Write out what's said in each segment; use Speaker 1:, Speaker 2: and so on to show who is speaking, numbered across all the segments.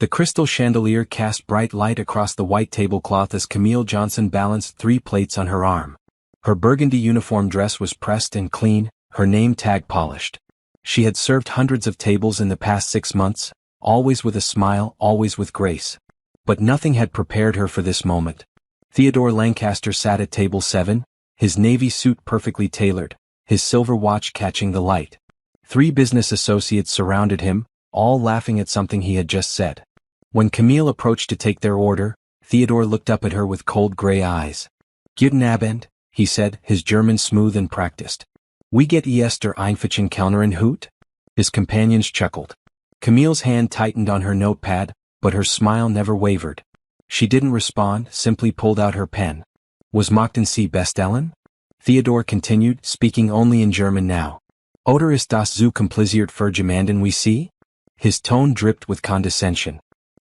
Speaker 1: The crystal chandelier cast bright light across the white tablecloth as Camille Johnson balanced 3 plates on her arm. Her burgundy uniform dress was pressed and clean, her name tag polished. She had served hundreds of tables in the past 6 months, always with a smile, always with grace. But nothing had prepared her for this moment. Theodore Lancaster sat at table 7, his navy suit perfectly tailored, his silver watch catching the light. 3 business associates surrounded him, all laughing at something he had just said. When Camille approached to take their order, Theodore looked up at her with cold gray eyes. "Guten Abend," he said, his German smooth and practiced. "We get Ester Einfachen Kellnerin Hut?" His companions chuckled. Camille's hand tightened on her notepad, but her smile never wavered. She didn't respond, simply pulled out her pen. "Was Mochten Sie bestellen?" Theodore continued, speaking only in German now. "Oder ist das zu kompliziert für jemanden wie Sie?" His tone dripped with condescension.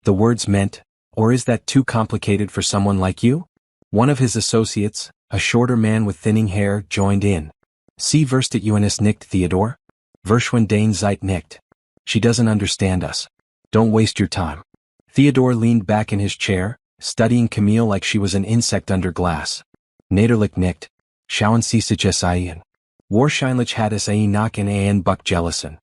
Speaker 1: The words meant, "Or is that too complicated for someone like you?" One of his associates, a shorter man with thinning hair, joined in. "Sie versteht uns nicht, Theodore. Verschwenden Zeit nicht. She doesn't understand us. Don't waste your time." Theodore leaned back in his chair, studying Camille like she was an insect under glass. "Natürlich nicht. Schauen Sie sich es an. Wahrscheinlich hat es nach ein Buch gelesen."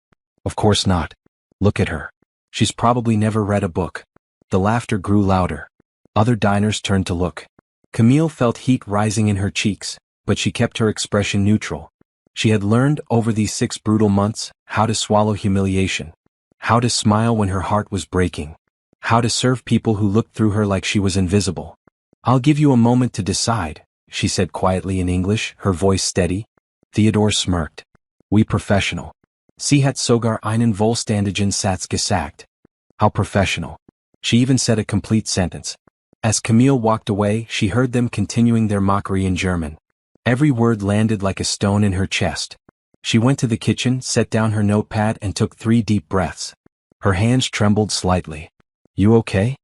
Speaker 1: "Of course not. Look at her. She's probably never read a book." The laughter grew louder. Other diners turned to look. Camille felt heat rising in her cheeks, but she kept her expression neutral. She had learned, over these 6 brutal months, how to swallow humiliation. How to smile when her heart was breaking. How to serve people who looked through her like she was invisible. "I'll give you a moment to decide," she said quietly in English, her voice steady. Theodore smirked. "We professional. Sie hat sogar einen vollständigen Satz gesagt." How professional. She even said a complete sentence. As Camille walked away, she heard them continuing their mockery in German. Every word landed like a stone in her chest. She went to the kitchen, set down her notepad and took 3 deep breaths. Her hands trembled slightly. "You okay?"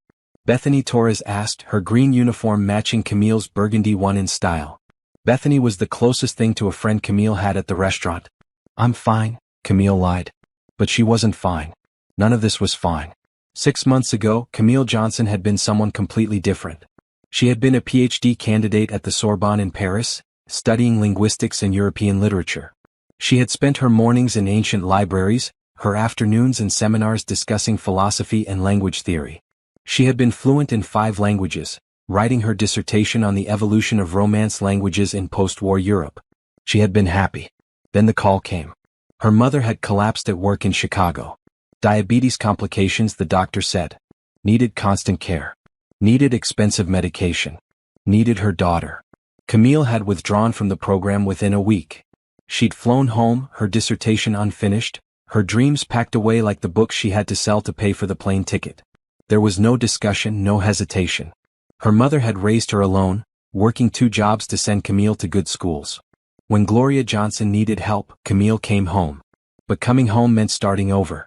Speaker 1: Bethany Torres asked, her green uniform matching Camille's burgundy one in style. Bethany was the closest thing to a friend Camille had at the restaurant. "I'm fine," Camille lied. But she wasn't fine. None of this was fine. 6 months ago, Camille Johnson had been someone completely different. She had been a PhD candidate at the Sorbonne in Paris, studying linguistics and European literature. She had spent her mornings in ancient libraries, her afternoons in seminars discussing philosophy and language theory. She had been fluent in 5 languages, writing her dissertation on the evolution of Romance languages in post-war Europe. She had been happy. Then the call came. Her mother had collapsed at work in Chicago. Diabetes complications, the doctor said. Needed constant care. Needed expensive medication. Needed her daughter. Camille had withdrawn from the program within a week. She'd flown home, her dissertation unfinished, her dreams packed away like the books she had to sell to pay for the plane ticket. There was no discussion, no hesitation. Her mother had raised her alone, working 2 jobs to send Camille to good schools. When Gloria Johnson needed help, Camille came home. But coming home meant starting over.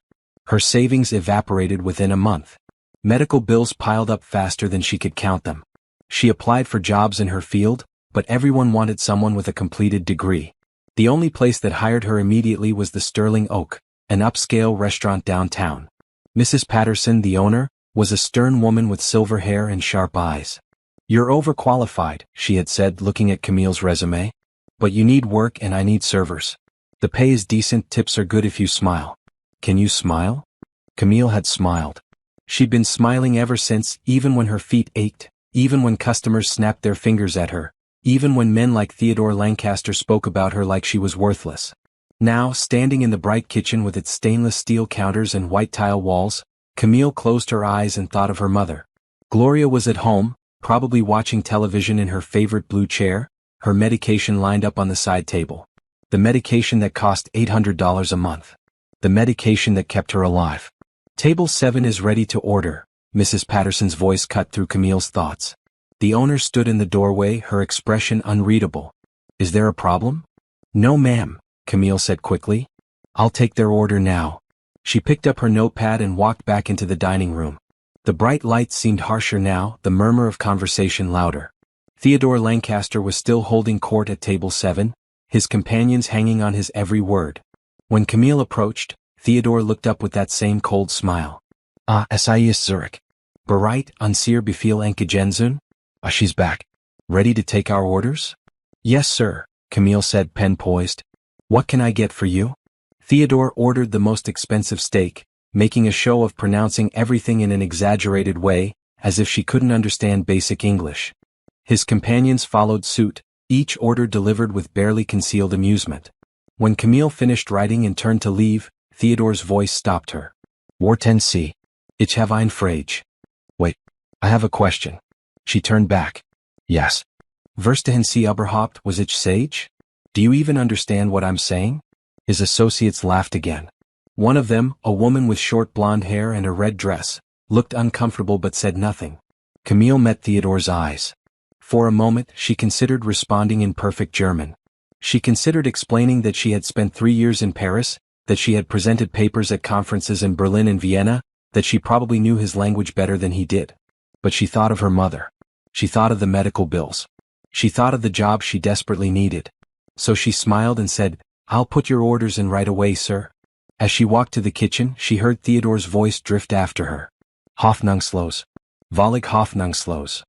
Speaker 1: Her savings evaporated within a month. Medical bills piled up faster than she could count them. She applied for jobs in her field, but everyone wanted someone with a completed degree. The only place that hired her immediately was the Sterling Oak, an upscale restaurant downtown. Mrs. Patterson, the owner, was a stern woman with silver hair and sharp eyes. "You're overqualified," she had said, looking at Camille's resume. "But you need work and I need servers. The pay is decent, tips are good if you smile." "Can you smile?" Camille had smiled. She'd been smiling ever since, even when her feet ached, even when customers snapped their fingers at her, even when men like Theodore Lancaster spoke about her like she was worthless. Now, standing in the bright kitchen with its stainless steel counters and white tile walls, Camille closed her eyes and thought of her mother. Gloria was at home, probably watching television in her favorite blue chair, her medication lined up on the side table. The medication that cost $800 a month. The medication that kept her alive. "Table 7 is ready to order," Mrs. Patterson's voice cut through Camille's thoughts. The owner stood in the doorway, her expression unreadable. "Is there a problem?" "No, ma'am," Camille said quickly. "I'll take their order now." She picked up her notepad and walked back into the dining room. The bright lights seemed harsher now, the murmur of conversation louder. Theodore Lancaster was still holding court at table 7, his companions hanging on his every word. When Camille approached, Theodore looked up with that same cold smile. Sie ist zurück. Bereit, unser Befehl entgegenzunehmen? She's back. Ready to take our orders? Yes, sir, Camille said, pen poised. What can I get for you? Theodore ordered the most expensive steak, making a show of pronouncing everything in an exaggerated way, as if she couldn't understand basic English. His companions followed suit, each order delivered with barely concealed amusement. When Camille finished writing and turned to leave, Theodore's voice stopped her. Warten Sie. Ich habe eine Frage. Wait, I have a question. She turned back. Yes. Verstehen Sie überhaupt, was ich sage? Do you even understand what I'm saying? His associates laughed again. One of them, a woman with short blonde hair and a red dress, looked uncomfortable but said nothing. Camille met Theodore's eyes. For a moment, she considered responding in perfect German. She considered explaining that she had spent 3 years in Paris, that she had presented papers at conferences in Berlin and Vienna, that she probably knew his language better than he did. But she thought of her mother. She thought of the medical bills. She thought of the job she desperately needed. So she smiled and said, I'll put your orders in right away, sir. As she walked to the kitchen, she heard Theodore's voice drift after her. Hoffnungslos. Völlig hoffnungslos.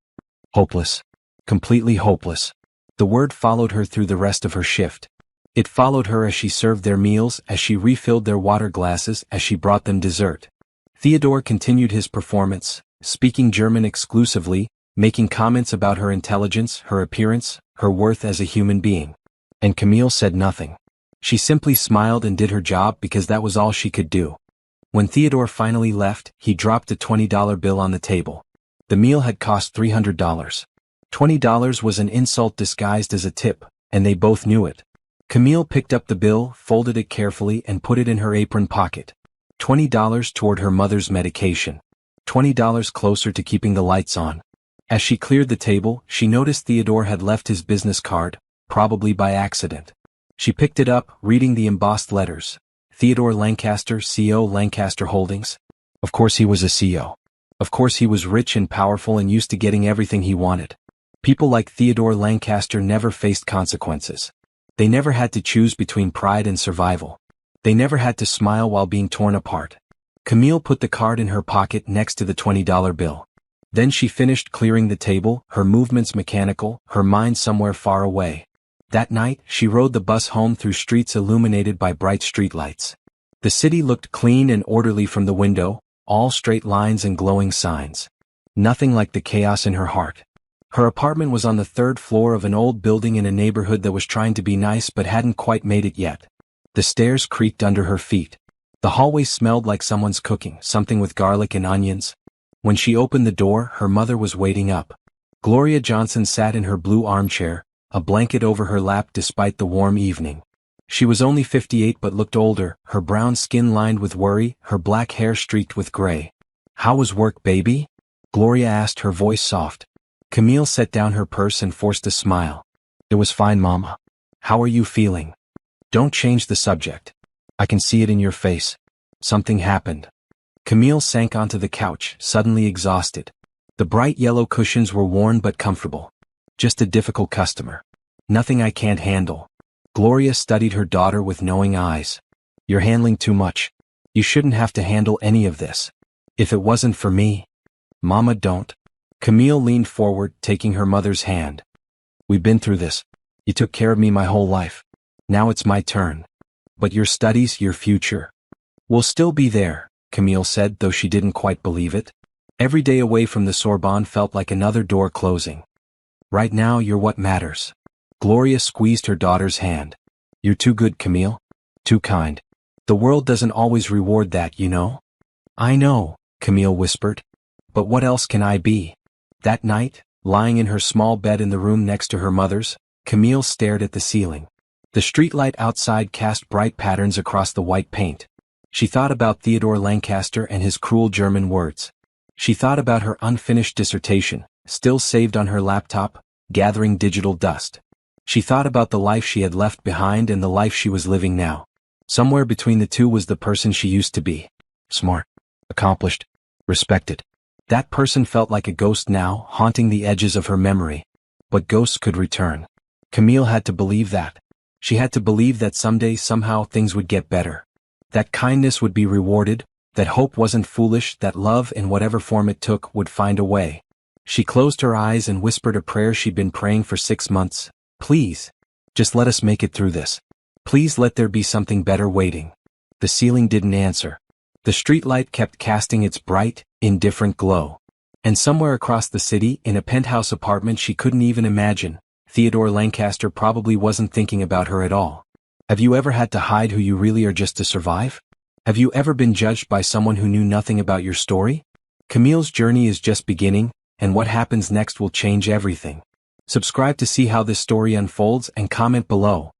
Speaker 1: Hopeless. Completely hopeless. The word followed her through the rest of her shift. It followed her as she served their meals, as she refilled their water glasses, as she brought them dessert. Theodore continued his performance, speaking German exclusively, making comments about her intelligence, her appearance, her worth as a human being. And Camille said nothing. She simply smiled and did her job because that was all she could do. When Theodore finally left, he dropped a $20 bill on the table. The meal had cost $300. $20 was an insult disguised as a tip, and they both knew it. Camille picked up the bill, folded it carefully, and put it in her apron pocket. $20 toward her mother's medication. $20 closer to keeping the lights on. As she cleared the table, she noticed Theodore had left his business card, probably by accident. She picked it up, reading the embossed letters. Theodore Lancaster, CEO, Lancaster Holdings. Of course he was a CEO. Of course he was rich and powerful and used to getting everything he wanted. People like Theodore Lancaster never faced consequences. They never had to choose between pride and survival. They never had to smile while being torn apart. Camille put the card in her pocket next to the $20 bill. Then she finished clearing the table, her movements mechanical, her mind somewhere far away. That night, she rode the bus home through streets illuminated by bright streetlights. The city looked clean and orderly from the window, all straight lines and glowing signs. Nothing like the chaos in her heart. Her apartment was on the 3rd floor of an old building in a neighborhood that was trying to be nice but hadn't quite made it yet. The stairs creaked under her feet. The hallway smelled like someone's cooking, something with garlic and onions. When she opened the door, her mother was waiting up. Gloria Johnson sat in her blue armchair, a blanket over her lap despite the warm evening. She was only 58 but looked older, her brown skin lined with worry, her black hair streaked with gray. How was work, baby? Gloria asked, her voice soft. Camille set down her purse and forced a smile. It was fine, Mama. How are you feeling? Don't change the subject. I can see it in your face. Something happened. Camille sank onto the couch, suddenly exhausted. The bright yellow cushions were worn but comfortable. Just a difficult customer. Nothing I can't handle. Gloria studied her daughter with knowing eyes. You're handling too much. You shouldn't have to handle any of this. If it wasn't for me. Mama, don't. Camille leaned forward, taking her mother's hand. We've been through this. You took care of me my whole life. Now it's my turn. But your studies, your future. Will still be there, Camille said, though she didn't quite believe it. Every day away from the Sorbonne felt like another door closing. Right now you're what matters. Gloria squeezed her daughter's hand. You're too good, Camille. Too kind. The world doesn't always reward that, you know? I know, Camille whispered. But what else can I be? That night, lying in her small bed in the room next to her mother's, Camille stared at the ceiling. The streetlight outside cast bright patterns across the white paint. She thought about Theodore Lancaster and his cruel German words. She thought about her unfinished dissertation, still saved on her laptop, gathering digital dust. She thought about the life she had left behind and the life she was living now. Somewhere between the two was the person she used to be. Smart. Accomplished. Respected. That person felt like a ghost now, haunting the edges of her memory. But ghosts could return. Camille had to believe that. She had to believe that someday, somehow, things would get better. That kindness would be rewarded, that hope wasn't foolish, that love, in whatever form it took, would find a way. She closed her eyes and whispered a prayer she'd been praying for 6 months. Please, just let us make it through this. Please let there be something better waiting. The ceiling didn't answer. The streetlight kept casting its bright, indifferent glow. And somewhere across the city, in a penthouse apartment she couldn't even imagine, Theodore Lancaster probably wasn't thinking about her at all. Have you ever had to hide who you really are just to survive? Have you ever been judged by someone who knew nothing about your story? Camille's journey is just beginning, and what happens next will change everything. Subscribe to see how this story unfolds and comment below.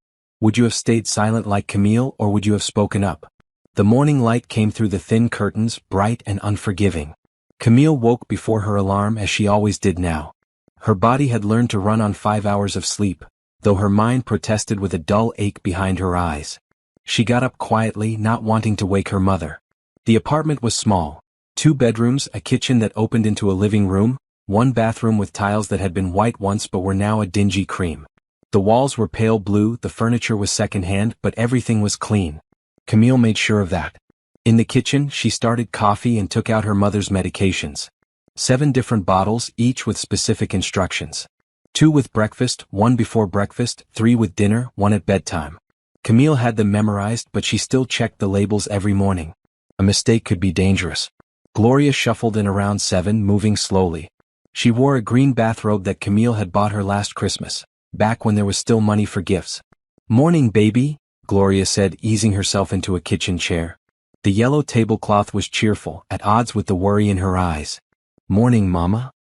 Speaker 1: Would you have stayed silent like Camille, or would you have spoken up? The morning light came through the thin curtains, bright and unforgiving. Camille woke before her alarm, as she always did now. Her body had learned to run on 5 hours of sleep, though her mind protested with a dull ache behind her eyes. She got up quietly, not wanting to wake her mother. The apartment was small. 2 bedrooms, a kitchen that opened into a living room, 1 bathroom with tiles that had been white once but were now a dingy cream. The walls were pale blue, the furniture was secondhand, but everything was clean. Camille made sure of that. In the kitchen, she started coffee and took out her mother's medications. 7 different bottles, each with specific instructions. 2 with breakfast, 1 before breakfast, 3 with dinner, 1 at bedtime. Camille had them memorized, but she still checked the labels every morning. A mistake could be dangerous. Gloria shuffled in around 7, moving slowly. She wore a green bathrobe that Camille had bought her last Christmas, back when there was still money for gifts. "Morning, baby," Gloria said, easing herself into a kitchen chair. The yellow tablecloth was cheerful, at odds with the worry in her eyes. "Morning, Mama."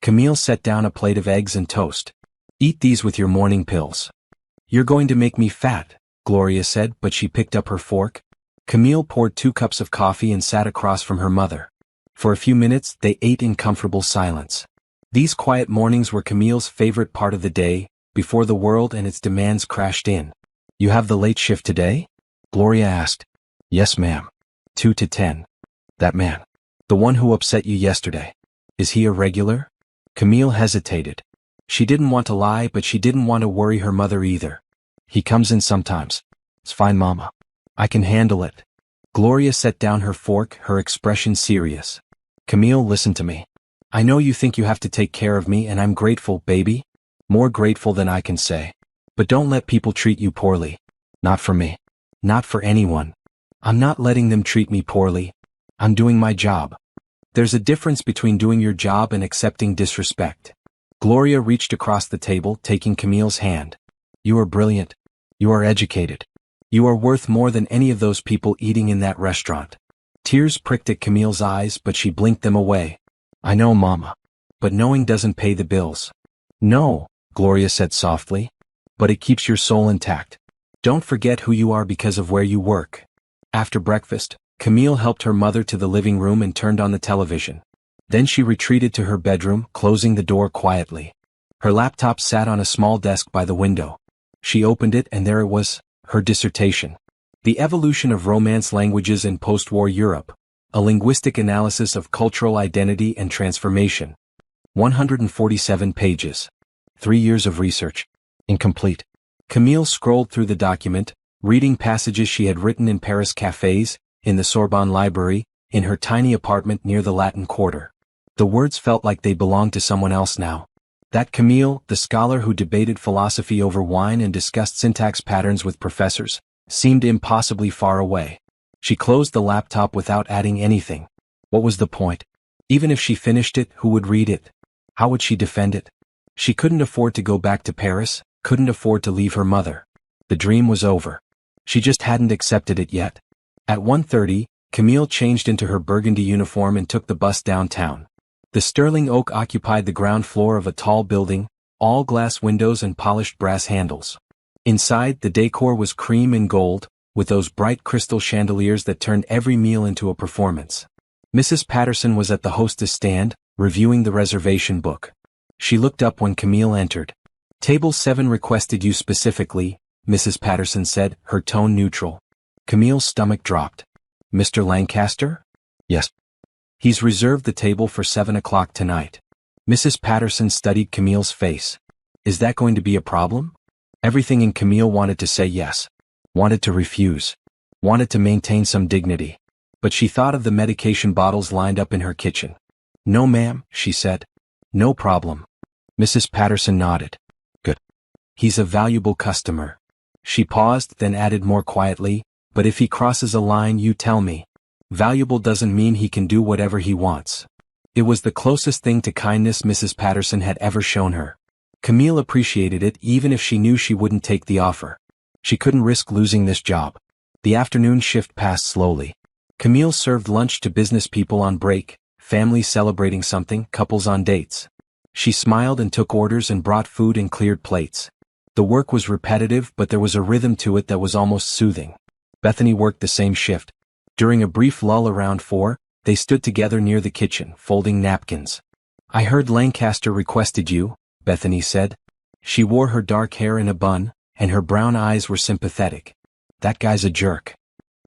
Speaker 1: Camille set down a plate of eggs and toast. "Eat these with your morning pills." "You're going to make me fat," Gloria said, but she picked up her fork. Camille poured 2 cups of coffee and sat across from her mother. For a few minutes, they ate in comfortable silence. These quiet mornings were Camille's favorite part of the day, before the world and its demands crashed in. "You have the late shift today?" Gloria asked. "Yes, ma'am. 2 to 10. That man. The one who upset you yesterday. Is he a regular?" Camille hesitated. She didn't want to lie, but she didn't want to worry her mother either. "He comes in sometimes. It's fine, Mama. I can handle it." Gloria set down her fork, her expression serious. "Camille, listen to me. I know you think you have to take care of me, and I'm grateful, baby. More grateful than I can say. But don't let people treat you poorly. Not for me. Not for anyone. I'm not letting them treat me poorly. I'm doing my job. There's a difference between doing your job and accepting disrespect." Gloria reached across the table, taking Camille's hand. "You are brilliant. You are educated. You are worth more than any of those people eating in that restaurant." Tears pricked at Camille's eyes, but she blinked them away. "I know, Mama. But knowing doesn't pay the bills." "No," Gloria said softly. "But it keeps your soul intact. Don't forget who you are because of where you work." After breakfast, Camille helped her mother to the living room and turned on the television. Then she retreated to her bedroom, closing the door quietly. Her laptop sat on a small desk by the window. She opened it, and there it was, her dissertation. "The Evolution of Romance Languages in Post-War Europe, a Linguistic Analysis of Cultural Identity and Transformation." 147 pages. 3 years of research. Incomplete. Camille scrolled through the document, reading passages she had written in Paris cafes, in the Sorbonne Library, in her tiny apartment near the Latin Quarter. The words felt like they belonged to someone else now. That Camille, the scholar who debated philosophy over wine and discussed syntax patterns with professors, seemed impossibly far away. She closed the laptop without adding anything. What was the point? Even if she finished it, who would read it? How would she defend it? She couldn't afford to go back to Paris, couldn't afford to leave her mother. The dream was over. She just hadn't accepted it yet. At 1:30, Camille changed into her burgundy uniform and took the bus downtown. The sterling oak occupied the ground floor of a tall building, all glass windows and polished brass handles. Inside, the decor was cream and gold, with those bright crystal chandeliers that turned every meal into a performance. Mrs. Patterson was at the hostess stand, reviewing the reservation book. She looked up when Camille entered. "Table 7 requested you specifically," Mrs. Patterson said, her tone neutral. Camille's stomach dropped. "Mr. Lancaster?" "Yes." "He's reserved the table for 7 o'clock tonight." Mrs. Patterson studied Camille's face. "Is that going to be a problem?" Everything in Camille wanted to say yes. Wanted to refuse. Wanted to maintain some dignity. but she thought of the medication bottles lined up in her kitchen. "No ma'am," she said. "No problem." Mrs. Patterson nodded. "Good. He's a valuable customer." She paused, then added more quietly, "But if he crosses a line, you tell me. Valuable doesn't mean he can do whatever he wants." It was the closest thing to kindness Mrs. Patterson had ever shown her. Camille appreciated it even if she knew she wouldn't take the offer. She couldn't risk losing this job. The afternoon shift passed slowly. Camille served lunch to business people on break, families celebrating something, couples on dates. She smiled and took orders and brought food and cleared plates. The work was repetitive, but there was a rhythm to it that was almost soothing. Bethany worked the same shift. During a brief lull around 4, they stood together near the kitchen, folding napkins. "I heard Lancaster requested you," Bethany said. She wore her dark hair in a bun, and her brown eyes were sympathetic. "That guy's a jerk."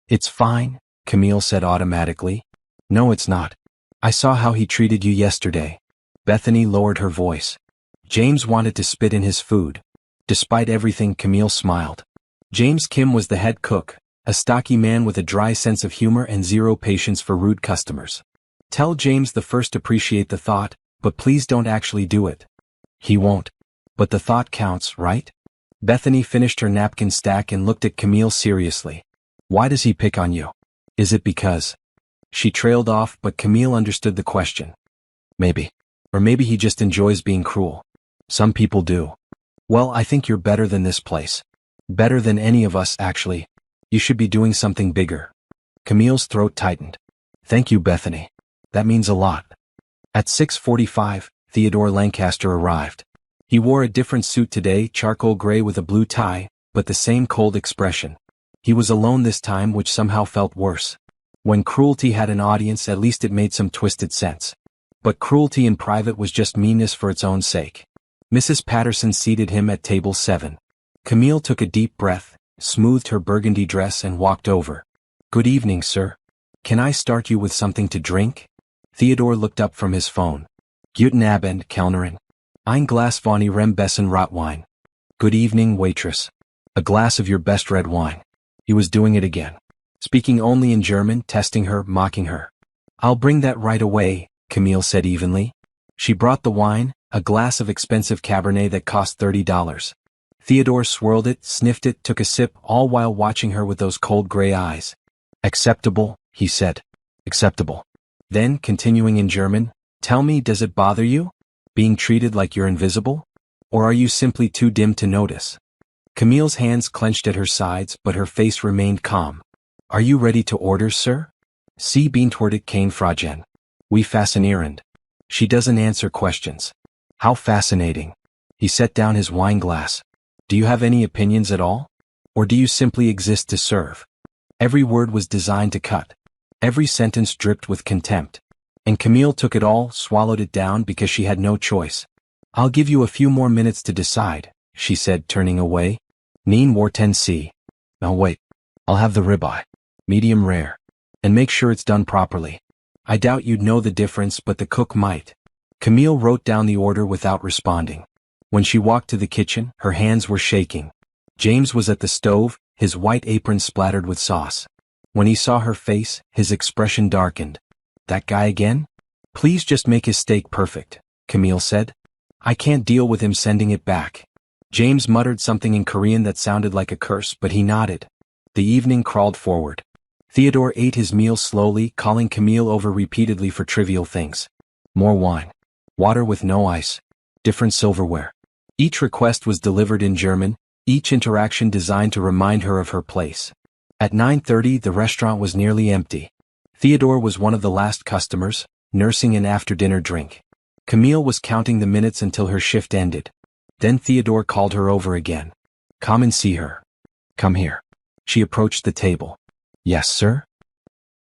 Speaker 1: "It's fine," Camille said automatically. "No, it's not. I saw how he treated you yesterday." Bethany lowered her voice. "James wanted to spit in his food." Despite everything, Camille smiled. James Kim was the head cook, a stocky man with a dry sense of humor and zero patience for rude customers. "Tell James the first appreciate the thought, but please don't actually do it." "He won't. But the thought counts, right?" Bethany finished her napkin stack and looked at Camille seriously. "Why does he pick on you? Is it because—" She trailed off, but Camille understood the question. "Maybe. Or maybe he just enjoys being cruel. Some people do." "Well, I think you're better than this place. Better than any of us, actually. You should be doing something bigger." Camille's throat tightened. "Thank you, Bethany. That means a lot." At 6:45, Theodore Lancaster arrived. He wore a different suit today, charcoal gray with a blue tie, but the same cold expression. He was alone this time, which somehow felt worse. When cruelty had an audience, at least it made some twisted sense. But cruelty in private was just meanness for its own sake. Mrs. Patterson seated him at table 7. Camille took a deep breath, smoothed her burgundy dress and walked over. "Good evening, sir. Can I start you with something to drink?" Theodore looked up from his phone. "Guten Abend, Kellnerin. Ein Glas von Ihrem besten Rotwein." "Good evening, waitress. A glass of your best red wine." He was doing it again. Speaking only in German, testing her, mocking her. "I'll bring that right away," Camille said evenly. She brought the wine, a glass of expensive Cabernet that cost $30. Theodore swirled it, sniffed it, took a sip, all while watching her with those cold gray eyes. "Acceptable," he said. "Acceptable." Then, continuing in German, "Tell me, does it bother you? Being treated like you're invisible? Or are you simply too dim to notice?" Camille's hands clenched at her sides, but her face remained calm. "Are you ready to order, sir?" "Sie beantwortet keine Fragen. Wie faszinierend." She doesn't answer questions. How fascinating. He set down his wine glass. "Do you have any opinions at all? Or do you simply exist to serve?" Every word was designed to cut. Every sentence dripped with contempt. And Camille took it all, swallowed it down because she had no choice. "I'll give you a few more minutes to decide," she said, turning away. "Neen Warten C. Now wait. I'll have the ribeye. Medium rare. And make sure it's done properly. I doubt you'd know the difference, but the cook might." Camille wrote down the order without responding. When she walked to the kitchen, her hands were shaking. James was at the stove, his white apron splattered with sauce. When he saw her face, his expression darkened. "That guy again? Please just make his steak perfect," Camille said. "I can't deal with him sending it back." James muttered something in Korean that sounded like a curse, but he nodded. The evening crawled forward. Theodore ate his meal slowly, calling Camille over repeatedly for trivial things. More wine. Water with no ice. Different silverware. Each request was delivered in German, each interaction designed to remind her of her place. At 9:30, the restaurant was nearly empty. Theodore was one of the last customers, nursing an after-dinner drink. Camille was counting the minutes until her shift ended. Then Theodore called her over again. "Come and see her." "Come here." She approached the table. "Yes, sir?"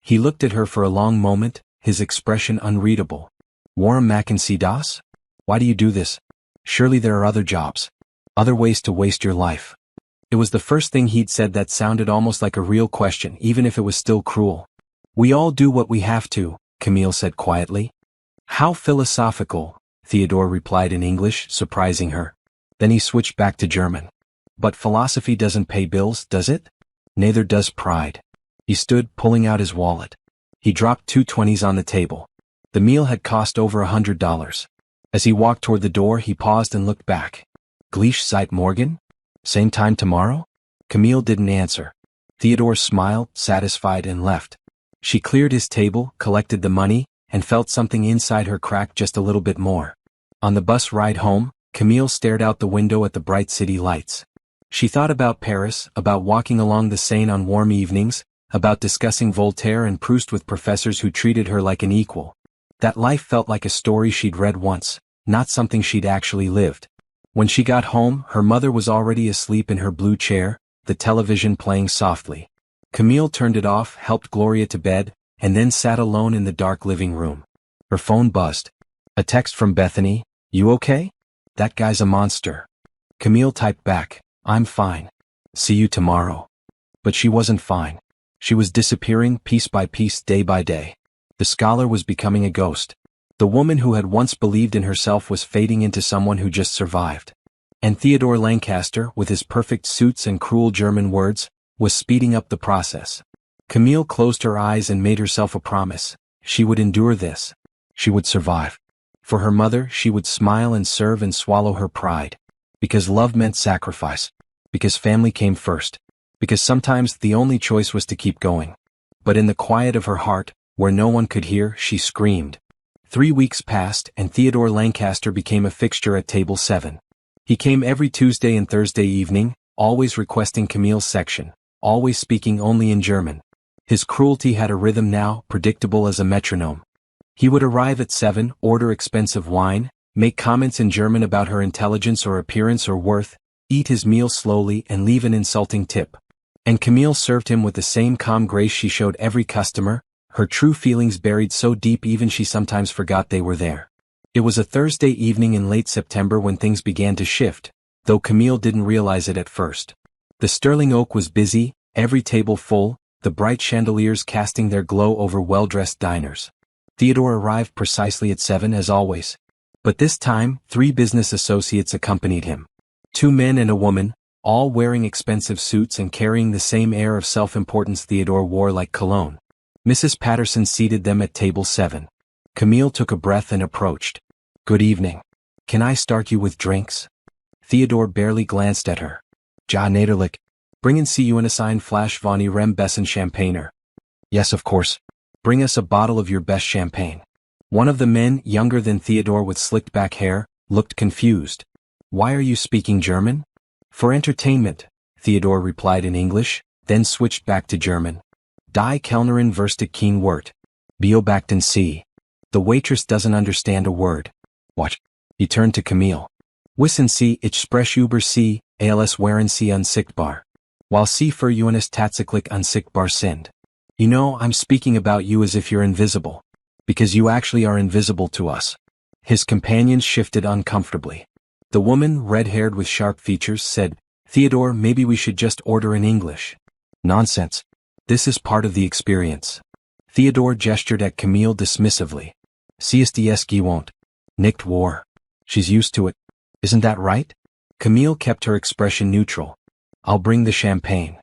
Speaker 1: He looked at her for a long moment, his expression unreadable. "Warum machen Sie das? Why do you do this? Surely there are other jobs. Other ways to waste your life." It was the first thing he'd said that sounded almost like a real question, even if it was still cruel. "We all do what we have to," Camille said quietly. "How philosophical," Theodore replied in English, surprising her. Then he switched back to German. "But philosophy doesn't pay bills, does it? Neither does pride." He stood, pulling out his wallet. He dropped 2 20s on the table. The meal had cost over $100. As he walked toward the door, he paused and looked back. Gleich Zeit morgen? Same time tomorrow? Camille didn't answer. Theodore smiled, satisfied, and left. She cleared his table, collected the money, and felt something inside her crack just a little bit more. On the bus ride home, Camille stared out the window at the bright city lights. She thought about Paris, about walking along the Seine on warm evenings, about discussing Voltaire and Proust with professors who treated her like an equal. That life felt like a story she'd read once, not something she'd actually lived. When she got home, her mother was already asleep in her blue chair, the television playing softly. Camille turned it off, helped Gloria to bed, and then sat alone in the dark living room. Her phone buzzed. A text from Bethany. You okay? That guy's a monster. Camille typed back, I'm fine. See you tomorrow. But she wasn't fine. She was disappearing piece by piece, day by day. The scholar was becoming a ghost. The woman who had once believed in herself was fading into someone who just survived. And Theodore Lancaster, with his perfect suits and cruel German words, was speeding up the process. Camille closed her eyes and made herself a promise. She would endure this. She would survive. For her mother, she would smile and serve and swallow her pride. Because love meant sacrifice. Because family came first. Because sometimes the only choice was to keep going. But in the quiet of her heart, where no one could hear, she screamed. 3 weeks passed, and Theodore Lancaster became a fixture at table 7. He came every Tuesday and Thursday evening, always requesting Camille's section, always speaking only in German. His cruelty had a rhythm now, predictable as a metronome. He would arrive at 7, order expensive wine, make comments in German about her intelligence or appearance or worth, eat his meal slowly and leave an insulting tip. And Camille served him with the same calm grace she showed every customer, her true feelings buried so deep even she sometimes forgot they were there. It was a Thursday evening in late September when things began to shift, though Camille didn't realize it at first. The Sterling Oak was busy, every table full, the bright chandeliers casting their glow over well-dressed diners. Theodore arrived precisely at 7 as always. But this time, 3 business associates accompanied him. 2 men and a woman, all wearing expensive suits and carrying the same air of self-importance Theodore wore like cologne. Mrs. Patterson seated them at table 7. Camille took a breath and approached. Good evening. Can I start you with drinks? Theodore barely glanced at her. Ja Naderlich. Bringen Sie uns ein Flasch von Ihrem besten Champagner. Yes, of course. Bring us a bottle of your best champagne. One of the men, younger than Theodore with slicked back hair, looked confused. Why are you speaking German? For entertainment, Theodore replied in English, then switched back to German. Die Kellnerin verstet kein Wort. Beobachten Sie. The waitress doesn't understand a word. What? He turned to Camille. Wissen Sie, ich spreche über Sie, als wären Sie unsichtbar. While Sie für uns tatsächlich unsichtbar sind. You know, I'm speaking about you as if you're invisible. Because you actually are invisible to us. His companions shifted uncomfortably. The woman, red-haired with sharp features, said, Theodore, maybe we should just order in English. Nonsense. This is part of the experience. Theodore gestured at Camille dismissively. Sie ist die gewohnt. Nicht wahr? She's used to it. Isn't that right? Camille kept her expression neutral. I'll bring the champagne.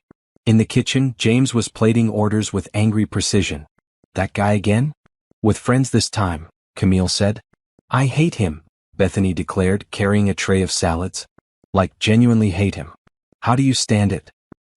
Speaker 1: In the kitchen, James was plating orders with angry precision. That guy again? With friends this time, Camille said. I hate him, Bethany declared, carrying a tray of salads. Like, genuinely hate him. How do you stand it?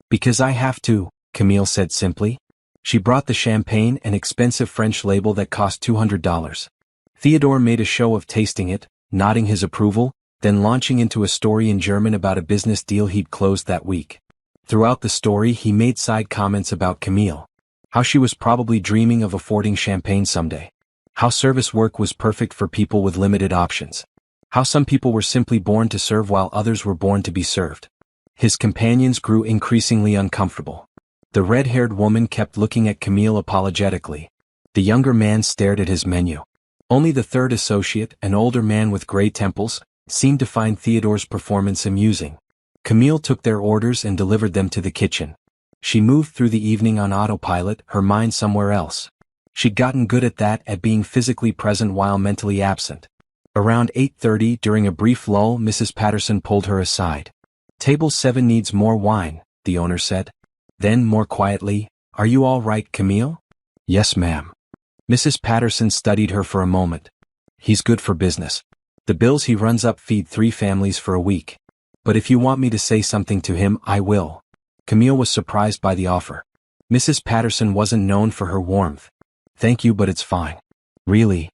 Speaker 1: Because I have to, Camille said simply. She brought the champagne, an expensive French label that cost $200. Theodore made a show of tasting it, nodding his approval, then launching into a story in German about a business deal he'd closed that week. Throughout the story he made side comments about Camille. How she was probably dreaming of affording champagne someday. How service work was perfect for people with limited options. How some people were simply born to serve while others were born to be served. His companions grew increasingly uncomfortable. The red-haired woman kept looking at Camille apologetically. The younger man stared at his menu. Only the third associate, an older man with gray temples, seemed to find Theodore's performance amusing. Camille took their orders and delivered them to the kitchen. She moved through the evening on autopilot, her mind somewhere else. She'd gotten good at that, at being physically present while mentally absent. Around 8:30, during a brief lull, Mrs. Patterson pulled her aside. Table 7 needs more wine, the owner said. Then, more quietly, are you all right, Camille? Yes, ma'am. Mrs. Patterson studied her for a moment. He's good for business. The bills he runs up feed 3 families for a week. But if you want me to say something to him, I will. Camille was surprised by the offer. Mrs. Patterson wasn't known for her warmth. Thank you, but it's fine. Really?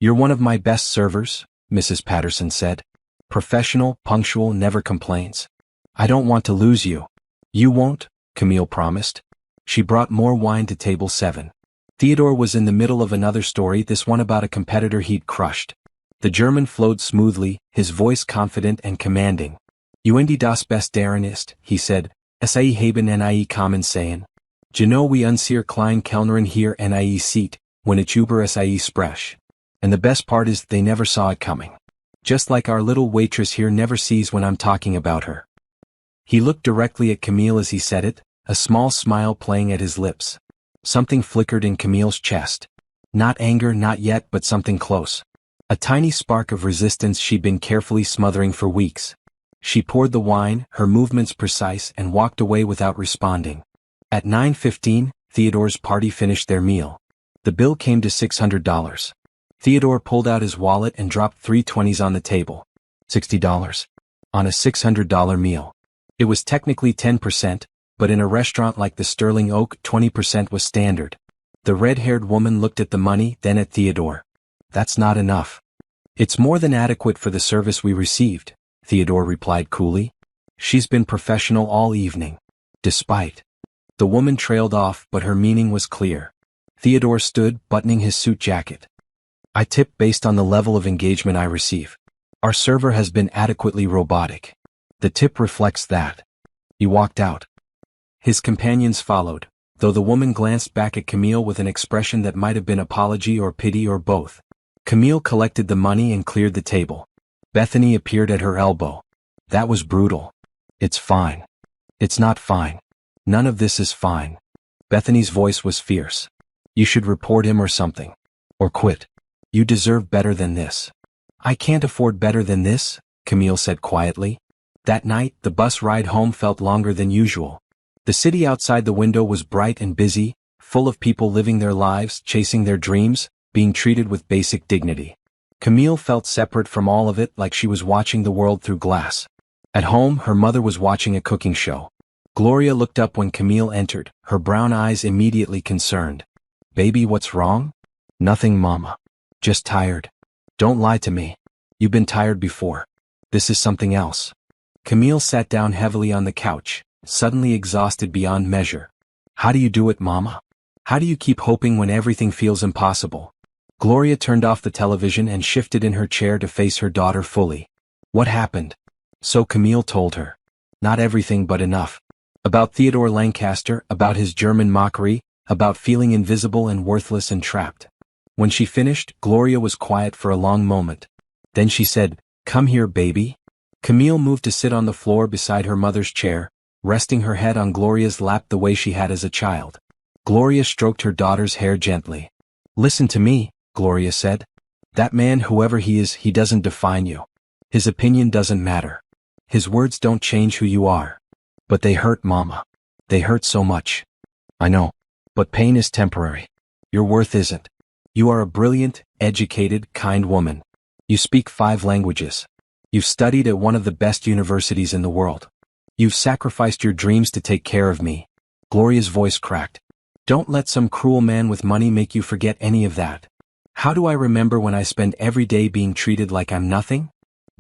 Speaker 1: You're one of my best servers, Mrs. Patterson said. Professional, punctual, never complains. I don't want to lose you. You won't, Camille promised. She brought more wine to table 7. Theodore was in the middle of another story, this one about a competitor he'd crushed. The German flowed smoothly, his voice confident and commanding. Uendi das Beste ist, he said, Sie haben nie kommen sehen. Genau wie unser klein Kellnerin hier nie sieht, when it über sie sprech. And the best part is, they never saw it coming. Just like our little waitress here never sees when I'm talking about her. He looked directly at Camille as he said it, a small smile playing at his lips. Something flickered in Camille's chest. Not anger, not yet, but something close. A tiny spark of resistance she'd been carefully smothering for weeks. She poured the wine, her movements precise, and walked away without responding. At 9:15, Theodore's party finished their meal. The bill came to $600. Theodore pulled out his wallet and dropped 3 20s on the table. $60. On a $600 meal. It was technically 10%, but in a restaurant like the Sterling Oak, 20% was standard. The red-haired woman looked at the money, then at Theodore. That's not enough. It's more than adequate for the service we received, Theodore replied coolly. She's been professional all evening. Despite. The woman trailed off, but her meaning was clear. Theodore stood, buttoning his suit jacket. I tip based on the level of engagement I receive. Our server has been adequately robotic. The tip reflects that. He walked out. His companions followed, though the woman glanced back at Camille with an expression that might have been apology or pity or both. Camille collected the money and cleared the table. Bethany appeared at her elbow. That was brutal. It's fine. It's not fine. None of this is fine. Bethany's voice was fierce. You should report him or something. Or quit. You deserve better than this. I can't afford better than this, Camille said quietly. That night, the bus ride home felt longer than usual. The city outside the window was bright and busy, full of people living their lives, chasing their dreams, being treated with basic dignity. Camille felt separate from all of it, like she was watching the world through glass. At home, her mother was watching a cooking show. Gloria looked up when Camille entered, her brown eyes immediately concerned. Baby, what's wrong? Nothing, Mama. Just tired. Don't lie to me. You've been tired before. This is something else. Camille sat down heavily on the couch, suddenly exhausted beyond measure. How do you do it, Mama? How do you keep hoping when everything feels impossible? Gloria turned off the television and shifted in her chair to face her daughter fully. What happened? So Camille told her. Not everything, but enough. About Theodore Lancaster, about his German mockery, about feeling invisible and worthless and trapped. When she finished, Gloria was quiet for a long moment. Then she said, Come here, baby. Camille moved to sit on the floor beside her mother's chair, resting her head on Gloria's lap the way she had as a child. Gloria stroked her daughter's hair gently. Listen to me, Gloria said. That man, whoever he is, he doesn't define you. His opinion doesn't matter. His words don't change who you are. But they hurt, Mama. They hurt so much. I know. But pain is temporary. Your worth isn't. You are a brilliant, educated, kind woman. You speak 5 languages. You've studied at one of the best universities in the world. You've sacrificed your dreams to take care of me. Gloria's voice cracked. Don't let some cruel man with money make you forget any of that. How do I remember when I spend every day being treated like I'm nothing?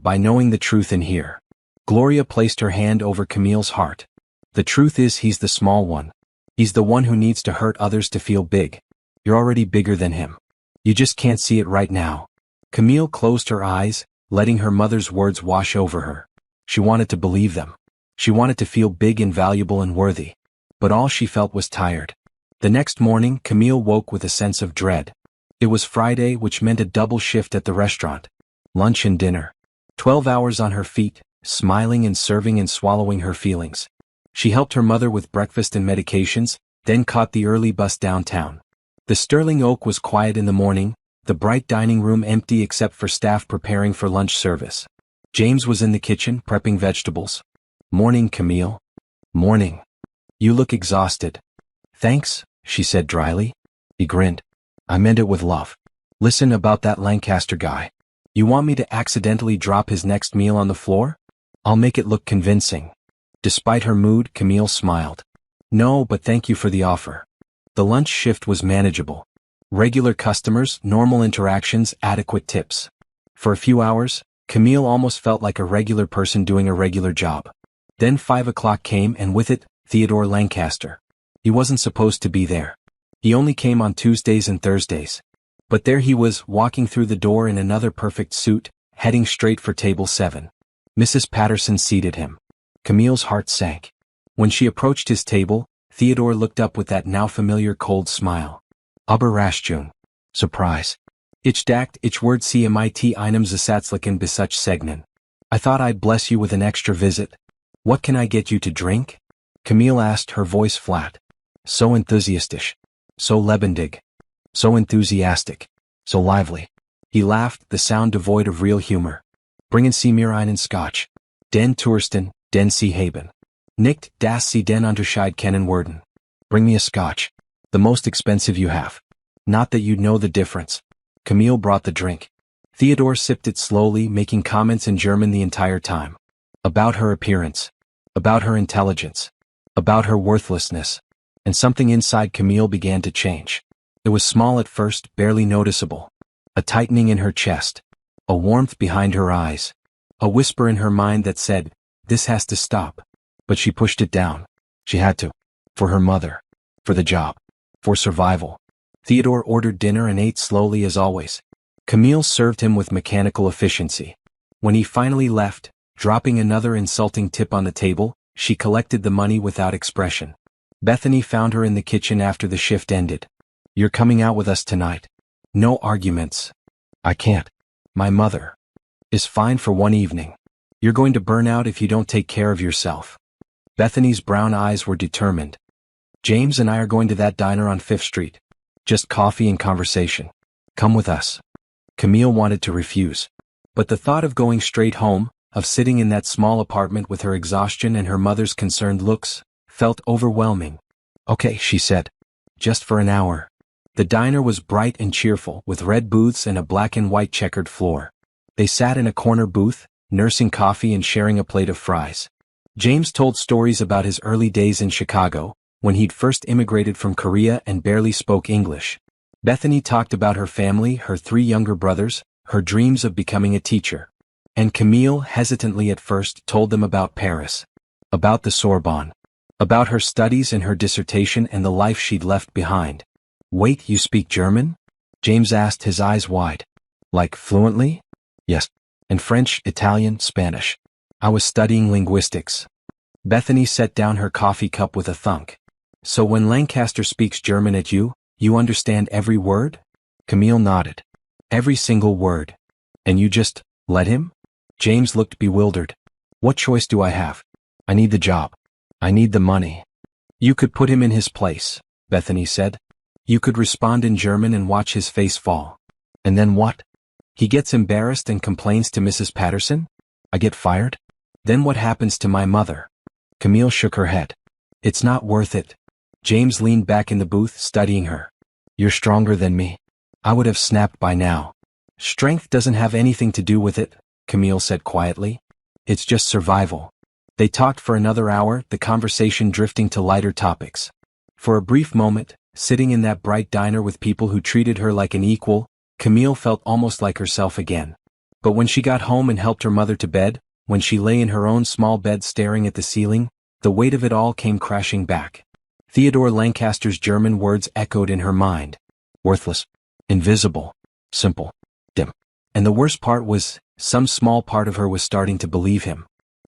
Speaker 1: By knowing the truth in here. Gloria placed her hand over Camille's heart. The truth is, he's the small one. He's the one who needs to hurt others to feel big. You're already bigger than him. You just can't see it right now. Camille closed her eyes, letting her mother's words wash over her. She wanted to believe them. She wanted to feel big and valuable and worthy. But all she felt was tired. The next morning, Camille woke with a sense of dread. It was Friday, which meant a double shift at the restaurant. Lunch and dinner. 12 hours on her feet, smiling and serving and swallowing her feelings. She helped her mother with breakfast and medications, then caught the early bus downtown. The Sterling Oak was quiet in the morning, the bright dining room empty except for staff preparing for lunch service. James was in the kitchen, prepping vegetables. Morning, Camille. Morning. You look exhausted. Thanks, she said dryly. He grinned. I meant it with love. Listen about that Lancaster guy. You want me to accidentally drop his next meal on the floor? I'll make it look convincing. Despite her mood, Camille smiled. No, but thank you for the offer. The lunch shift was manageable. Regular customers, normal interactions, adequate tips. For a few hours, Camille almost felt like a regular person doing a regular job. Then 5 o'clock came and with it, Theodore Lancaster. He wasn't supposed to be there. He only came on Tuesdays and Thursdays. But there he was, walking through the door in another perfect suit, heading straight for table 7. Mrs. Patterson seated him. Camille's heart sank. When she approached his table, Theodore looked up with that now familiar cold smile. Überraschung. Surprise. Ich dachte, ich würde Sie mit einem Zusatzlichen Besuch segnen. I thought I'd bless you with an extra visit. What can I get you to drink? Camille asked, her voice flat. So enthusiastisch. So lebendig. So enthusiastic. So lively. He laughed, the sound devoid of real humor. Bringen Sie mir einen Scotch. Den Touristen, den Sie haben. Nicht, dass Sie den Unterschied kennen würden. Bring me a Scotch. The most expensive you have. Not that you'd know the difference. Camille brought the drink. Theodore sipped it slowly, making comments in German the entire time. About her appearance. About her intelligence. About her worthlessness. And something inside Camille began to change. It was small at first, barely noticeable. A tightening in her chest. A warmth behind her eyes. A whisper in her mind that said, this has to stop. But she pushed it down. She had to. For her mother. For the job. For survival. Theodore ordered dinner and ate slowly as always. Camille served him with mechanical efficiency. When he finally left, dropping another insulting tip on the table, she collected the money without expression. Bethany found her in the kitchen after the shift ended. You're coming out with us tonight. No arguments. I can't. My mother is fine for one evening. You're going to burn out if you don't take care of yourself. Bethany's brown eyes were determined. James and I are going to that diner on 5th Street. Just coffee and conversation. Come with us. Camille wanted to refuse. But the thought of going straight home, of sitting in that small apartment with her exhaustion and her mother's concerned looks, felt overwhelming. Okay, she said. Just for an hour. The diner was bright and cheerful, with red booths and a black and white checkered floor. They sat in a corner booth, nursing coffee and sharing a plate of fries. James told stories about his early days in Chicago, when he'd first immigrated from Korea and barely spoke English. Bethany talked about her family, her 3 younger brothers, her dreams of becoming a teacher. And Camille, hesitantly at first, told them about Paris. About the Sorbonne. About her studies and her dissertation and the life she'd left behind. Wait, you speak German? James asked, his eyes wide. Like fluently? Yes. And French, Italian, Spanish. I was studying linguistics. Bethany set down her coffee cup with a thunk. So when Lancaster speaks German at you, you understand every word? Camille nodded. Every single word. And you just let him? James looked bewildered. What choice do I have? I need the job. I need the money. You could put him in his place, Bethany said. You could respond in German and watch his face fall. And then what? He gets embarrassed and complains to Mrs. Patterson? I get fired? Then what happens to my mother? Camille shook her head. It's not worth it. James leaned back in the booth, studying her. You're stronger than me. I would have snapped by now. Strength doesn't have anything to do with it, Camille said quietly. It's just survival. They talked for another hour, the conversation drifting to lighter topics. For a brief moment, sitting in that bright diner with people who treated her like an equal, Camille felt almost like herself again. But when she got home and helped her mother to bed, when she lay in her own small bed staring at the ceiling, the weight of it all came crashing back. Theodore Lancaster's German words echoed in her mind. Worthless. Invisible. Simple. Dim. And the worst part was, some small part of her was starting to believe him.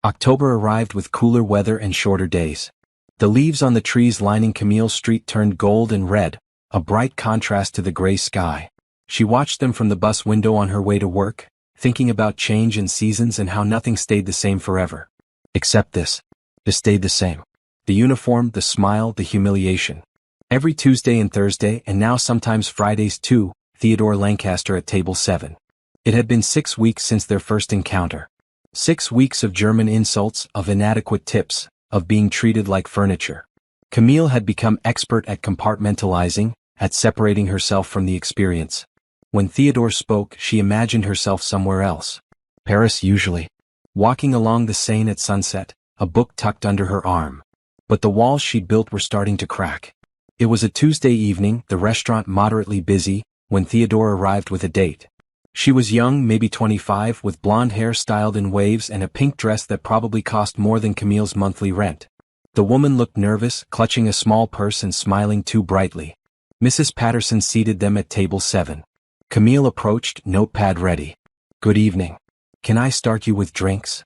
Speaker 1: October arrived with cooler weather and shorter days. The leaves on the trees lining Camille Street turned gold and red, a bright contrast to the gray sky. She watched them from the bus window on her way to work, thinking about change and seasons and how nothing stayed the same forever. Except this. This stayed the same. The uniform, the smile, the humiliation. Every Tuesday and Thursday, and now sometimes Fridays too, Theodore Lancaster at table 7. It had been 6 weeks since their first encounter. 6 weeks of German insults, of inadequate tips, of being treated like furniture. Camille had become expert at compartmentalizing, at separating herself from the experience. When Theodore spoke, she imagined herself somewhere else. Paris usually. Walking along the Seine at sunset, a book tucked under her arm. But the walls she'd built were starting to crack. It was a Tuesday evening, the restaurant moderately busy, when Theodore arrived with a date. She was young, maybe 25, with blonde hair styled in waves and a pink dress that probably cost more than Camille's monthly rent. The woman looked nervous, clutching a small purse and smiling too brightly. Mrs. Patterson seated them at table 7. Camille approached, notepad ready. "Good evening. Can I start you with drinks?"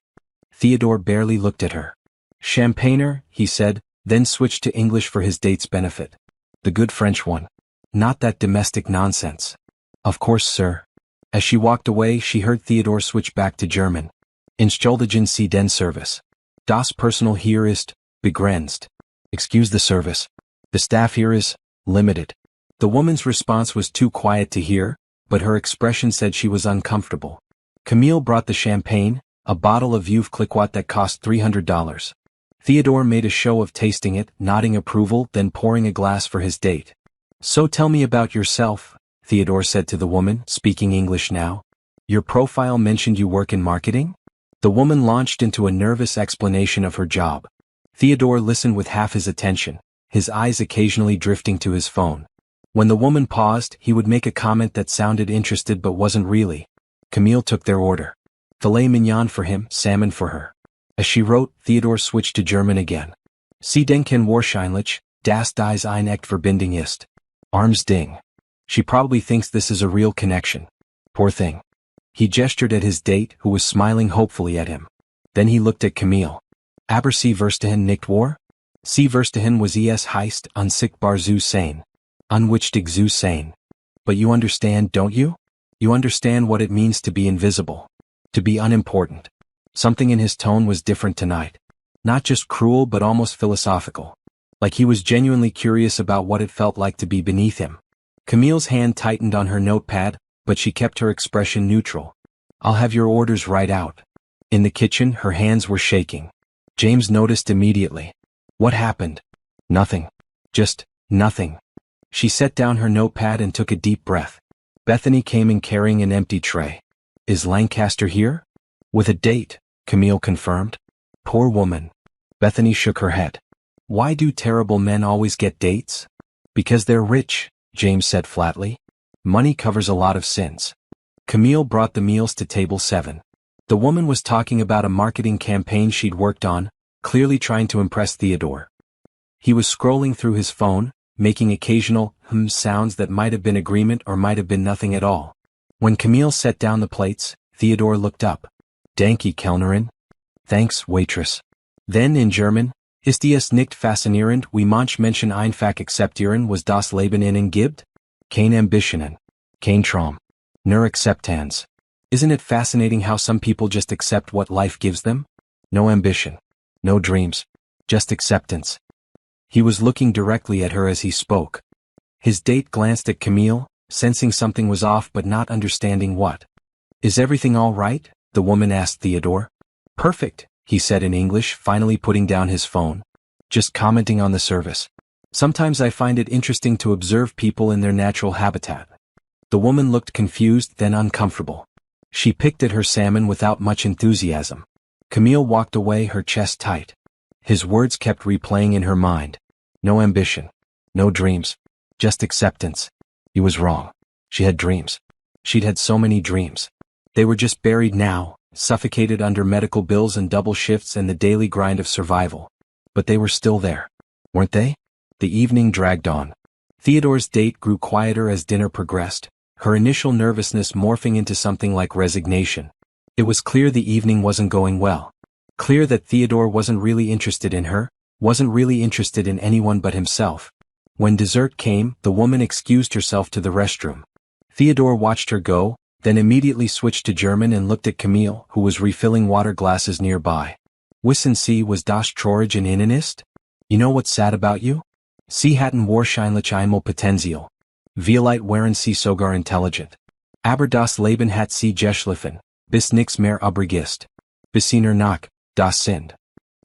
Speaker 1: Theodore barely looked at her. "Champagner," he said, then switched to English for his date's benefit. "The good French one. Not that domestic nonsense." "Of course, sir." As she walked away, she heard Theodore switch back to German. "Entschuldigen Sie den Service. Das Personal hier ist begrenzt. Excuse the service. The staff here is limited." The woman's response was too quiet to hear, but her expression said she was uncomfortable. Camille brought the champagne, a bottle of Veuve Clicquot that cost $300. Theodore made a show of tasting it, nodding approval, then pouring a glass for his date. "So tell me about yourself," Theodore said to the woman, speaking English now. "Your profile mentioned you work in marketing?" The woman launched into a nervous explanation of her job. Theodore listened with half his attention, his eyes occasionally drifting to his phone. When the woman paused, he would make a comment that sounded interested but wasn't really. Camille took their order. Filet mignon for him, salmon for her. As she wrote, Theodore switched to German again. "Sie denken wahrscheinlich, dass dies ein echt Verbindung ist. Arms ding. She probably thinks this is a real connection. Poor thing." He gestured at his date, who was smiling hopefully at him. Then he looked at Camille. "Aber Sie verstehen nicht war? Sie verstehen was es heißt, unsichtbar zu sein. Unwichtig zu sein. But you understand, don't you? You understand what it means to be invisible. To be unimportant." Something in his tone was different tonight. Not just cruel but almost philosophical. Like he was genuinely curious about what it felt like to be beneath him. Camille's hand tightened on her notepad, but she kept her expression neutral. "I'll have your orders right out." In the kitchen, her hands were shaking. James noticed immediately. "What happened?" "Nothing. Just nothing." She set down her notepad and took a deep breath. Bethany came in carrying an empty tray. "Is Lancaster here?" "With a date," Camille confirmed. "Poor woman." Bethany shook her head. "Why do terrible men always get dates?" "Because they're rich," James said flatly. "Money covers a lot of sins." Camille brought the meals to table 7. The woman was talking about a marketing campaign she'd worked on, clearly trying to impress Theodore. He was scrolling through his phone, making occasional sounds that might have been agreement or might have been nothing at all. When Camille set down the plates, Theodore looked up. "Danke, Kellnerin." "Thanks, waitress." Then in German, "Ist es nicht faszinierend, wie manch Menschen einfach akzeptieren, was das Leben ihnen gibt? Keine Ambitionen. Kein Traum. Nur Akzeptanz. Isn't it fascinating how some people just accept what life gives them? No ambition. No dreams. Just acceptance." He was looking directly at her as he spoke. His date glanced at Camille, sensing something was off but not understanding what. "Is everything all right?" the woman asked Theodore. "Perfect," he said in English, finally putting down his phone. "Just commenting on the service. Sometimes I find it interesting to observe people in their natural habitat." The woman looked confused, then uncomfortable. She picked at her salmon without much enthusiasm. Camille walked away, her chest tight. His words kept replaying in her mind. No ambition. No dreams. Just acceptance. He was wrong. She had dreams. She'd had so many dreams. They were just buried now, suffocated under medical bills and double shifts and the daily grind of survival. But they were still there. Weren't they? The evening dragged on. Theodore's date grew quieter as dinner progressed, her initial nervousness morphing into something like resignation. It was clear the evening wasn't going well. Clear that Theodore wasn't really interested in her, wasn't really interested in anyone but himself. When dessert came, the woman excused herself to the restroom. Theodore watched her go, then immediately switched to German and looked at Camille, who was refilling water glasses nearby. "Wissen Sie, was das traurig in Ihnen ist? You know what's sad about you? Sie hatten wahrscheinlich einmal Potenzial. Vielleicht wären Sie sogar intelligent. Aber das Leben hat Sie geschliffen, bis nichts mehr übrig ist. Bis Sie nur noch das sind.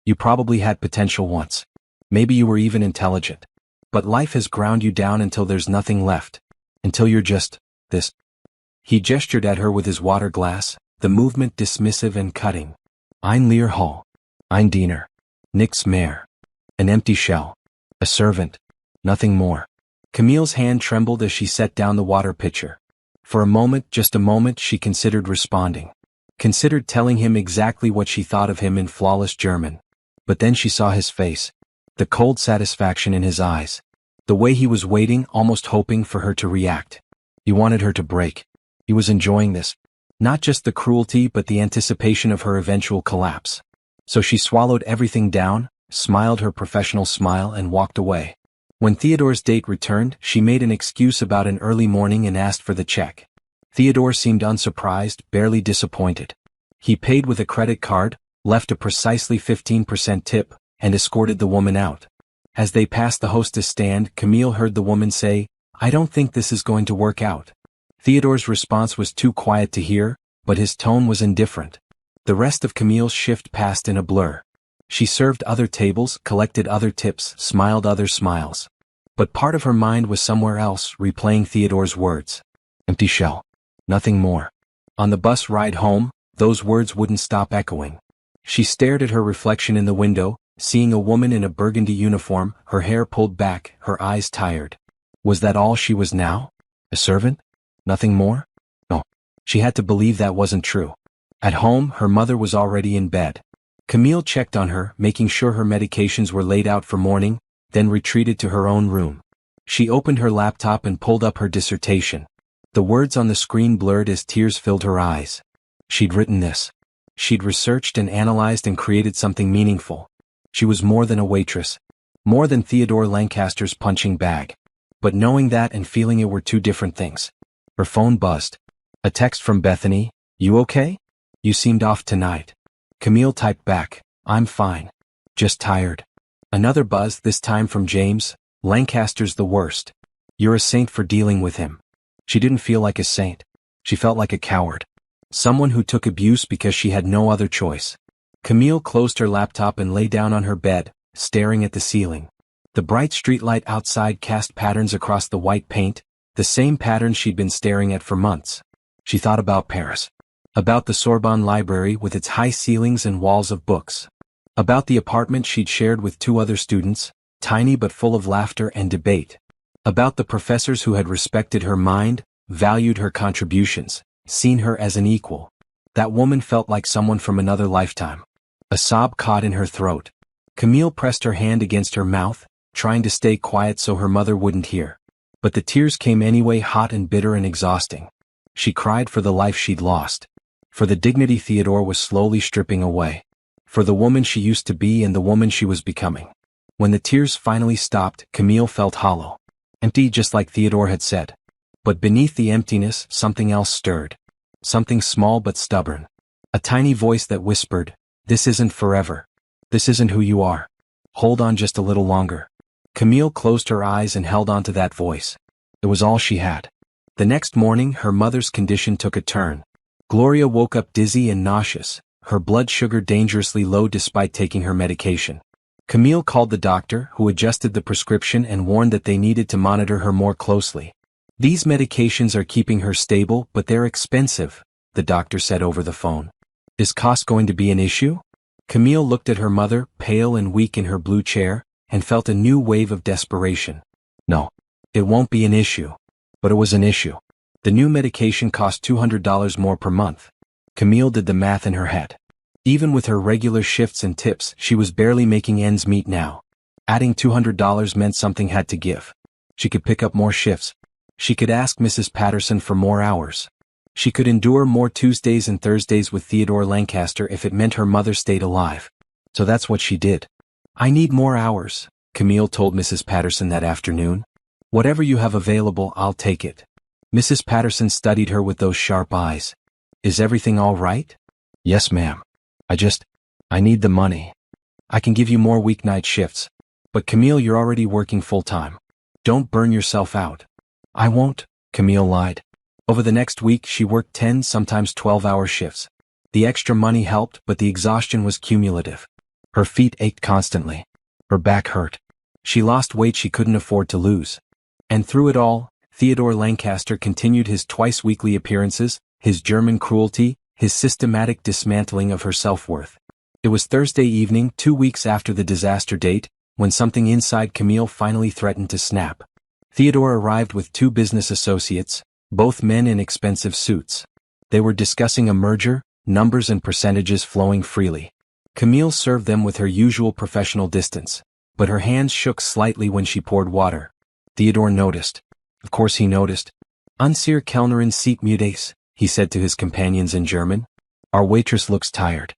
Speaker 1: You probably had potential once. Maybe you were even intelligent. But life has ground you down until there's nothing left. Until you're just this. He gestured at her with his water glass, the movement dismissive and cutting. Ein leer Hall. Ein Diener. Nix mehr. An empty shell. A servant. Nothing more. Camille's hand trembled as she set down the water pitcher. For a moment, just a moment, she considered responding. Considered telling him exactly what she thought of him in flawless German. But then she saw his face. The cold satisfaction in his eyes. The way he was waiting, almost hoping for her to react. He wanted her to break. He was enjoying this. Not just the cruelty but the anticipation of her eventual collapse. So she swallowed everything down, smiled her professional smile and walked away. When Theodore's date returned, she made an excuse about an early morning and asked for the check. Theodore seemed unsurprised, barely disappointed. He paid with a credit card, left a precisely 15% tip, and escorted the woman out. As they passed the hostess stand, Camille heard the woman say, "I don't think this is going to work out." Theodore's response was too quiet to hear, but his tone was indifferent. The rest of Camille's shift passed in a blur. She served other tables, collected other tips, smiled other smiles. But part of her mind was somewhere else, replaying Theodore's words. Empty shell. Nothing more. On the bus ride home, those words wouldn't stop echoing. She stared at her reflection in the window, seeing a woman in a burgundy uniform, her hair pulled back, her eyes tired. Was that all she was now? A servant? Nothing more? No. She had to believe that wasn't true. At home, her mother was already in bed. Camille checked on her, making sure her medications were laid out for morning, then retreated to her own room. She opened her laptop and pulled up her dissertation. The words on the screen blurred as tears filled her eyes. She'd written this. She'd researched and analyzed and created something meaningful. She was more than a waitress. More than Theodore Lancaster's punching bag. But knowing that and feeling it were two different things. Her phone buzzed. A text from Bethany. You okay? You seemed off tonight. Camille typed back. I'm fine. Just tired. Another buzz, this time from James. Lancaster's the worst. You're a saint for dealing with him. She didn't feel like a saint. She felt like a coward. Someone who took abuse because she had no other choice. Camille closed her laptop and lay down on her bed, staring at the ceiling. The bright streetlight outside cast patterns across the white paint, the same patterns she'd been staring at for months. She thought about Paris. About the Sorbonne Library with its high ceilings and walls of books. About the apartment she'd shared with two other students, tiny but full of laughter and debate. About the professors who had respected her mind, valued her contributions, seen her as an equal. That woman felt like someone from another lifetime. A sob caught in her throat. Camille pressed her hand against her mouth, trying to stay quiet so her mother wouldn't hear. But the tears came anyway, hot and bitter and exhausting. She cried for the life she'd lost. For the dignity Theodore was slowly stripping away. For the woman she used to be and the woman she was becoming. When the tears finally stopped, Camille felt hollow. Empty, just like Theodore had said. But beneath the emptiness, something else stirred. Something small but stubborn. A tiny voice that whispered, "This isn't forever. This isn't who you are. Hold on just a little longer." Camille closed her eyes and held on to that voice. It was all she had. The next morning, her mother's condition took a turn. Gloria woke up dizzy and nauseous, her blood sugar dangerously low despite taking her medication. Camille called the doctor, who adjusted the prescription and warned that they needed to monitor her more closely. "These medications are keeping her stable, but they're expensive," the doctor said over the phone. "Is cost going to be an issue?" Camille looked at her mother, pale and weak in her blue chair, and felt a new wave of desperation. No, it won't be an issue. But it was an issue. The new medication cost $200 more per month. Camille did the math in her head. Even with her regular shifts and tips, she was barely making ends meet now. Adding $200 meant something had to give. She could pick up more shifts. She could ask Mrs. Patterson for more hours. She could endure more Tuesdays and Thursdays with Theodore Lancaster if it meant her mother stayed alive. So that's what she did. "I need more hours," Camille told Mrs. Patterson that afternoon. "Whatever you have available, I'll take it." Mrs. Patterson studied her with those sharp eyes. "Is everything all right?" "Yes, ma'am. I need the money. I can give you more weeknight shifts. But Camille, you're already working full-time. Don't burn yourself out." "I won't," Camille lied. Over the next week, she worked 10, sometimes 12-hour shifts. The extra money helped, but the exhaustion was cumulative. Her feet ached constantly. Her back hurt. She lost weight she couldn't afford to lose. And through it all, Theodore Lancaster continued his twice-weekly appearances, his German cruelty, his systematic dismantling of her self-worth. It was Thursday evening, 2 weeks after the disaster date, when something inside Camille finally threatened to snap. Theodore arrived with 2 business associates, both men in expensive suits. They were discussing a merger, numbers and percentages flowing freely. Camille served them with her usual professional distance, but her hands shook slightly when she poured water. Theodore noticed. Of course he noticed. "Unser Kellnerin sieht müde," he said to his companions in German. "Our waitress looks tired.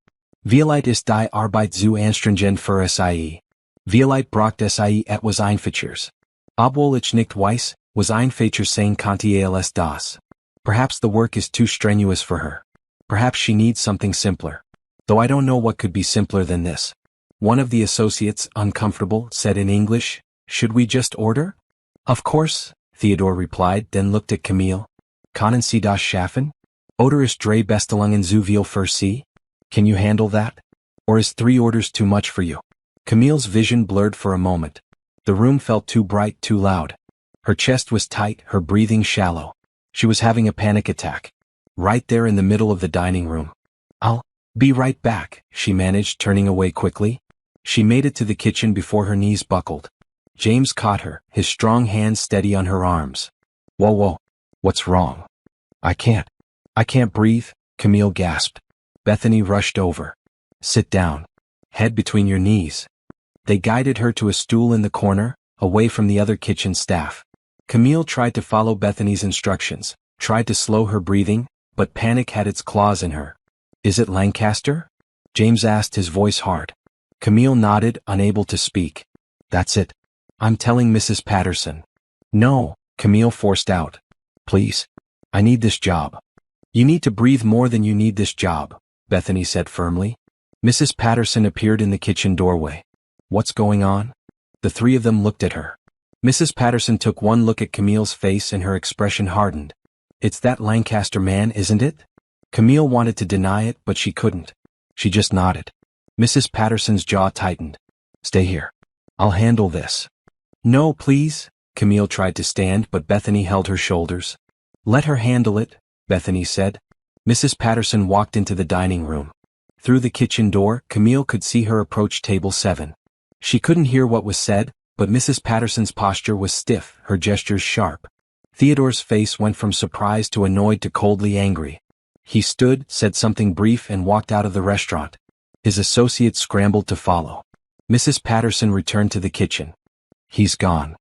Speaker 1: Vielleicht ist die Arbeit zu anstrengend für sie. Vielleicht braucht sie etwas Einfächers. Obwohl ich nicht weiß, was Einfächer sein könnte als das. Perhaps the work is too strenuous for her. Perhaps she needs something simpler. Though I don't know what could be simpler than this." One of the associates, uncomfortable, said in English, "Should we just order?" "Of course," Theodore replied, then looked at Camille. "Können Sie das schaffen? Oder ist 3 Bestellungen zu viel für Sie? Can you handle that? Or is 3 orders too much for you?" Camille's vision blurred for a moment. The room felt too bright, too loud. Her chest was tight, her breathing shallow. She was having a panic attack. Right there in the middle of the dining room. "I'll be right back," she managed, turning away quickly. She made it to the kitchen before her knees buckled. James caught her, his strong hands steady on her arms. Whoa, what's wrong?" I can't breathe," Camille gasped. Bethany rushed over. "Sit down. Head between your knees." They guided her to a stool in the corner, away from the other kitchen staff. Camille tried to follow Bethany's instructions, tried to slow her breathing, but panic had its claws in her. "Is it Lancaster?" James asked, his voice hard. Camille nodded, unable to speak. "That's it. I'm telling Mrs. Patterson." "No," Camille forced out. "Please. I need this job." "You need to breathe more than you need this job," Bethany said firmly. Mrs. Patterson appeared in the kitchen doorway. "What's going on?" The 3 of them looked at her. Mrs. Patterson took one look at Camille's face and her expression hardened. "It's that Lancaster man, isn't it?" Camille wanted to deny it, but she couldn't. She just nodded. Mrs. Patterson's jaw tightened. "Stay here. I'll handle this." "No, please." Camille tried to stand, but Bethany held her shoulders. "Let her handle it," Bethany said. Mrs. Patterson walked into the dining room. Through the kitchen door, Camille could see her approach table 7. She couldn't hear what was said, but Mrs. Patterson's posture was stiff, her gestures sharp. Theodore's face went from surprise to annoyed to coldly angry. He stood, said something brief and walked out of the restaurant. His associates scrambled to follow. Mrs. Patterson returned to the kitchen. "He's gone."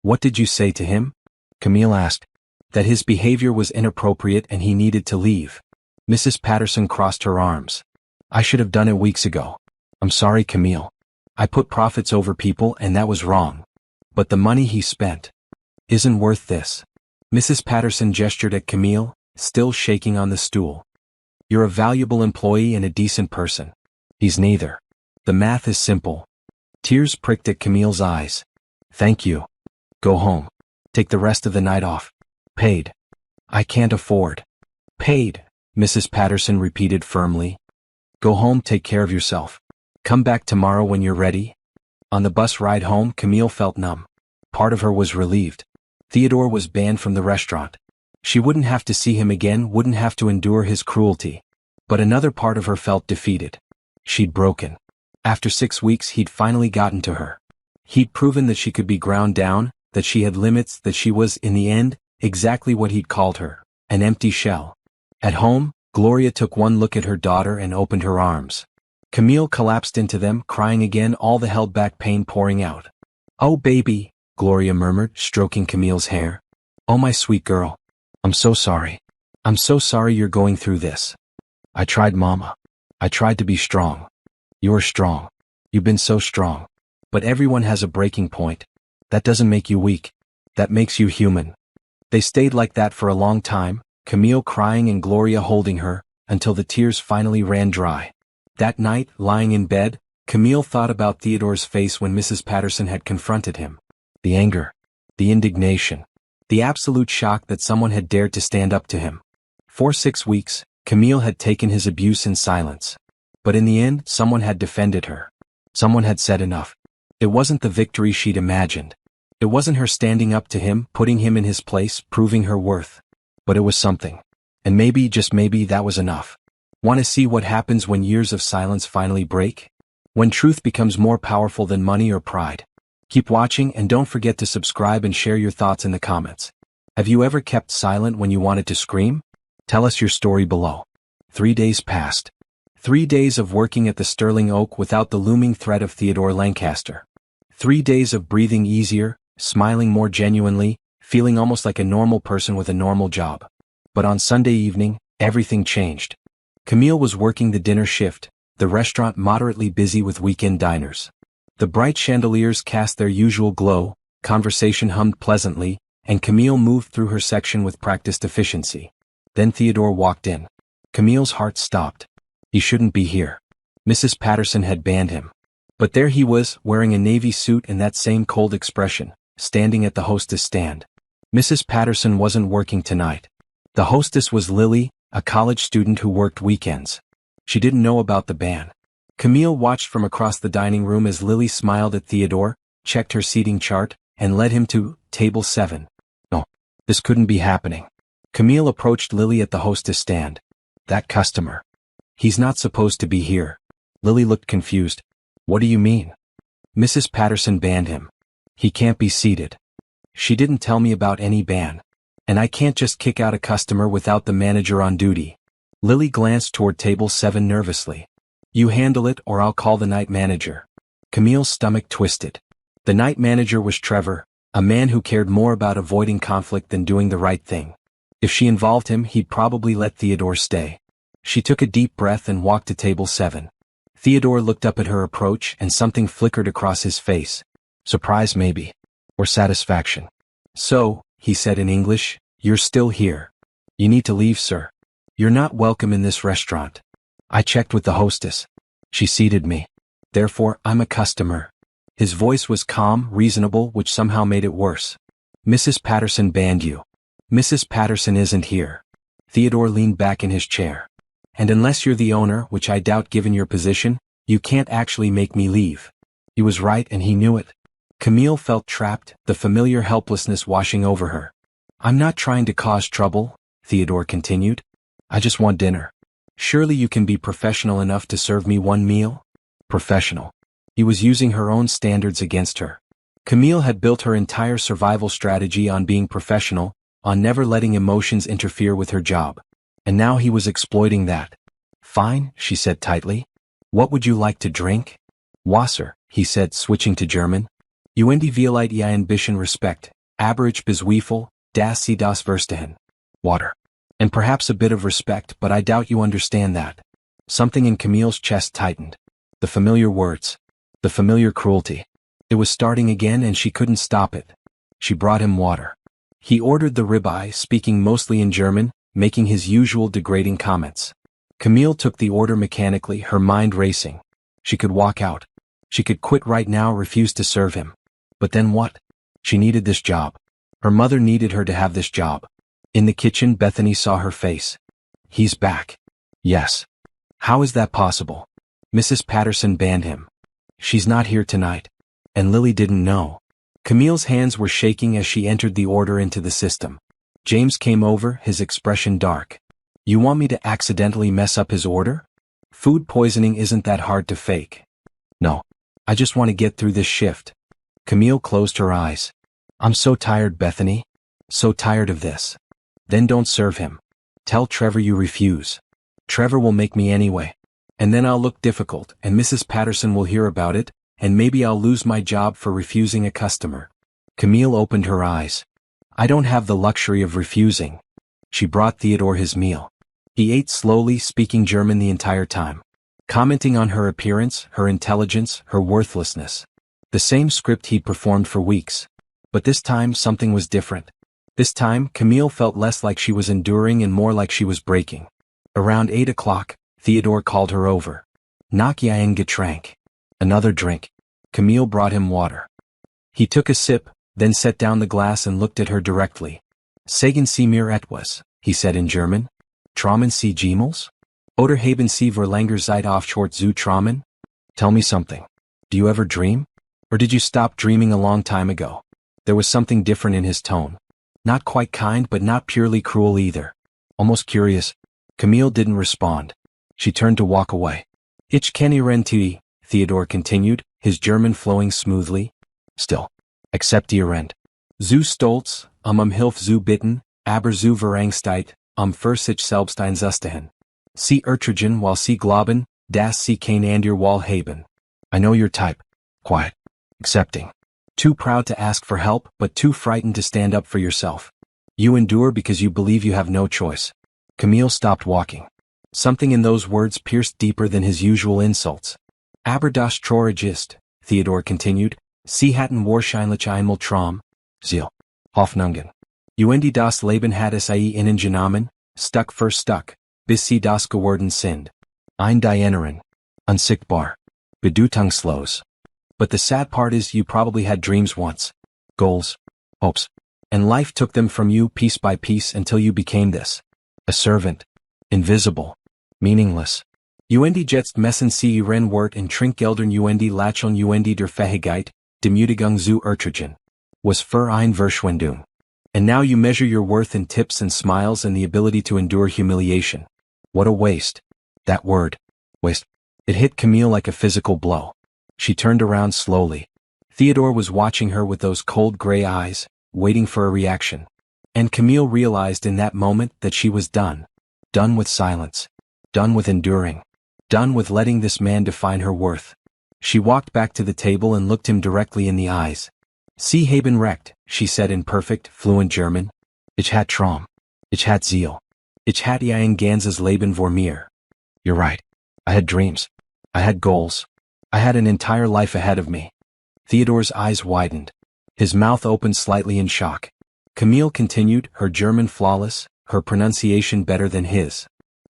Speaker 1: "What did you say to him?" Camille asked. "That his behavior was inappropriate and he needed to leave." Mrs. Patterson crossed her arms. "I should have done it weeks ago. I'm sorry, Camille. I put profits over people and that was wrong. But the money he spent isn't worth this." Mrs. Patterson gestured at Camille, still shaking on the stool. "You're a valuable employee and a decent person. He's neither. The math is simple." Tears pricked at Camille's eyes. "Thank you. Go home. Take the rest of the night off. Paid." "I can't afford." "Paid," Mrs. Patterson repeated firmly. "Go home, take care of yourself. Come back tomorrow when you're ready." On the bus ride home, Camille felt numb. Part of her was relieved. Theodore was banned from the restaurant. She wouldn't have to see him again, wouldn't have to endure his cruelty. But another part of her felt defeated. She'd broken. After 6 weeks he'd finally gotten to her. He'd proven that she could be ground down, that she had limits, that she was, in the end, exactly what he'd called her, an empty shell. At home, Gloria took one look at her daughter and opened her arms. Camille collapsed into them, crying again, all the held-back pain pouring out. "Oh baby," Gloria murmured, stroking Camille's hair. "Oh my sweet girl. I'm so sorry. I'm so sorry you're going through this. I tried, Mama. I tried to be strong. You're strong. You've been so strong. But everyone has a breaking point. That doesn't make you weak. That makes you human." They stayed like that for a long time, Camille crying and Gloria holding her, until the tears finally ran dry. That night, lying in bed, Camille thought about Theodore's face when Mrs. Patterson had confronted him. The anger. The indignation. The absolute shock that someone had dared to stand up to him. For 6 weeks, Camille had taken his abuse in silence. But in the end, someone had defended her. Someone had said enough. It wasn't the victory she'd imagined. It wasn't her standing up to him, putting him in his place, proving her worth. But it was something. And maybe, just maybe, that was enough. Want to see what happens when years of silence finally break? When truth becomes more powerful than money or pride? Keep watching and don't forget to subscribe and share your thoughts in the comments. Have you ever kept silent when you wanted to scream? Tell us your story below. 3 days passed. 3 days of working at the Sterling Oak without the looming threat of Theodore Lancaster. 3 days of breathing easier, smiling more genuinely, feeling almost like a normal person with a normal job. But on Sunday evening, everything changed. Camille was working the dinner shift, the restaurant moderately busy with weekend diners. The bright chandeliers cast their usual glow, conversation hummed pleasantly, and Camille moved through her section with practiced efficiency. Then Theodore walked in. Camille's heart stopped. He shouldn't be here. Mrs. Patterson had banned him. But there he was, wearing a navy suit and that same cold expression, standing at the hostess stand. Mrs. Patterson wasn't working tonight. The hostess was Lily, a college student who worked weekends. She didn't know about the ban. Camille watched from across the dining room as Lily smiled at Theodore, checked her seating chart, and led him to table 7. No, this couldn't be happening. Camille approached Lily at the hostess stand. That customer. He's not supposed to be here. Lily looked confused. What do you mean? Mrs. Patterson banned him. He can't be seated. She didn't tell me about any ban. And I can't just kick out a customer without the manager on duty. Lily glanced toward table 7 nervously. You handle it or I'll call the night manager. Camille's stomach twisted. The night manager was Trevor, a man who cared more about avoiding conflict than doing the right thing. If she involved him, he'd probably let Theodore stay. She took a deep breath and walked to table 7. Theodore looked up at her approach and something flickered across his face. Surprise maybe. Or satisfaction. So, he said in English, you're still here. You need to leave, sir. You're not welcome in this restaurant. I checked with the hostess. She seated me. Therefore, I'm a customer. His voice was calm, reasonable, which somehow made it worse. Mrs. Patterson banned you. Mrs. Patterson isn't here. Theodore leaned back in his chair. And unless you're the owner, which I doubt given your position, you can't actually make me leave. He was right and he knew it. Camille felt trapped, the familiar helplessness washing over her. I'm not trying to cause trouble, Theodore continued. I just want dinner. Surely you can be professional enough to serve me one meal? Professional. He was using her own standards against her. Camille had built her entire survival strategy on being professional, on never letting emotions interfere with her job. And now he was exploiting that. Fine, she said tightly. What would you like to drink? Wasser, he said, switching to German. Uendi vielleicht ihr ein bisschen Respekt, aberich Bezweifel, dass Sie das verstehen. Water. And perhaps a bit of respect, but I doubt you understand that. Something in Camille's chest tightened. The familiar words. The familiar cruelty. It was starting again and she couldn't stop it. She brought him water. He ordered the ribeye, speaking mostly in German, making his usual degrading comments. Camille took the order mechanically, her mind racing. She could walk out. She could quit right now, refuse to serve him. But then what? She needed this job. Her mother needed her to have this job. In the kitchen, Bethany saw her face. He's back. Yes. How is that possible? Mrs. Patterson banned him. She's not here tonight. And Lily didn't know. Camille's hands were shaking as she entered the order into the system. James came over, his expression dark. You want me to accidentally mess up his order? Food poisoning isn't that hard to fake. No. I just want to get through this shift. Camille closed her eyes. I'm so tired, Bethany. So tired of this. Then don't serve him. Tell Trevor you refuse. Trevor will make me anyway. And then I'll look difficult, and Mrs. Patterson will hear about it, and maybe I'll lose my job for refusing a customer. Camille opened her eyes. I don't have the luxury of refusing. She brought Theodore his meal. He ate slowly, speaking German the entire time. Commenting on her appearance, her intelligence, her worthlessness. The same script he'd performed for weeks. But this time something was different. This time, Camille felt less like she was enduring and more like she was breaking. Around 8 o'clock, Theodore called her over. Nach ein Getränk. Another drink. Camille brought him water. He took a sip, then set down the glass and looked at her directly. Sagen Sie mir etwas, he said in German. Träumen Sie jemals? Oder haben Sie vor langer Zeit oft zu träumen? Tell me something. Do you ever dream? Or did you stop dreaming a long time ago? There was something different in his tone. Not quite kind but not purely cruel either. Almost curious. Camille didn't respond. She turned to walk away. Ich kenne Renti, Theodore continued, his German flowing smoothly. Still. Accept ihr Rent. Zu stolz, Hilf zu bitten, aber zu verangsteit, für sich selbst einzustehen. Sie ertragen while sie glauben, dass sie kein ander Wahl haben. I know your type. Quiet. Accepting. Too proud to ask for help, but too frightened to stand up for yourself. You endure because you believe you have no choice. Camille stopped walking. Something in those words pierced deeper than his usual insults. Aber das Traurige ist, Theodore continued, Sie hatten wahrscheinlich einmal Traum, Ziel, Hoffnungen. Und das Leben hat es ihnen genommen, Stück für Stück, bis sie das geworden sind. Ein Dienerin. Unsichtbar. Bedeutungslos. But the sad part is you probably had dreams once. Goals. Hopes. And life took them from you piece by piece until you became this. A servant. Invisible. Meaningless. Und jetzt messen sie ihren Wert in Trinkgeldern und Lächeln und der Fähigkeit, Demütigung zu ertragen. Was für ein Verschwendung. And now you measure your worth in tips and smiles and the ability to endure humiliation. What a waste. That word. Waste. It hit Camille like a physical blow. She turned around slowly. Theodore was watching her with those cold gray eyes, waiting for a reaction. And Camille realized in that moment that she was done. Done with silence. Done with enduring. Done with letting this man define her worth. She walked back to the table and looked him directly in the eyes. Sie haben recht, she said in perfect, fluent German. Ich hatte Traum. Ich hatte Ziel. Ich hatte ein ganzes Leben vor mir. You're right. I had dreams. I had goals. I had an entire life ahead of me. Theodore's eyes widened. His mouth opened slightly in shock. Camille continued, her German flawless, her pronunciation better than his.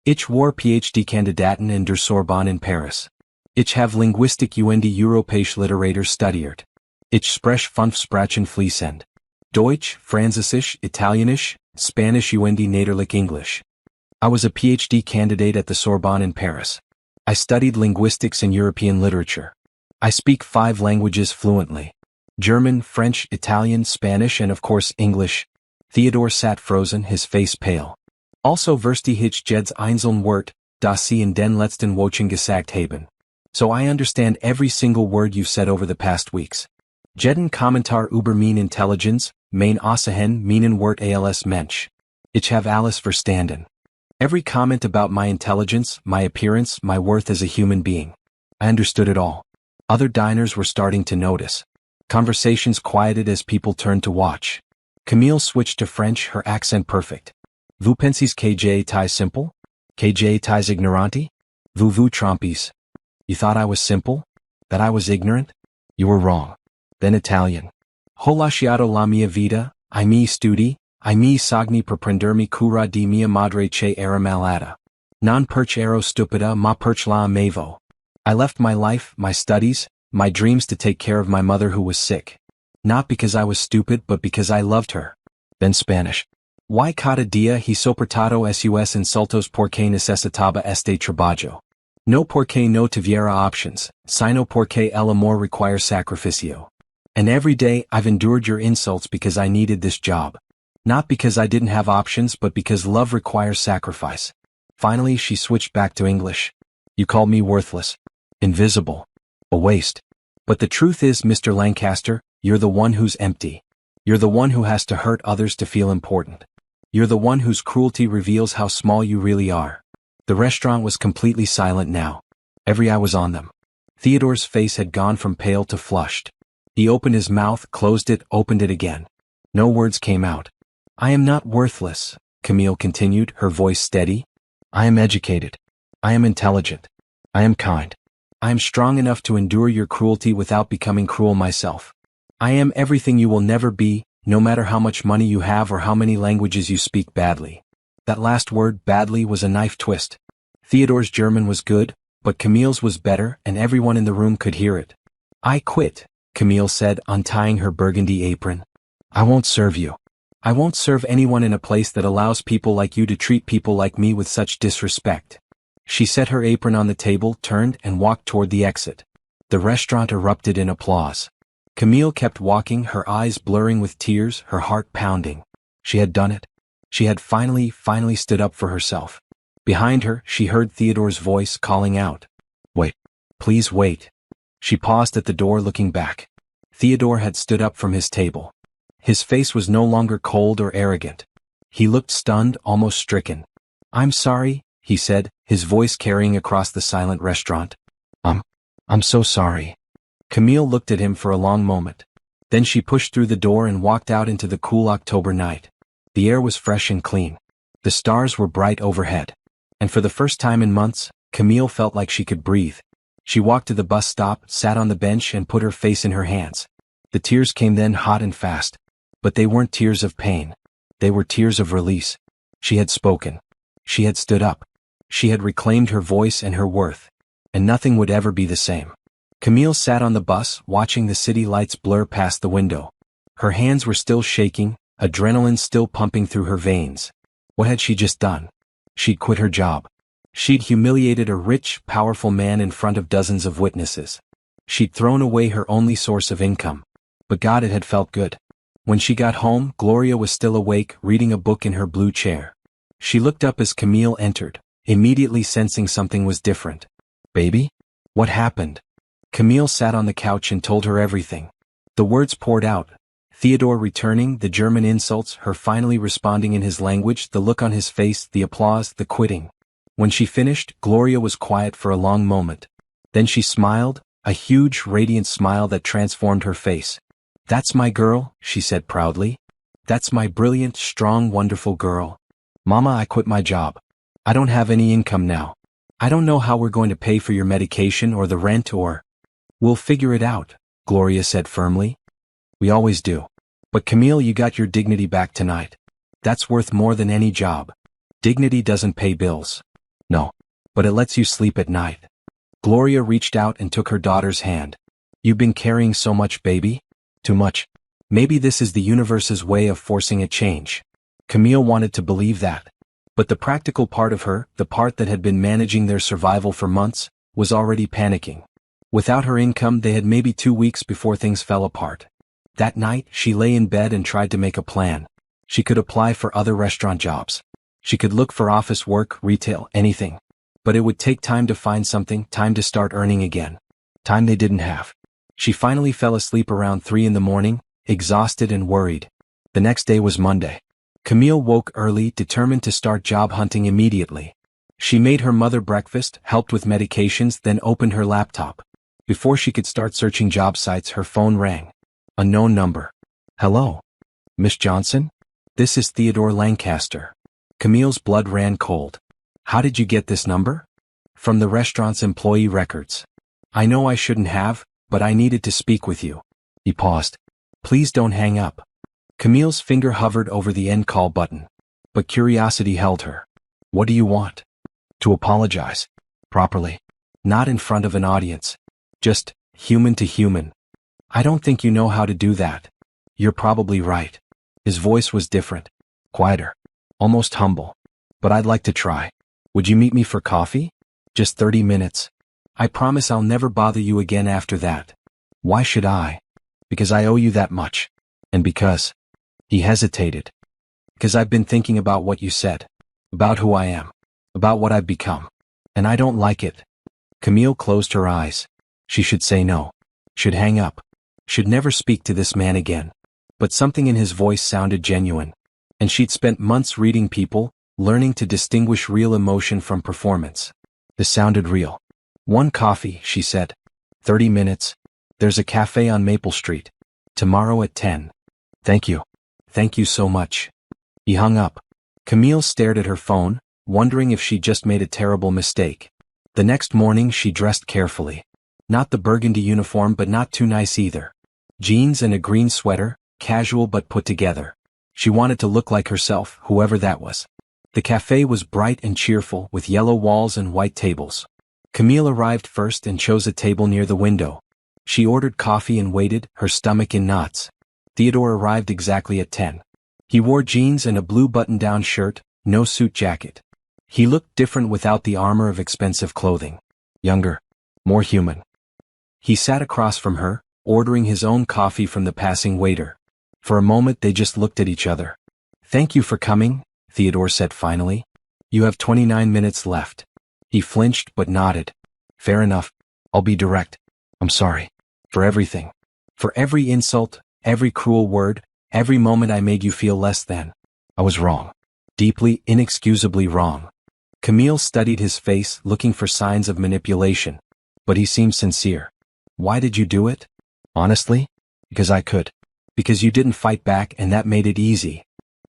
Speaker 1: Ich war PhD Kandidatin in der Sorbonne in Paris. Ich have Linguistik und Europäische Literatur studiert. Ich spreche 5 Sprachen fließend. Deutsch, Französisch, Italienisch, Spanish und Niederländisch English. I was a PhD candidate at the Sorbonne in Paris. I studied linguistics and European literature. I speak 5 languages fluently. German, French, Italian, Spanish and of course English. Theodore sat frozen, his face pale. Also verstehe ich jedes einzelne Wort, das Sie in den letzten Wochen gesagt haben. So I understand every single word you've said over the past weeks. Jeden Kommentar über meine Intelligenz, mein Aussehen, meinen Wort als Mensch. Ich have alles verstanden. Every comment about my intelligence, my appearance, my worth as a human being. I understood it all. Other diners were starting to notice. Conversations quieted as people turned to watch. Camille switched to French, her accent perfect. Vous pensez que j'étais simple? Que j'étais ignorante? Vous vous trompez. You thought I was simple? That I was ignorant? You were wrong. Then Italian. Ho lasciato la mia vita, I mi studi, I mi sogni per prendermi cura di mia madre che era malata. Non perché ero stupida ma perché la amavo. I left my life, my studies, my dreams to take care of my mother who was sick. Not because I was stupid but because I loved her. Then Spanish. Y cada dia he soportado sus insultos porque necesitaba este trabajo. No porque no tuviera options, sino porque el amor requires sacrificio. And every day I've endured your insults because I needed this job. Not because I didn't have options but because love requires sacrifice. Finally she switched back to English. You called me worthless. Invisible. A waste. But the truth is, Mr. Lancaster, you're the one who's empty. You're the one who has to hurt others to feel important. You're the one whose cruelty reveals how small you really are. The restaurant was completely silent now. Every eye was on them. Theodore's face had gone from pale to flushed. He opened his mouth, closed it, opened it again. No words came out. I am not worthless, Camille continued, her voice steady. I am educated. I am intelligent. I am kind. I am strong enough to endure your cruelty without becoming cruel myself. I am everything you will never be, no matter how much money you have or how many languages you speak badly. That last word, badly, was a knife twist. Theodore's German was good, but Camille's was better, and everyone in the room could hear it. I quit, Camille said, untying her burgundy apron. I won't serve you. I won't serve anyone in a place that allows people like you to treat people like me with such disrespect. She set her apron on the table, turned, and walked toward the exit. The restaurant erupted in applause. Camille kept walking, her eyes blurring with tears, her heart pounding. She had done it. She had finally stood up for herself. Behind her, she heard Theodore's voice calling out. Wait. Please wait. She paused at the door, looking back. Theodore had stood up from his table. His face was no longer cold or arrogant. He looked stunned, almost stricken. I'm sorry, he said, his voice carrying across the silent restaurant. I'm so sorry. Camille looked at him for a long moment. Then she pushed through the door and walked out into the cool October night. The air was fresh and clean. The stars were bright overhead. And for the first time in months, Camille felt like she could breathe. She walked to the bus stop, sat on the bench and put her face in her hands. The tears came then, hot and fast. But they weren't tears of pain. They were tears of release. She had spoken. She had stood up. She had reclaimed her voice and her worth. And nothing would ever be the same. Camille sat on the bus, watching the city lights blur past the window. Her hands were still shaking, adrenaline still pumping through her veins. What had she just done? She'd quit her job. She'd humiliated a rich, powerful man in front of dozens of witnesses. She'd thrown away her only source of income. But God, it had felt good. When she got home, Gloria was still awake, reading a book in her blue chair. She looked up as Camille entered, immediately sensing something was different. Baby? What happened? Camille sat on the couch and told her everything. The words poured out. Theodore returning, the German insults, her finally responding in his language, the look on his face, the applause, the quitting. When she finished, Gloria was quiet for a long moment. Then she smiled, a huge, radiant smile that transformed her face. That's my girl, she said proudly. That's my brilliant, strong, wonderful girl. Mama, I quit my job. I don't have any income now. I don't know how we're going to pay for your medication or the rent or... We'll figure it out, Gloria said firmly. We always do. But Camille, you got your dignity back tonight. That's worth more than any job. Dignity doesn't pay bills. No. But it lets you sleep at night. Gloria reached out and took her daughter's hand. You've been carrying so much, baby. Too much. Maybe this is the universe's way of forcing a change. Camille wanted to believe that. But the practical part of her, the part that had been managing their survival for months, was already panicking. Without her income, they had maybe 2 weeks before things fell apart. That night, she lay in bed and tried to make a plan. She could apply for other restaurant jobs. She could look for office work, retail, anything. But it would take time to find something, time to start earning again. Time they didn't have. She finally fell asleep around 3 in the morning, exhausted and worried. The next day was Monday. Camille woke early, determined to start job hunting immediately. She made her mother breakfast, helped with medications, then opened her laptop. Before she could start searching job sites, her phone rang. A known number. Hello? Miss Johnson? This is Theodore Lancaster. Camille's blood ran cold. How did you get this number? From the restaurant's employee records. I know I shouldn't have, but I needed to speak with you. He paused. Please don't hang up. Camille's finger hovered over the end call button. But curiosity held her. What do you want? To apologize. Properly. Not in front of an audience. Just, human to human. I don't think you know how to do that. You're probably right. His voice was different. Quieter. Almost humble. But I'd like to try. Would you meet me for coffee? Just 30 minutes. I promise I'll never bother you again after that. Why should I? Because I owe you that much. And because... He hesitated. Because I've been thinking about what you said. About who I am. About what I've become. And I don't like it. Camille closed her eyes. She should say no. Should hang up. Should never speak to this man again. But something in his voice sounded genuine. And she'd spent months reading people, learning to distinguish real emotion from performance. This sounded real. One coffee, she said. 30 minutes. There's a cafe on Maple Street. Tomorrow at 10. Thank you. Thank you so much. He hung up. Camille stared at her phone, wondering if she'd just made a terrible mistake. The next morning she dressed carefully. Not the burgundy uniform, but not too nice either. Jeans and a green sweater, casual but put together. She wanted to look like herself, whoever that was. The cafe was bright and cheerful, with yellow walls and white tables. Camille arrived first and chose a table near the window. She ordered coffee and waited, her stomach in knots. Theodore arrived exactly at 10. He wore jeans and a blue button-down shirt, no suit jacket. He looked different without the armor of expensive clothing. Younger. More human. He sat across from her, ordering his own coffee from the passing waiter. For a moment they just looked at each other. "Thank you for coming," Theodore said finally. "You have 29 minutes left." He flinched but nodded. "Fair enough. I'll be direct. I'm sorry. For everything. For every insult, every cruel word, every moment I made you feel less than. I was wrong. Deeply, inexcusably wrong." Camille studied his face, looking for signs of manipulation. But he seemed sincere. "Why did you do it?" "Honestly? Because I could. Because you didn't fight back and that made it easy."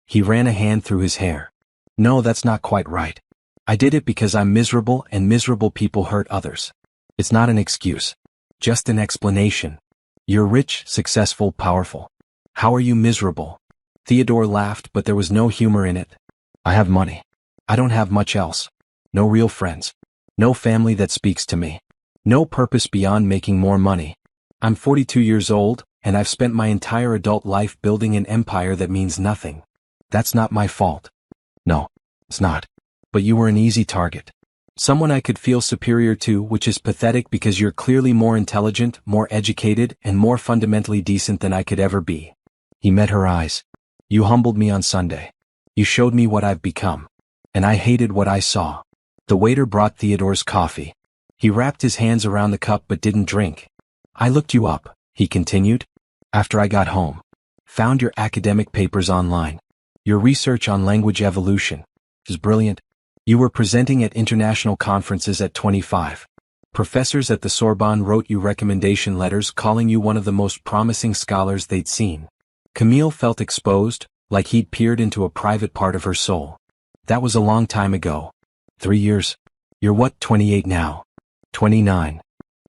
Speaker 1: He ran a hand through his hair. "No, that's not quite right. I did it because I'm miserable and miserable people hurt others. It's not an excuse. Just an explanation. You're rich, successful, powerful. How are you miserable?" Theodore laughed, but there was no humor in it. "I have money. I don't have much else. No real friends. No family that speaks to me. No purpose beyond making more money. I'm 42 years old, and I've spent my entire adult life building an empire that means nothing. That's not my fault." "No, it's not. But you were an easy target. Someone I could feel superior to, which is pathetic because you're clearly more intelligent, more educated, and more fundamentally decent than I could ever be." He met her eyes. "You humbled me on Sunday. You showed me what I've become. And I hated what I saw." The waiter brought Theodore's coffee. He wrapped his hands around the cup but didn't drink. "I looked you up," he continued, "after I got home. Found your academic papers online. Your research on language evolution is brilliant. You were presenting at international conferences at 25. Professors at the Sorbonne wrote you recommendation letters calling you one of the most promising scholars they'd seen." Camille felt exposed, like he'd peered into a private part of her soul. "That was a long time ago. 3 years. You're what, 28 now? 29.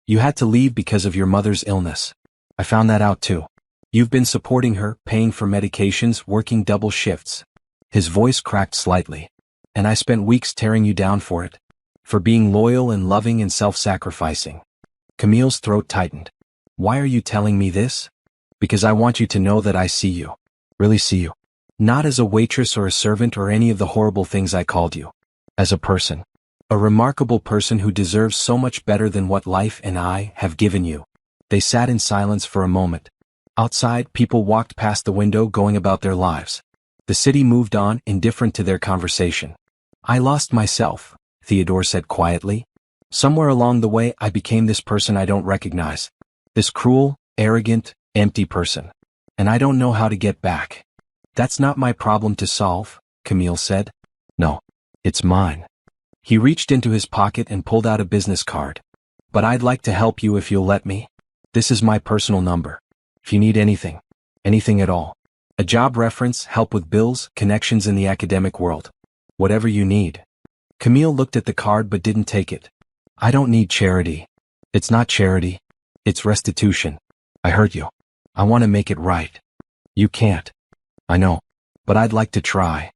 Speaker 1: You had to leave because of your mother's illness. I found that out too. You've been supporting her, paying for medications, working double shifts." His voice cracked slightly. "And I spent weeks tearing you down for it. For being loyal and loving and self-sacrificing." Camille's throat tightened. "Why are you telling me this?" "Because I want you to know that I see you. Really see you. Not as a waitress or a servant or any of the horrible things I called you. As a person. A remarkable person who deserves so much better than what life and I have given you." They sat in silence for a moment. Outside, people walked past the window going about their lives. The city moved on, indifferent to their conversation. "I lost myself," Theodore said quietly. "Somewhere along the way I became this person I don't recognize. This cruel, arrogant, empty person. And I don't know how to get back." "That's not my problem to solve," Camille said. "No, it's mine." He reached into his pocket and pulled out a business card. "But I'd like to help you if you'll let me. This is my personal number. If you need anything at all. A job reference, help with bills, connections in the academic world. Whatever you need." Camille looked at the card but didn't take it. "I don't need charity." "It's not charity. It's restitution. I hurt you. I want to make it right." "You can't." "I know. But I'd like to try."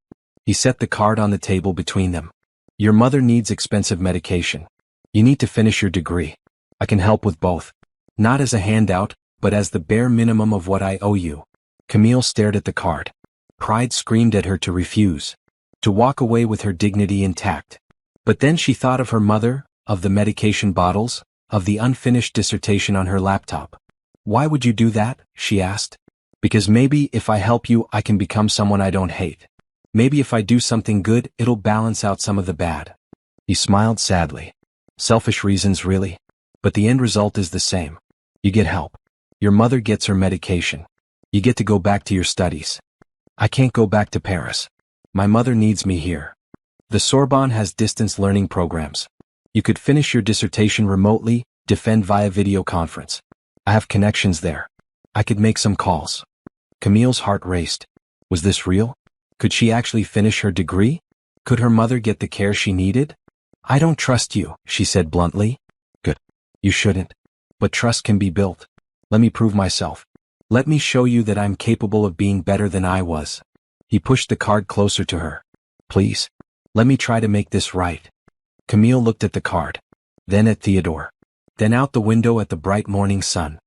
Speaker 1: He set the card on the table between them. "Your mother needs expensive medication. You need to finish your degree. I can help with both. Not as a handout, but as the bare minimum of what I owe you." Camille stared at the card. Pride screamed at her to refuse. To walk away with her dignity intact. But then she thought of her mother, of the medication bottles, of the unfinished dissertation on her laptop. "Why would you do that?" she asked. "Because maybe if I help you I can become someone I don't hate. Maybe if I do something good it'll balance out some of the bad." He smiled sadly. "Selfish reasons really. But the end result is the same. You get help. Your mother gets her medication. You get to go back to your studies. I can't go back to Paris. My mother needs me here. The Sorbonne has distance learning programs. You could finish your dissertation remotely, defend via video conference. I have connections there. I could make some calls." Camille's heart raced. Was this real? Could she actually finish her degree? Could her mother get the care she needed? "I don't trust you," she said bluntly. "Good. You shouldn't. But trust can be built. Let me prove myself. Let me show you that I'm capable of being better than I was." He pushed the card closer to her. "Please. Let me try to make this right." Camille looked at the card. Then at Theodore. Then out the window at the bright morning sun.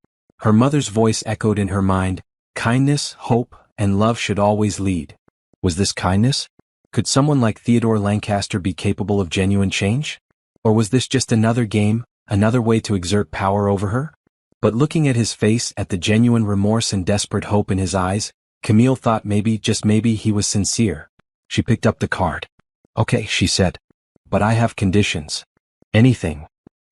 Speaker 1: Her mother's voice echoed in her mind. Kindness, hope, and love should always lead. Was this kindness? Could someone like Theodore Lancaster be capable of genuine change? Or was this just another game, another way to exert power over her? But looking at his face, at the genuine remorse and desperate hope in his eyes, Camille thought maybe, just maybe, he was sincere. She picked up the card. "Okay," she said. "But I have conditions." "Anything.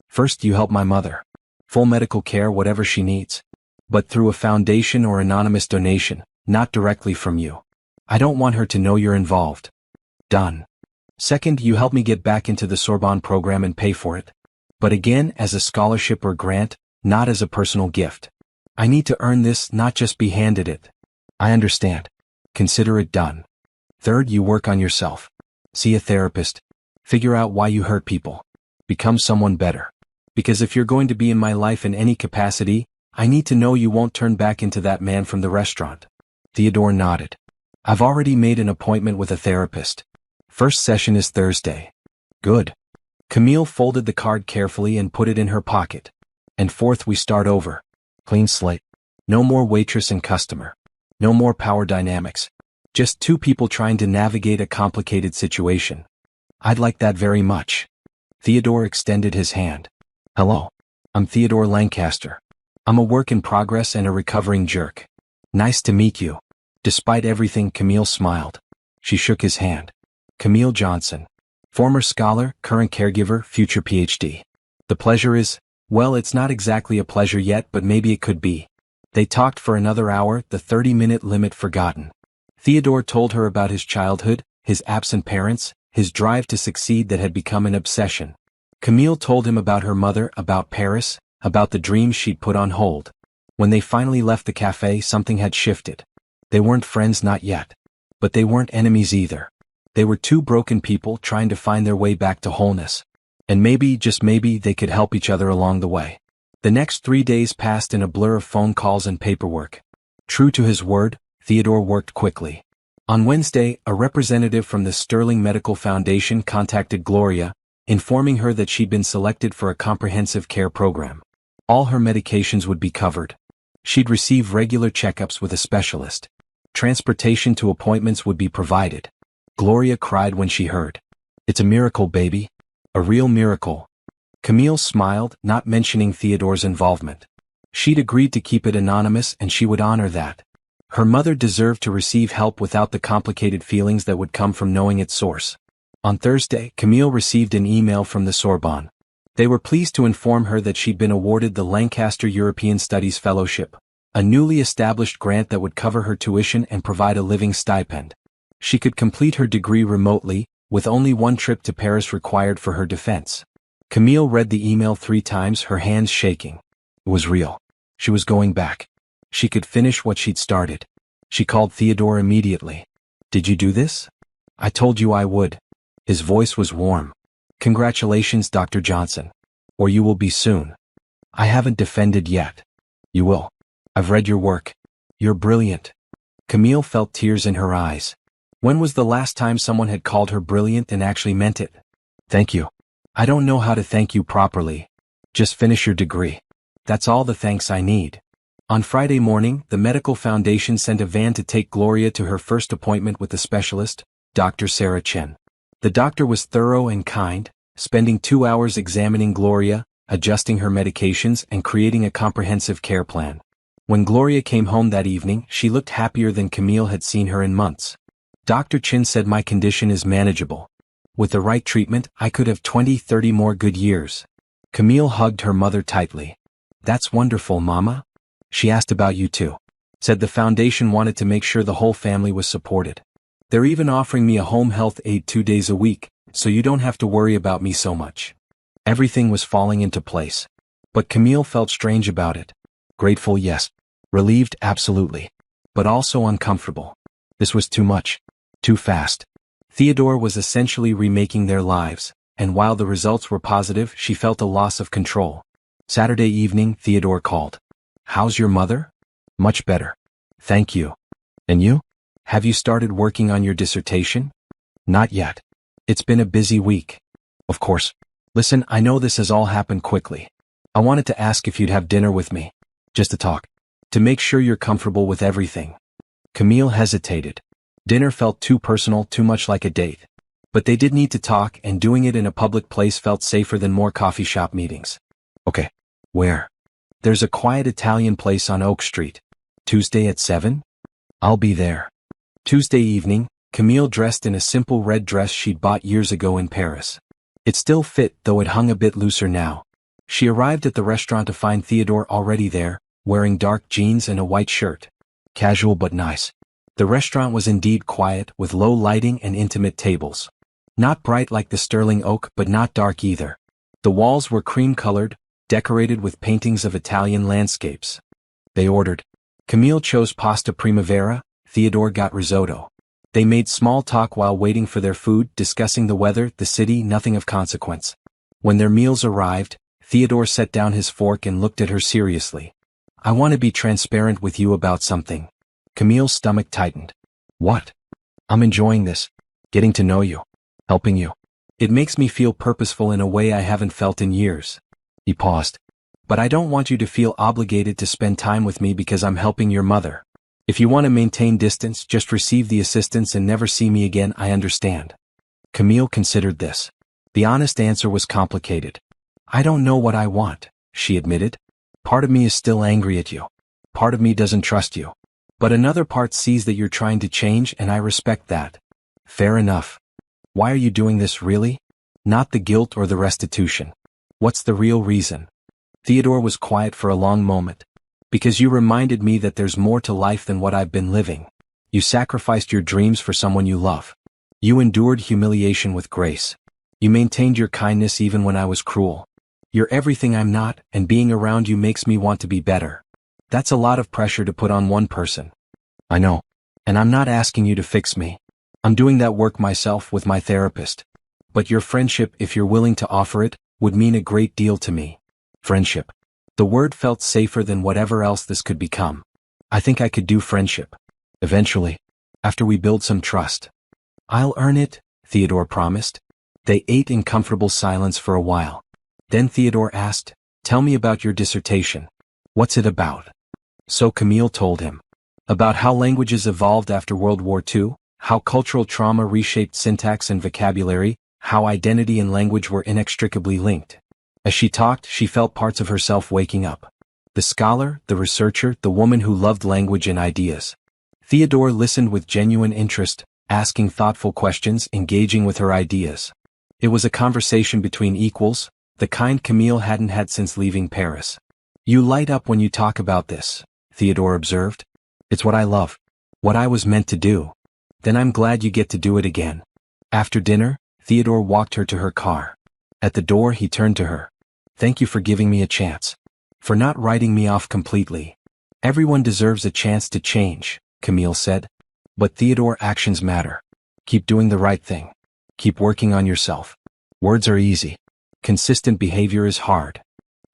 Speaker 1: First, you help my mother. Full medical care, whatever she needs. But through a foundation or anonymous donation, not directly from you. I don't want her to know you're involved." "Done." "Second, you help me get back into the Sorbonne program and pay for it. But again, as a scholarship or grant, not as a personal gift. I need to earn this, not just be handed it." "I understand. Consider it done." Third, you work on yourself. See a therapist. Figure out why you hurt people. Become someone better. Because if you're going to be in my life in any capacity, I need to know you won't turn back into that man from the restaurant. Theodore nodded. "I've already made an appointment with a therapist. First session is Thursday." "Good." Camille folded the card carefully and put it in her pocket. "And fourth, we start over. Clean slate. No more waitress and customer. No more power dynamics. Just two people trying to navigate a complicated situation." "I'd like that very much." Theodore extended his hand. "Hello. I'm Theodore Lancaster. I'm a work in progress and a recovering jerk. Nice to meet you." Despite everything, Camille smiled. She shook his hand. "Camille Johnson. Former scholar, current caregiver, future PhD. The pleasure is, well, it's not exactly a pleasure yet, but maybe it could be." They talked for another hour, the 30-minute limit forgotten. Theodore told her about his childhood, his absent parents, his drive to succeed that had become an obsession. Camille told him about her mother, about Paris, about the dreams she'd put on hold. When they finally left the cafe, something had shifted. They weren't friends, not yet. But they weren't enemies either. They were two broken people trying to find their way back to wholeness. And maybe, just maybe, they could help each other along the way. The next 3 days passed in a blur of phone calls and paperwork. True to his word, Theodore worked quickly. On Wednesday, a representative from the Sterling Medical Foundation contacted Gloria, informing her that she'd been selected for a comprehensive care program. All her medications would be covered. She'd receive regular checkups with a specialist. Transportation to appointments would be provided. Gloria cried when she heard. "It's a miracle, baby. A real miracle." Camille smiled, not mentioning Theodore's involvement. She'd agreed to keep it anonymous and she would honor that. Her mother deserved to receive help without the complicated feelings that would come from knowing its source. On Thursday, Camille received an email from the Sorbonne. They were pleased to inform her that she'd been awarded the Lancaster European Studies Fellowship, a newly established grant that would cover her tuition and provide a living stipend. She could complete her degree remotely, with only one trip to Paris required for her defense. Camille read the email 3 times, her hands shaking. It was real. She was going back. She could finish what she'd started. She called Theodore immediately. "Did you do this?" "I told you I would." His voice was warm. "Congratulations, Dr. Johnson. Or you will be soon." "I haven't defended yet." "You will. I've read your work. You're brilliant." Camille felt tears in her eyes. When was the last time someone had called her brilliant and actually meant it? "Thank you. I don't know how to thank you properly. Just finish your degree. That's all the thanks I need." On Friday morning, the medical foundation sent a van to take Gloria to her first appointment with the specialist, Dr. Sarah Chen. The doctor was thorough and kind, spending 2 hours examining Gloria, adjusting her medications and creating a comprehensive care plan. When Gloria came home that evening, she looked happier than Camille had seen her in months. Dr. Chen said, "My condition is manageable. With the right treatment, I could have 20-30 more good years." Camille hugged her mother tightly. "That's wonderful, Mama." She asked about you too. Said the foundation wanted to make sure the whole family was supported. "They're even offering me a home health aide 2 days a week, so you don't have to worry about me so much." Everything was falling into place. But Camille felt strange about it. Grateful, yes. Relieved, absolutely. But also uncomfortable. This was too much. Too fast. Theodore was essentially remaking their lives, and while the results were positive, she felt a loss of control. Saturday evening, Theodore called. "How's your mother?" "Much better. Thank you." "And you? Have you started working on your dissertation?" "Not yet. It's been a busy week." "Of course. Listen, I know this has all happened quickly. I wanted to ask if you'd have dinner with me. Just to talk. To make sure you're comfortable with everything." Camille hesitated. Dinner felt too personal, too much like a date. But they did need to talk, and doing it in a public place felt safer than more coffee shop meetings. "Okay. Where?" There's a quiet Italian place on Oak Street. Tuesday at 7? I'll be there. Tuesday evening, Camille dressed in a simple red dress she'd bought years ago in Paris. It still fit, though it hung a bit looser now. She arrived at the restaurant to find Theodore already there, wearing dark jeans and a white shirt. Casual but nice. The restaurant was indeed quiet, with low lighting and intimate tables. Not bright like the sterling oak, but not dark either. The walls were cream-colored, decorated with paintings of Italian landscapes. They ordered. Camille chose pasta primavera, Theodore got risotto. They made small talk while waiting for their food, discussing the weather, the city, nothing of consequence. When their meals arrived, Theodore set down his fork and looked at her seriously. I want to be transparent with you about something. Camille's stomach tightened. What? I'm enjoying this. Getting to know you. Helping you. It makes me feel purposeful in a way I haven't felt in years. He paused. But I don't want you to feel obligated to spend time with me because I'm helping your mother. If you want to maintain distance, just receive the assistance and never see me again, I understand. Camille considered this. The honest answer was complicated. I don't know what I want, she admitted. Part of me is still angry at you. Part of me doesn't trust you. But another part sees that you're trying to change, and I respect that. Fair enough. Why are you doing this really? Not the guilt or the restitution. What's the real reason? Theodore was quiet for a long moment. Because you reminded me that there's more to life than what I've been living. You sacrificed your dreams for someone you love. You endured humiliation with grace. You maintained your kindness even when I was cruel. You're everything I'm not, and being around you makes me want to be better. That's a lot of pressure to put on one person. I know. And I'm not asking you to fix me. I'm doing that work myself with my therapist. But your friendship, if you're willing to offer it, would mean a great deal to me. Friendship. The word felt safer than whatever else this could become. I think I could do friendship. Eventually. After we build some trust. I'll earn it, Theodore promised. They ate in comfortable silence for a while. Then Theodore asked, Tell me about your dissertation. What's it about? So Camille told him. About how languages evolved after World War II, how cultural trauma reshaped syntax and vocabulary, how identity and language were inextricably linked. As she talked, she felt parts of herself waking up. The scholar, the researcher, the woman who loved language and ideas. Theodore listened with genuine interest, asking thoughtful questions, engaging with her ideas. It was a conversation between equals, the kind Camille hadn't had since leaving Paris. You light up when you talk about this, Theodore observed. It's what I love. What I was meant to do. Then I'm glad you get to do it again. After dinner, Theodore walked her to her car. At the door he turned to her. Thank you for giving me a chance. For not writing me off completely. Everyone deserves a chance to change, Camille said. But Theodore, actions matter. Keep doing the right thing. Keep working on yourself. Words are easy. Consistent behavior is hard.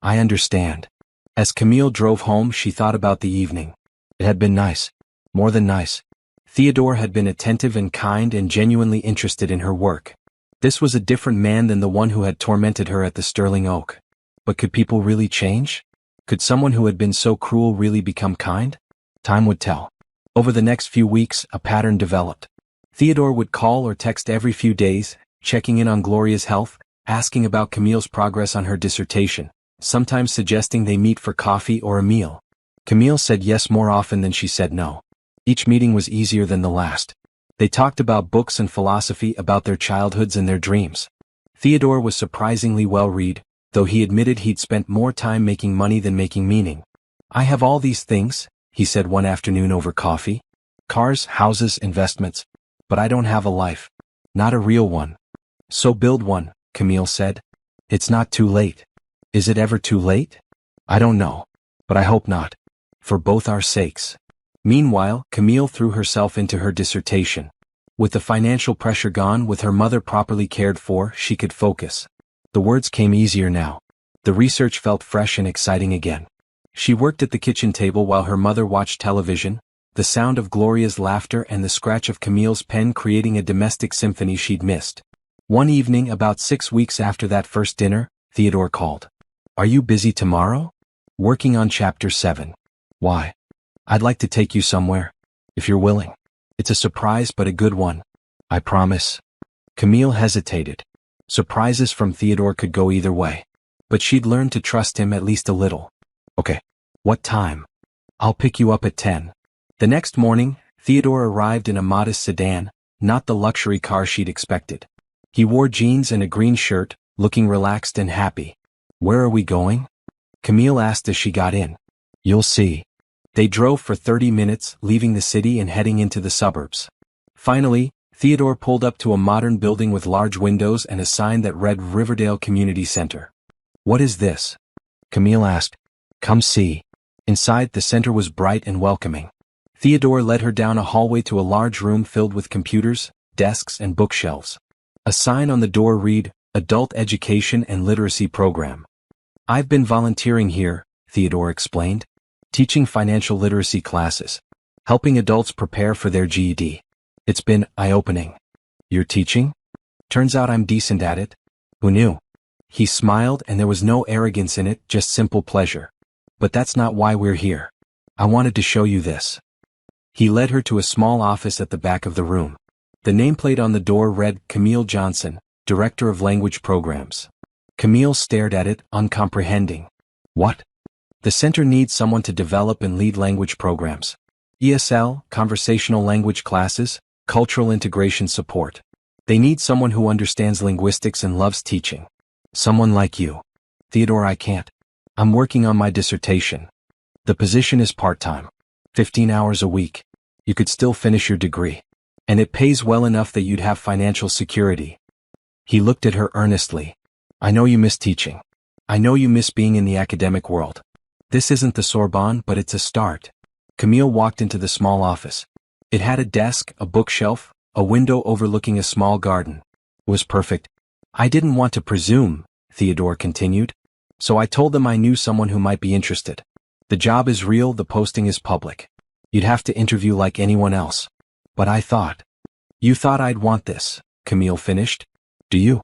Speaker 1: I understand. As Camille drove home, she thought about the evening. It had been nice. More than nice. Theodore had been attentive and kind and genuinely interested in her work. This was a different man than the one who had tormented her at the Sterling Oak. But could people really change? Could someone who had been so cruel really become kind? Time would tell. Over the next few weeks, a pattern developed. Theodore would call or text every few days, checking in on Gloria's health, asking about Camille's progress on her dissertation, sometimes suggesting they meet for coffee or a meal. Camille said yes more often than she said no. Each meeting was easier than the last. They talked about books and philosophy, about their childhoods and their dreams. Theodore was surprisingly well-read, though he admitted he'd spent more time making money than making meaning. I have all these things, he said one afternoon over coffee. Cars, houses, investments. But I don't have a life. Not a real one. So build one, Camille said. It's not too late. Is it ever too late? I don't know. But I hope not. For both our sakes. Meanwhile, Camille threw herself into her dissertation. With the financial pressure gone, with her mother properly cared for, she could focus. The words came easier now. The research felt fresh and exciting again. She worked at the kitchen table while her mother watched television, the sound of Gloria's laughter and the scratch of Camille's pen creating a domestic symphony she'd missed. One evening, about 6 weeks after that first dinner, Theodore called. Are you busy tomorrow? Working on chapter 7. Why? I'd like to take you somewhere. If you're willing. It's a surprise but a good one. I promise. Camille hesitated. Surprises from Theodore could go either way. But she'd learned to trust him at least a little. Okay. What time? I'll pick you up at 10. The next morning, Theodore arrived in a modest sedan, not the luxury car she'd expected. He wore jeans and a green shirt, looking relaxed and happy. Where are we going? Camille asked as she got in. You'll see. They drove for 30 minutes, leaving the city and heading into the suburbs. Finally, Theodore pulled up to a modern building with large windows and a sign that read Riverdale Community Center. What is this? Camille asked. Come see. Inside, the center was bright and welcoming. Theodore led her down a hallway to a large room filled with computers, desks, and bookshelves. A sign on the door read, Adult Education and Literacy Program. I've been volunteering here, Theodore explained, teaching financial literacy classes, helping adults prepare for their GED. It's been eye-opening. You're teaching? Turns out I'm decent at it. Who knew? He smiled and there was no arrogance in it, just simple pleasure. But that's not why we're here. I wanted to show you this. He led her to a small office at the back of the room. The nameplate on the door read Camille Johnson, Director of Language Programs. Camille stared at it, uncomprehending. What? The center needs someone to develop and lead language programs. ESL, conversational language classes, cultural integration support. They need someone who understands linguistics and loves teaching. Someone like you. Theodore, I can't. I'm working on my dissertation. The position is part-time. 15 hours a week. You could still finish your degree. And it pays well enough that you'd have financial security. He looked at her earnestly. I know you miss teaching. I know you miss being in the academic world. This isn't the Sorbonne, but it's a start. Camille walked into the small office. It had a desk, a bookshelf, a window overlooking a small garden. It was perfect. I didn't want to presume, Theodore continued. So I told them I knew someone who might be interested. The job is real, the posting is public. You'd have to interview like anyone else. But I thought. You thought I'd want this, Camille finished. Do you?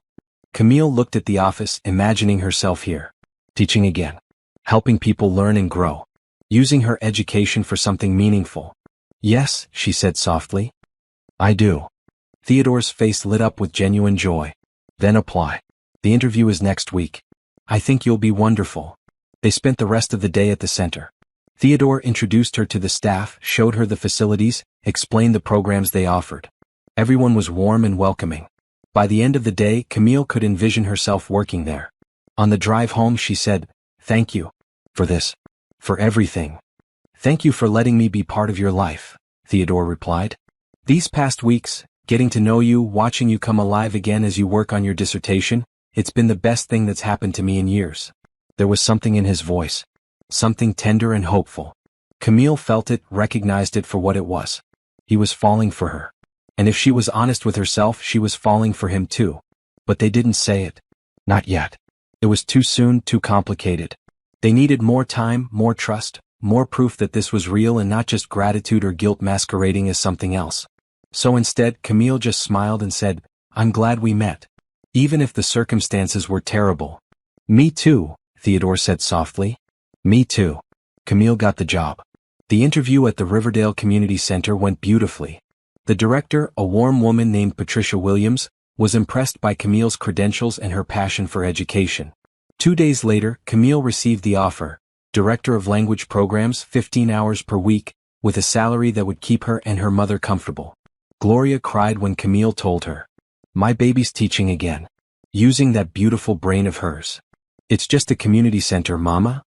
Speaker 1: Camille looked at the office, imagining herself here. Teaching again. Helping people learn and grow. Using her education for something meaningful. Yes, she said softly. I do. Theodore's face lit up with genuine joy. Then apply. The interview is next week. I think you'll be wonderful. They spent the rest of the day at the center. Theodore introduced her to the staff, showed her the facilities, explained the programs they offered. Everyone was warm and welcoming. By the end of the day, Camille could envision herself working there. On the drive home, she said, Thank you. For this. For everything. Thank you for letting me be part of your life, Theodore replied. These past weeks, getting to know you, watching you come alive again as you work on your dissertation, it's been the best thing that's happened to me in years. There was something in his voice. Something tender and hopeful. Camille felt it, recognized it for what it was. He was falling for her. And if she was honest with herself, she was falling for him too. But they didn't say it. Not yet. It was too soon, too complicated. They needed more time, more trust, more proof that this was real and not just gratitude or guilt masquerading as something else. So instead, Camille just smiled and said, I'm glad we met. Even if the circumstances were terrible. Me too, Theodore said softly. Me too. Camille got the job. The interview at the Riverdale Community Center went beautifully. The director, a warm woman named Patricia Williams, was impressed by Camille's credentials and her passion for education. 2 days later, Camille received the offer, Director of Language Programs, 15 hours per week, with a salary that would keep her and her mother comfortable. Gloria cried when Camille told her, My baby's teaching again. Using that beautiful brain of hers. It's just a community center, Mama.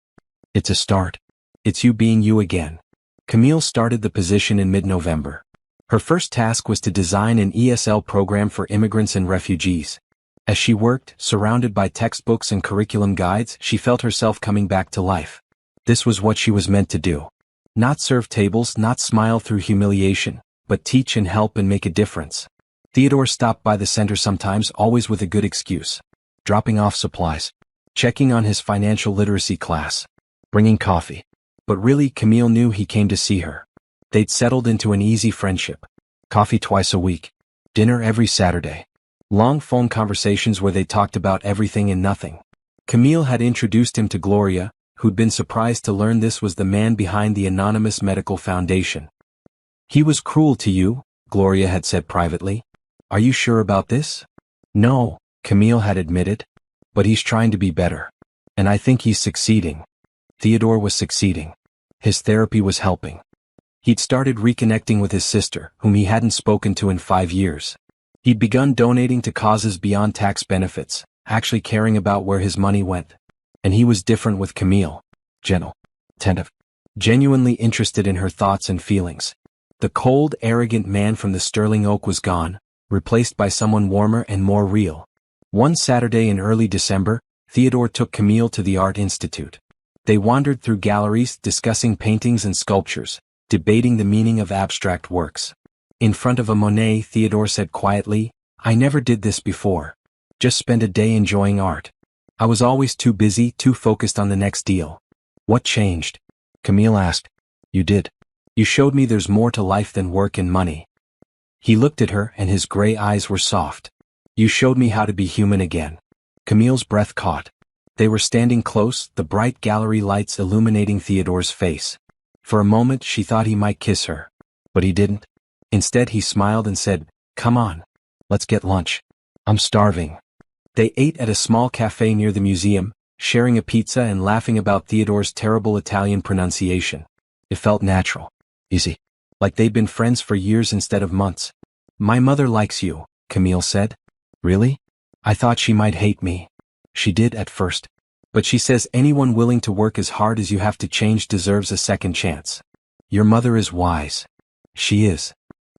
Speaker 1: It's a start. It's you being you again. Camille started the position in mid-November. Her first task was to design an ESL program for immigrants and refugees. As she worked, surrounded by textbooks and curriculum guides, she felt herself coming back to life. This was what she was meant to do. Not serve tables, not smile through humiliation, but teach and help and make a difference. Theodore stopped by the center sometimes, always with a good excuse. Dropping off supplies. Checking on his financial literacy class. Bringing coffee. But really, Camille knew he came to see her. They'd settled into an easy friendship. Coffee twice a week. Dinner every Saturday. Long phone conversations where they talked about everything and nothing. Camille had introduced him to Gloria, who'd been surprised to learn this was the man behind the anonymous medical foundation. He was cruel to you, Gloria had said privately. Are you sure about this? No, Camille had admitted. But he's trying to be better. And I think he's succeeding. Theodore was succeeding. His therapy was helping. He'd started reconnecting with his sister, whom he hadn't spoken to in 5 years. He'd begun donating to causes beyond tax benefits, actually caring about where his money went. And he was different with Camille. Gentle, attentive, genuinely interested in her thoughts and feelings. The cold, arrogant man from the Sterling Oak was gone, replaced by someone warmer and more real. One Saturday in early December, Theodore took Camille to the Art Institute. They wandered through galleries, discussing paintings and sculptures, debating the meaning of abstract works. In front of a Monet, Theodore said quietly, "I never did this before. Just spent a day enjoying art. I was always too busy, too focused on the next deal." "What changed?" Camille asked. "You did. You showed me there's more to life than work and money." He looked at her and his gray eyes were soft. "You showed me how to be human again." Camille's breath caught. They were standing close, the bright gallery lights illuminating Theodore's face. For a moment she thought he might kiss her. But he didn't. Instead he smiled and said, "Come on. Let's get lunch. I'm starving." They ate at a small cafe near the museum, sharing a pizza and laughing about Theodore's terrible Italian pronunciation. It felt natural. Easy. Like they'd been friends for years instead of months. "My mother likes you," Camille said. "Really? I thought she might hate me." "She did at first. But she says anyone willing to work as hard as you have to change deserves a second chance. Your mother is wise." "She is."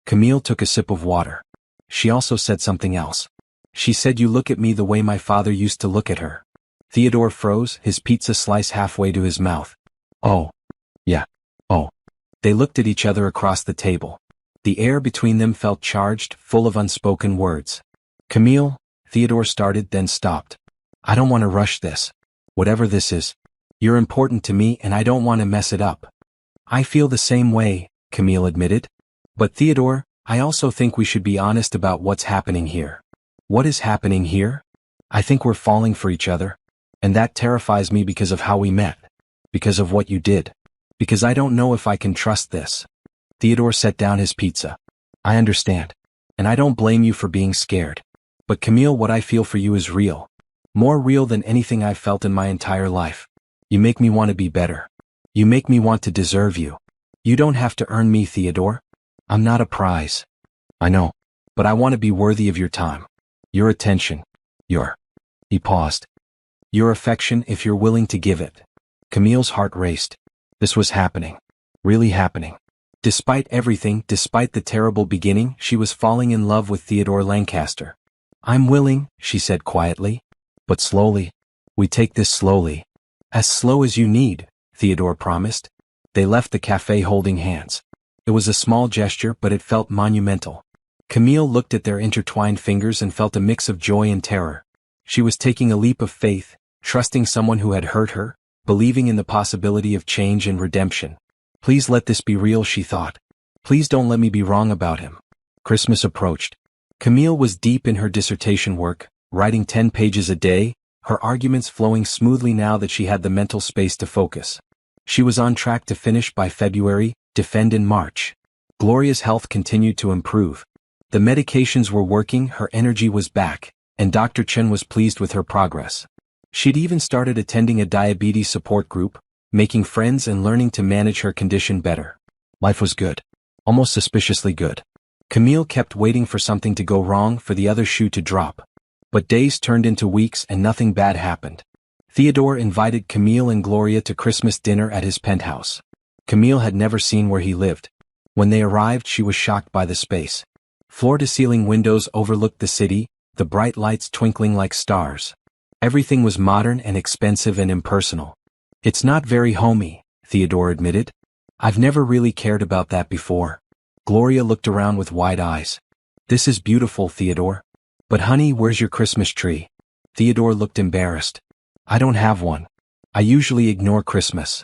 Speaker 1: Camille took a sip of water. "She also said something else. She said you look at me the way my father used to look at her." Theodore froze, his pizza slice halfway to his mouth. "Oh. Yeah. Oh." They looked at each other across the table. The air between them felt charged, full of unspoken words. "Camille," Theodore started, then stopped. "I don't want to rush this. Whatever this is. You're important to me and I don't want to mess it up." "I feel the same way," Camille admitted. "But Theodore, I also think we should be honest about what's happening here." "What is happening here?" "I think we're falling for each other. And that terrifies me because of how we met. Because of what you did. Because I don't know if I can trust this." Theodore set down his pizza. "I understand. And I don't blame you for being scared. But Camille, what I feel for you is real. More real than anything I've felt in my entire life. You make me want to be better. You make me want to deserve you. You don't have to earn me, Theodore. I'm not a prize. I know. But I want to be worthy of your time. Your attention. He paused. Your affection if you're willing to give it." Camille's heart raced. This was happening. Really happening. Despite everything, despite the terrible beginning, she was falling in love with Theodore Lancaster. "I'm willing," she said quietly. "But slowly. We take this slowly." "As slow as you need," Theodore promised. They left the cafe holding hands. It was a small gesture, but it felt monumental. Camille looked at their intertwined fingers and felt a mix of joy and terror. She was taking a leap of faith, trusting someone who had hurt her, believing in the possibility of change and redemption. Please let this be real, she thought. Please don't let me be wrong about him. Christmas approached. Camille was deep in her dissertation work, writing 10 pages a day, her arguments flowing smoothly now that she had the mental space to focus. She was on track to finish by February, defend in March. Gloria's health continued to improve. The medications were working, her energy was back, and Dr. Chen was pleased with her progress. She'd even started attending a diabetes support group, making friends and learning to manage her condition better. Life was good. Almost suspiciously good. Camille kept waiting for something to go wrong, for the other shoe to drop. But days turned into weeks and nothing bad happened. Theodore invited Camille and Gloria to Christmas dinner at his penthouse. Camille had never seen where he lived. When they arrived, she was shocked by the space. Floor-to-ceiling windows overlooked the city, the bright lights twinkling like stars. Everything was modern and expensive and impersonal. It's not very homey, Theodore admitted. I've never really cared about that before. Gloria looked around with wide eyes. This is beautiful, Theodore. But honey, where's your Christmas tree? Theodore looked embarrassed. I don't have one. I usually ignore Christmas.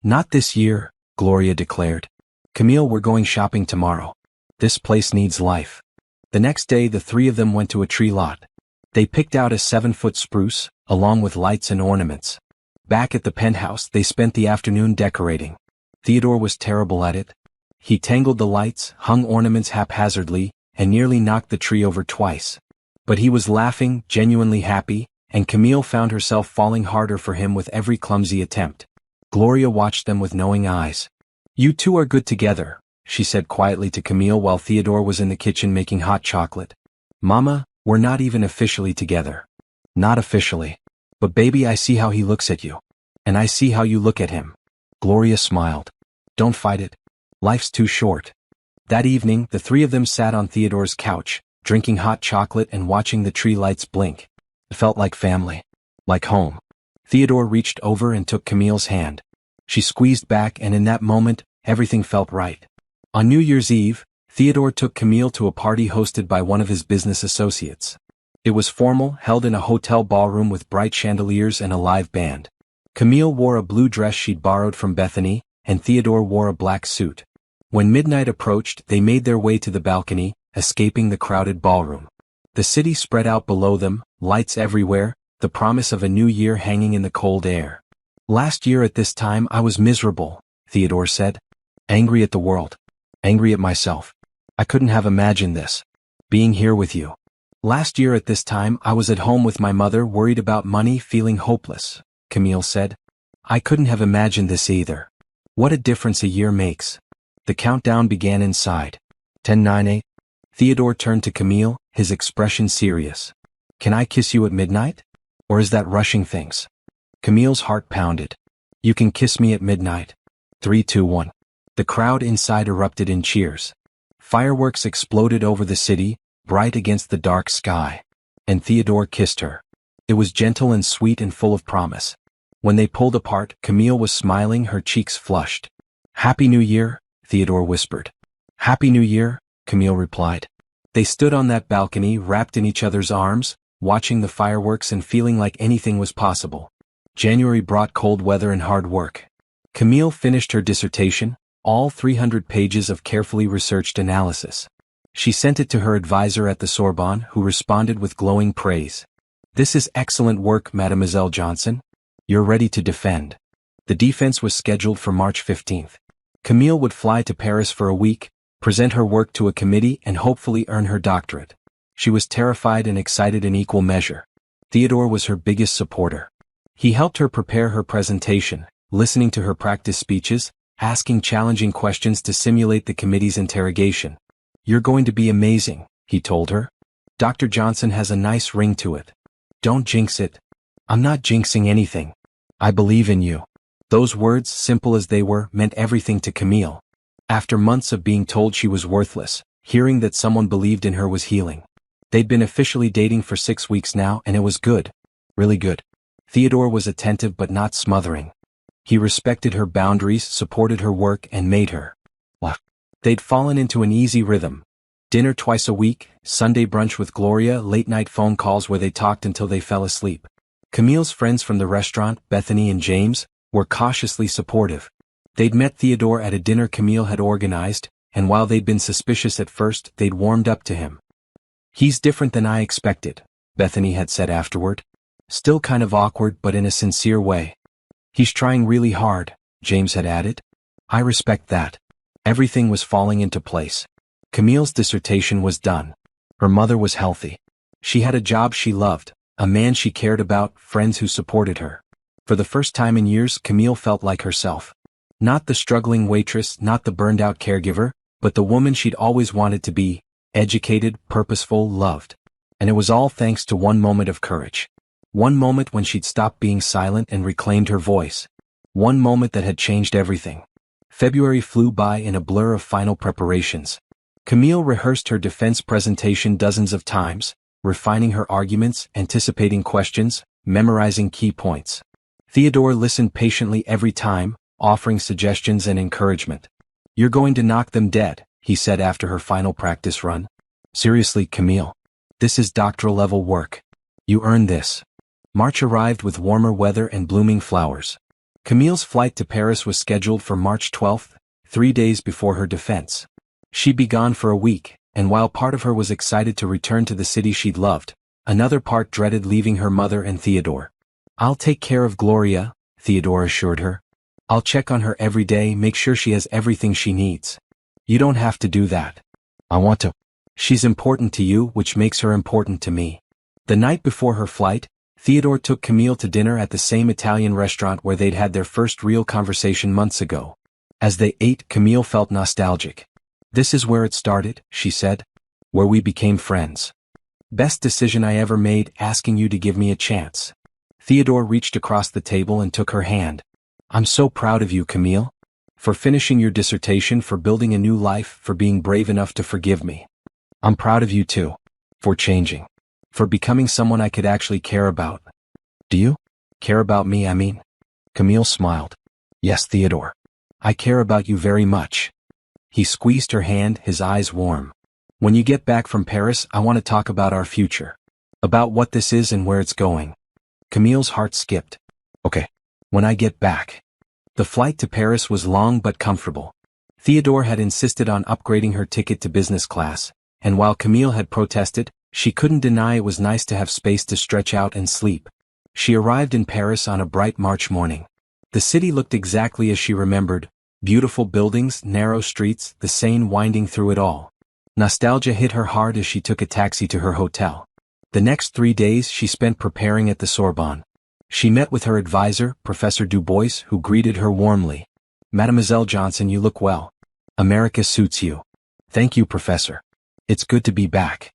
Speaker 1: Not this year, Gloria declared. Camille, we're going shopping tomorrow. This place needs life. The next day the three of them went to a tree lot. They picked out a 7-foot spruce, along with lights and ornaments. Back at the penthouse they spent the afternoon decorating. Theodore was terrible at it. He tangled the lights, hung ornaments haphazardly, and nearly knocked the tree over twice. But he was laughing, genuinely happy, and Camille found herself falling harder for him with every clumsy attempt. Gloria watched them with knowing eyes. "You two are good together," she said quietly to Camille while Theodore was in the kitchen making hot chocolate. "Mama, we're not even officially together." "Not officially. But baby, I see how he looks at you. And I see how you look at him." Gloria smiled. "Don't fight it. Life's too short." That evening, the three of them sat on Theodore's couch, drinking hot chocolate and watching the tree lights blink. It felt like family. Like home. Theodore reached over and took Camille's hand. She squeezed back, and in that moment, everything felt right. On New Year's Eve, Theodore took Camille to a party hosted by one of his business associates. It was formal, held in a hotel ballroom with bright chandeliers and a live band. Camille wore a blue dress she'd borrowed from Bethany, and Theodore wore a black suit. When midnight approached, they made their way to the balcony, escaping the crowded ballroom. The city spread out below them, lights everywhere, the promise of a new year hanging in the cold air. "Last year at this time I was miserable," Theodore said. "Angry at the world. Angry at myself. I couldn't have imagined this. Being here with you. Last year at this time I was at home with my mother, worried about money, feeling hopeless," Camille said. "I couldn't have imagined this either. What a difference a year makes." The countdown began inside. 10, 9, 8. Theodore turned to Camille, his expression serious. "Can I kiss you at midnight? Or is that rushing things?" Camille's heart pounded. "You can kiss me at midnight." 3, 2, 1. The crowd inside erupted in cheers. Fireworks exploded over the city, bright against the dark sky. And Theodore kissed her. It was gentle and sweet and full of promise. When they pulled apart, Camille was smiling, her cheeks flushed. "Happy New Year," Theodore whispered. "Happy New Year," Camille replied. They stood on that balcony, wrapped in each other's arms, watching the fireworks and feeling like anything was possible. January brought cold weather and hard work. Camille finished her dissertation, all 300 pages of carefully researched analysis. She sent it to her advisor at the Sorbonne, who responded with glowing praise. "This is excellent work, Mademoiselle Johnson. You're ready to defend." The defense was scheduled for March 15th. Camille would fly to Paris for a week, present her work to a committee, and hopefully earn her doctorate. She was terrified and excited in equal measure. Theodore was her biggest supporter. He helped her prepare her presentation, listening to her practice speeches, asking challenging questions to simulate the committee's interrogation. "You're going to be amazing," he told her. "Dr. Johnson has a nice ring to it. Don't jinx it." "I'm not jinxing anything. I believe in you." Those words, simple as they were, meant everything to Camille. After months of being told she was worthless, hearing that someone believed in her was healing. They'd been officially dating for 6 weeks now, and it was good. Really good. Theodore was attentive but not smothering. He respected her boundaries, supported her work, and made her laugh. They'd fallen into an easy rhythm. Dinner twice a week, Sunday brunch with Gloria, late-night phone calls where they talked until they fell asleep. Camille's friends from the restaurant, Bethany and James, were cautiously supportive. They'd met Theodore at a dinner Camille had organized, and while they'd been suspicious at first, they'd warmed up to him. "He's different than I expected," Bethany had said afterward. "Still kind of awkward, but in a sincere way." "He's trying really hard," James had added. "I respect that." Everything was falling into place. Camille's dissertation was done. Her mother was healthy. She had a job she loved, a man she cared about, friends who supported her. For the first time in years, Camille felt like herself. Not the struggling waitress, not the burned-out caregiver, but the woman she'd always wanted to be, educated, purposeful, loved. And it was all thanks to one moment of courage. One moment when she'd stopped being silent and reclaimed her voice. One moment that had changed everything. February flew by in a blur of final preparations. Camille rehearsed her defense presentation dozens of times, refining her arguments, anticipating questions, memorizing key points. Theodore listened patiently every time, offering suggestions and encouragement. "You're going to knock them dead," he said after her final practice run. "Seriously, Camille. This is doctoral-level work. You earned this." March arrived with warmer weather and blooming flowers. Camille's flight to Paris was scheduled for March 12th, 3 days before her defense. She'd be gone for a week, and while part of her was excited to return to the city she'd loved, another part dreaded leaving her mother and Theodore. "I'll take care of Gloria," Theodore assured her. "I'll check on her every day, make sure she has everything she needs." "You don't have to do that. I want to." "She's important to you, which makes her important to me." The night before her flight, Theodore took Camille to dinner at the same Italian restaurant where they'd had their first real conversation months ago. As they ate, Camille felt nostalgic. "This is where it started," she said. "Where we became friends. Best decision I ever made, asking you to give me a chance." Theodore reached across the table and took her hand. "I'm so proud of you, Camille. For finishing your dissertation, for building a new life, for being brave enough to forgive me. I'm proud of you too. For changing. For becoming someone I could actually care about." "Do you? Care about me, I mean?" Camille smiled. "Yes, Theodore. I care about you very much." He squeezed her hand, his eyes warm. "When you get back from Paris, I want to talk about our future. About what this is and where it's going." Camille's heart skipped. "Okay. When I get back." The flight to Paris was long but comfortable. Theodore had insisted on upgrading her ticket to business class, and while Camille had protested, she couldn't deny it was nice to have space to stretch out and sleep. She arrived in Paris on a bright March morning. The city looked exactly as she remembered: beautiful buildings, narrow streets, the Seine winding through it all. Nostalgia hit her hard as she took a taxi to her hotel. The next 3 days she spent preparing at the Sorbonne. She met with her advisor, Professor Dubois, who greeted her warmly. "Mademoiselle Johnson, you look well. America suits you." "Thank you, Professor. It's good to be back."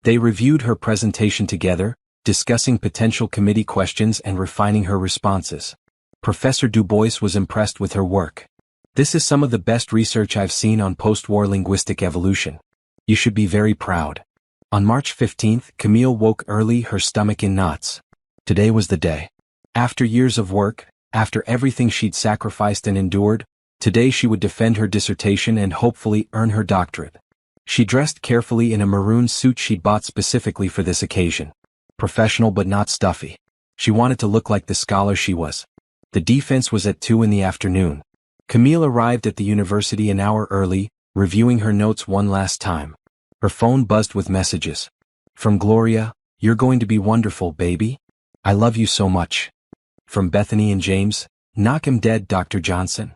Speaker 1: They reviewed her presentation together, discussing potential committee questions and refining her responses. Professor Dubois was impressed with her work. "This is some of the best research I've seen on post-war linguistic evolution. You should be very proud." On March 15th, Camille woke early, her stomach in knots. Today was the day. After years of work, after everything she'd sacrificed and endured, today she would defend her dissertation and hopefully earn her doctorate. She dressed carefully in a maroon suit she'd bought specifically for this occasion. Professional but not stuffy. She wanted to look like the scholar she was. The defense was at 2 in the afternoon. Camille arrived at the university an hour early, reviewing her notes one last time. Her phone buzzed with messages. From Gloria: "You're going to be wonderful, baby. I love you so much." From Bethany and James: "Knock him dead, Dr. Johnson."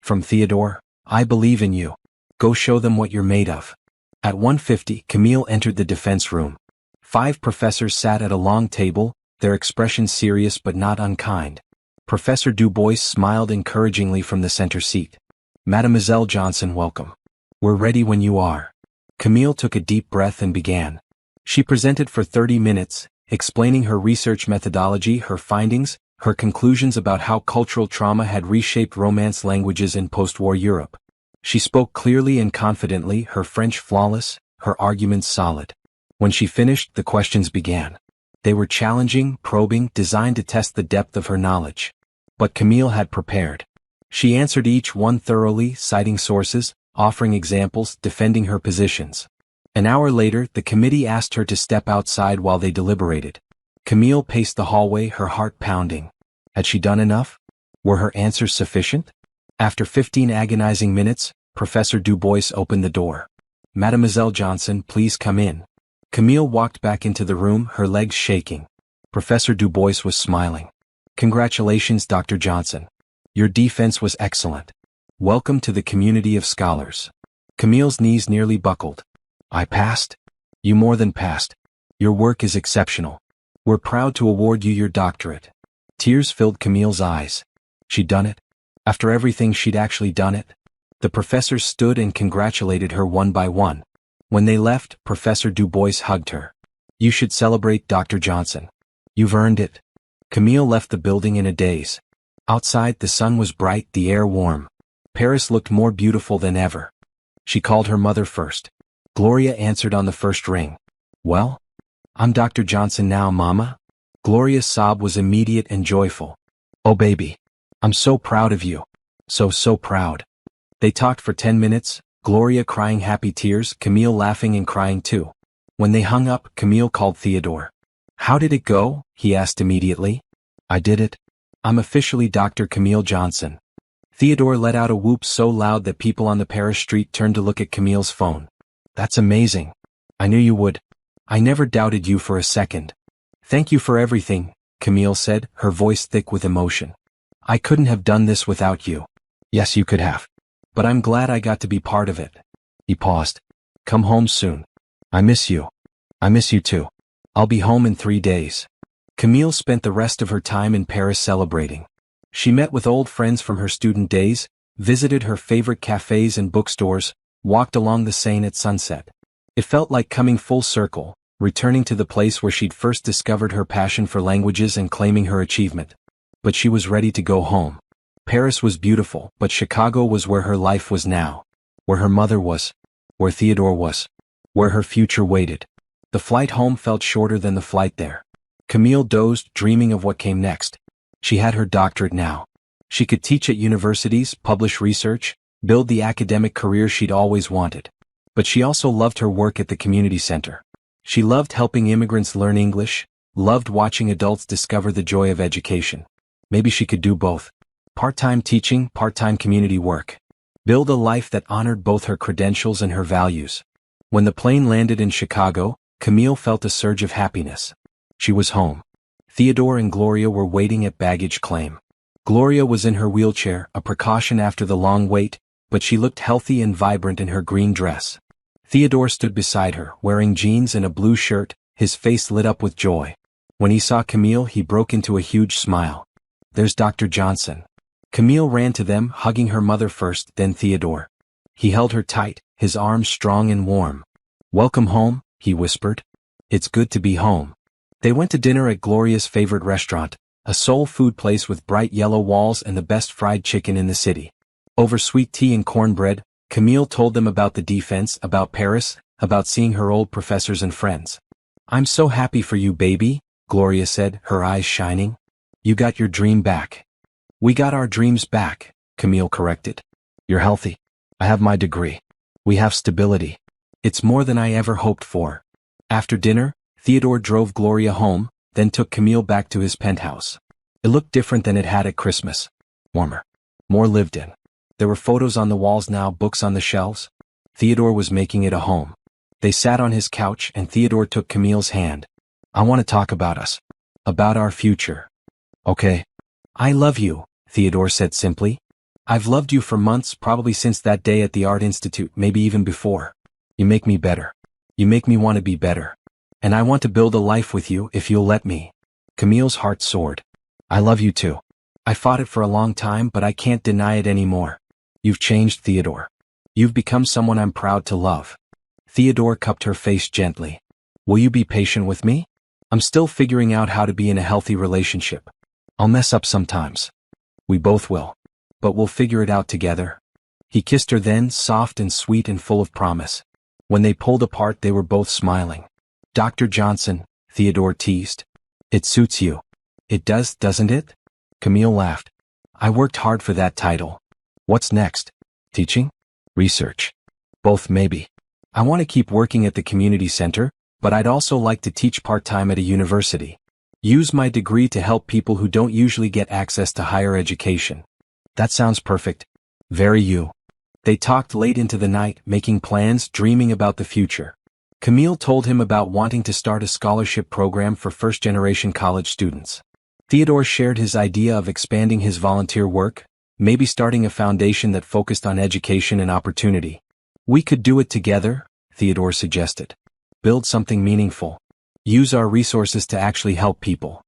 Speaker 1: From Theodore: "I believe in you. Go show them what you're made of." At 1:50, Camille entered the defense room. 5 professors sat at a long table, their expressions serious but not unkind. Professor Dubois smiled encouragingly from the center seat. "Mademoiselle Johnson, welcome. We're ready when you are." Camille took a deep breath and began. She presented for 30 minutes, explaining her research methodology, her findings, her conclusions about how cultural trauma had reshaped Romance languages in post-war Europe. She spoke clearly and confidently, her French flawless, her arguments solid. When she finished, the questions began. They were challenging, probing, designed to test the depth of her knowledge. But Camille had prepared. She answered each one thoroughly, citing sources, offering examples, defending her positions. An hour later, the committee asked her to step outside while they deliberated. Camille paced the hallway, her heart pounding. Had she done enough? Were her answers sufficient? After 15 agonizing minutes, Professor Dubois opened the door. "Mademoiselle Johnson, please come in." Camille walked back into the room, her legs shaking. Professor Dubois was smiling. "Congratulations, Dr. Johnson. Your defense was excellent. Welcome to the community of scholars." Camille's knees nearly buckled. "I passed?" "You more than passed. Your work is exceptional. We're proud to award you your doctorate." Tears filled Camille's eyes. She'd done it. After everything, she'd actually done it. The professors stood and congratulated her one by one. When they left, Professor Dubois hugged her. "You should celebrate, Dr. Johnson. You've earned it." Camille left the building in a daze. Outside, the sun was bright, the air warm. Paris looked more beautiful than ever. She called her mother first. Gloria answered on the first ring. "Well? I'm Dr. Johnson now, Mama." Gloria's sob was immediate and joyful. "Oh baby. I'm so proud of you. So proud." They talked for 10 minutes, Gloria crying happy tears, Camille laughing and crying too. When they hung up, Camille called Theodore. "How did it go?" he asked immediately. "I did it. I'm officially Dr. Camille Johnson." Theodore let out a whoop so loud that people on the Paris street turned to look at Camille's phone. "That's amazing. I knew you would. I never doubted you for a second." "Thank you for everything," Camille said, her voice thick with emotion. "I couldn't have done this without you." "Yes, you could have. But I'm glad I got to be part of it." He paused. "Come home soon. I miss you. I miss you too. I'll be home in 3 days." Camille spent the rest of her time in Paris celebrating. She met with old friends from her student days, visited her favorite cafes and bookstores, walked along the Seine at sunset. It felt like coming full circle, returning to the place where she'd first discovered her passion for languages and claiming her achievement. But she was ready to go home. Paris was beautiful, but Chicago was where her life was now. Where her mother was. Where Theodore was. Where her future waited. The flight home felt shorter than the flight there. Camille dozed, dreaming of what came next. She had her doctorate now. She could teach at universities, publish research, build the academic career she'd always wanted. But she also loved her work at the community center. She loved helping immigrants learn English, loved watching adults discover the joy of education. Maybe she could do both. Part-time teaching, part-time community work. Build a life that honored both her credentials and her values. When the plane landed in Chicago, Camille felt a surge of happiness. She was home. Theodore and Gloria were waiting at baggage claim. Gloria was in her wheelchair, a precaution after the long wait, but she looked healthy and vibrant in her green dress. Theodore stood beside her, wearing jeans and a blue shirt, his face lit up with joy. When he saw Camille, he broke into a huge smile. "There's Dr. Johnson." Camille ran to them, hugging her mother first, then Theodore. He held her tight, his arms strong and warm. "Welcome home," he whispered. "It's good to be home." They went to dinner at Gloria's favorite restaurant, a soul food place with bright yellow walls and the best fried chicken in the city. Over sweet tea and cornbread, Camille told them about the defense, about Paris, about seeing her old professors and friends. "I'm so happy for you, baby," Gloria said, her eyes shining. "You got your dream back." "We got our dreams back," Camille corrected. "You're healthy. I have my degree. We have stability. It's more than I ever hoped for." After dinner, Theodore drove Gloria home, then took Camille back to his penthouse. It looked different than it had at Christmas. Warmer. More lived in. There were photos on the walls now, books on the shelves. Theodore was making it a home. They sat on his couch and Theodore took Camille's hand. "I want to talk about us. About our future." "Okay." "I love you," Theodore said simply. "I've loved you for months, probably since that day at the Art Institute, maybe even before. You make me better. You make me want to be better. And I want to build a life with you if you'll let me." Camille's heart soared. "I love you too. I fought it for a long time, but I can't deny it anymore. You've changed, Theodore. You've become someone I'm proud to love." Theodore cupped her face gently. "Will you be patient with me? I'm still figuring out how to be in a healthy relationship. I'll mess up sometimes. We both will. But we'll figure it out together." He kissed her then, soft and sweet and full of promise. When they pulled apart, they were both smiling. "Dr. Johnson," Theodore teased. "It suits you." "It does, doesn't it?" Camille laughed. "I worked hard for that title." "What's next? Teaching? Research?" "Both, maybe. I want to keep working at the community center, but I'd also like to teach part-time at a university. Use my degree to help people who don't usually get access to higher education." "That sounds perfect. Very you." They talked late into the night, making plans, dreaming about the future. Camille told him about wanting to start a scholarship program for first-generation college students. Theodore shared his idea of expanding his volunteer work, maybe starting a foundation that focused on education and opportunity. "We could do it together," Theodore suggested. "Build something meaningful. Use our resources to actually help people."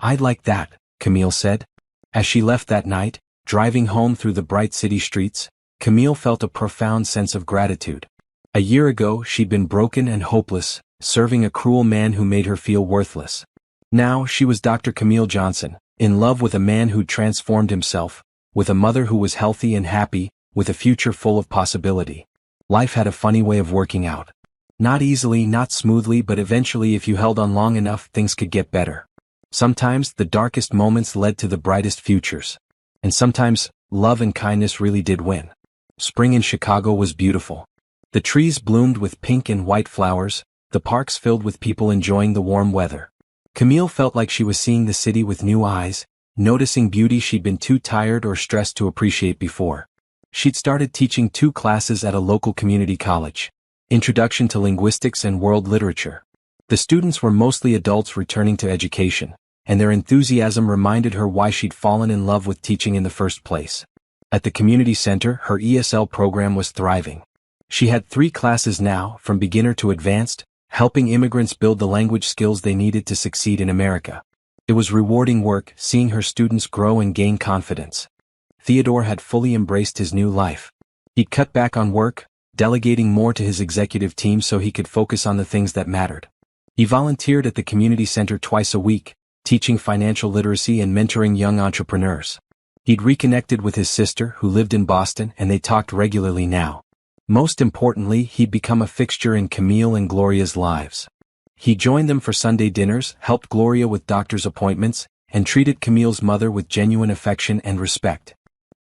Speaker 1: "I'd like that," Camille said. As she left that night, driving home through the bright city streets, Camille felt a profound sense of gratitude. A year ago, she'd been broken and hopeless, serving a cruel man who made her feel worthless. Now, she was Dr. Camille Johnson, in love with a man who'd transformed himself, with a mother who was healthy and happy, with a future full of possibility. Life had a funny way of working out. Not easily, not smoothly, but eventually, if you held on long enough, things could get better. Sometimes, the darkest moments led to the brightest futures. And sometimes, love and kindness really did win. Spring in Chicago was beautiful. The trees bloomed with pink and white flowers, the parks filled with people enjoying the warm weather. Camille felt like she was seeing the city with new eyes, noticing beauty she'd been too tired or stressed to appreciate before. She'd started teaching 2 classes at a local community college: Introduction to Linguistics and World Literature. The students were mostly adults returning to education, and their enthusiasm reminded her why she'd fallen in love with teaching in the first place. At the community center, her ESL program was thriving. She had 3 classes now, from beginner to advanced, helping immigrants build the language skills they needed to succeed in America. It was rewarding work, seeing her students grow and gain confidence. Theodore had fully embraced his new life. He'd cut back on work, delegating more to his executive team so he could focus on the things that mattered. He volunteered at the community center twice a week, teaching financial literacy and mentoring young entrepreneurs. He'd reconnected with his sister, who lived in Boston, and they talked regularly now. Most importantly, he'd become a fixture in Camille and Gloria's lives. He joined them for Sunday dinners, helped Gloria with doctor's appointments, and treated Camille's mother with genuine affection and respect.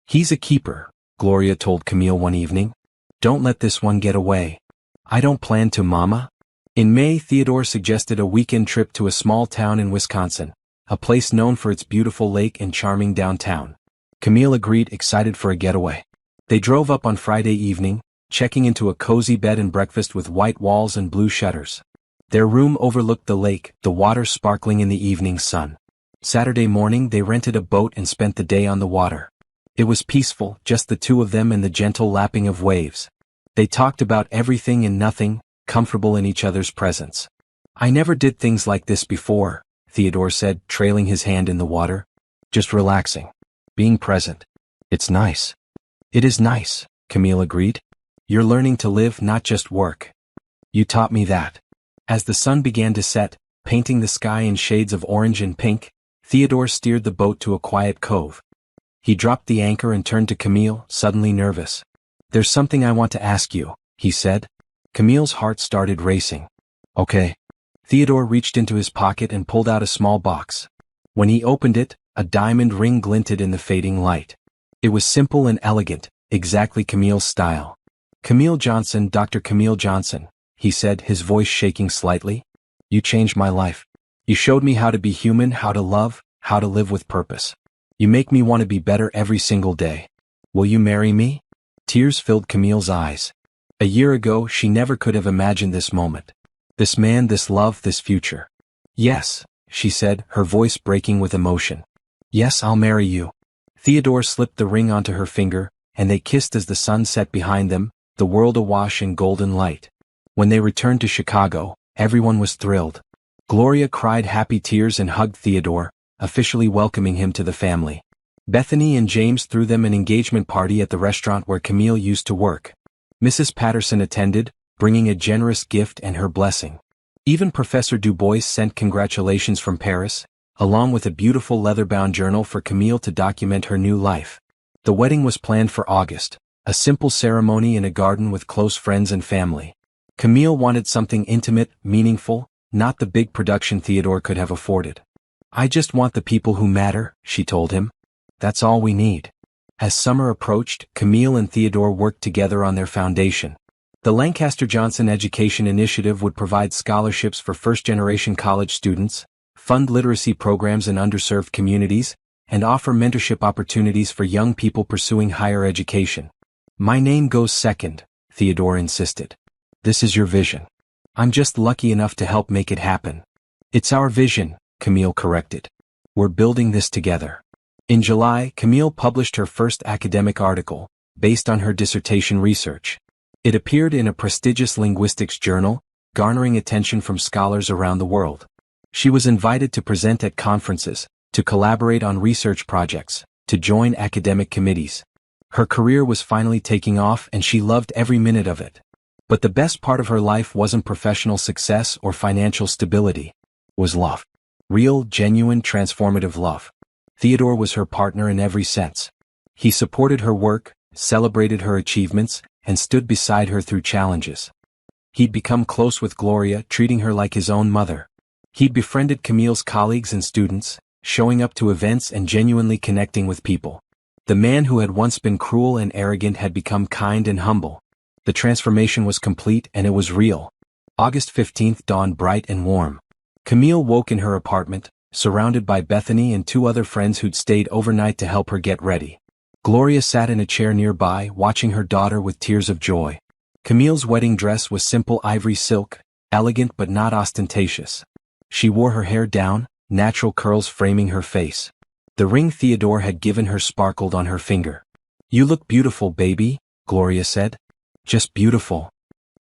Speaker 1: "He's a keeper," Gloria told Camille one evening. "Don't let this one get away." "I don't plan to, Mama." In May, Theodore suggested a weekend trip to a small town in Wisconsin, a place known for its beautiful lake and charming downtown. Camille agreed, excited for a getaway. They drove up on Friday evening, checking into a cozy bed and breakfast with white walls and blue shutters. Their room overlooked the lake, the water sparkling in the evening sun. Saturday morning they rented a boat and spent the day on the water. It was peaceful, just the two of them and the gentle lapping of waves. They talked about everything and nothing, comfortable in each other's presence. "I never did things like this before," Theodore said, trailing his hand in the water. "Just relaxing. Being present. It's nice." "It is nice," Camille agreed. "You're learning to live, not just work. You taught me that." As the sun began to set, painting the sky in shades of orange and pink, Theodore steered the boat to a quiet cove. He dropped the anchor and turned to Camille, suddenly nervous. "There's something I want to ask you," he said. Camille's heart started racing. "Okay." Theodore reached into his pocket and pulled out a small box. When he opened it, a diamond ring glinted in the fading light. It was simple and elegant, exactly Camille's style. "Camille Johnson, Dr. Camille Johnson," he said, his voice shaking slightly. "You changed my life. You showed me how to be human, how to love, how to live with purpose. You make me want to be better every single day. Will you marry me?" Tears filled Camille's eyes. A year ago, she never could have imagined this moment. This man, this love, this future. "Yes," she said, her voice breaking with emotion. "Yes, I'll marry you." Theodore slipped the ring onto her finger, and they kissed as the sun set behind them, the world awash in golden light. When they returned to Chicago, everyone was thrilled. Gloria cried happy tears and hugged Theodore, officially welcoming him to the family. Bethany and James threw them an engagement party at the restaurant where Camille used to work. Mrs. Patterson attended, bringing a generous gift and her blessing. Even Professor Du Bois sent congratulations from Paris, along with a beautiful leather-bound journal for Camille to document her new life. The wedding was planned for August, a simple ceremony in a garden with close friends and family. Camille wanted something intimate, meaningful, not the big production Theodore could have afforded. "I just want the people who matter," she told him. "That's all we need." As summer approached, Camille and Theodore worked together on their foundation. The Lancaster Johnson Education Initiative would provide scholarships for first-generation college students, fund literacy programs in underserved communities, and offer mentorship opportunities for young people pursuing higher education. "My name goes second," Theodore insisted. "This is your vision. I'm just lucky enough to help make it happen." "It's our vision," Camille corrected. "We're building this together." In July, Camille published her first academic article, based on her dissertation research. It appeared in a prestigious linguistics journal, garnering attention from scholars around the world. She was invited to present at conferences, to collaborate on research projects, to join academic committees. Her career was finally taking off and she loved every minute of it. But the best part of her life wasn't professional success or financial stability. It was love. Real, genuine, transformative love. Theodore was her partner in every sense. He supported her work, celebrated her achievements, and stood beside her through challenges. He'd become close with Gloria, treating her like his own mother. He'd befriended Camille's colleagues and students, showing up to events and genuinely connecting with people. The man who had once been cruel and arrogant had become kind and humble. The transformation was complete and it was real. August 15th dawned bright and warm. Camille woke in her apartment, surrounded by Bethany and two other friends who'd stayed overnight to help her get ready. Gloria sat in a chair nearby, watching her daughter with tears of joy. Camille's wedding dress was simple ivory silk, elegant but not ostentatious. She wore her hair down, natural curls framing her face. The ring Theodore had given her sparkled on her finger. "You look beautiful, baby," Gloria said. "Just beautiful."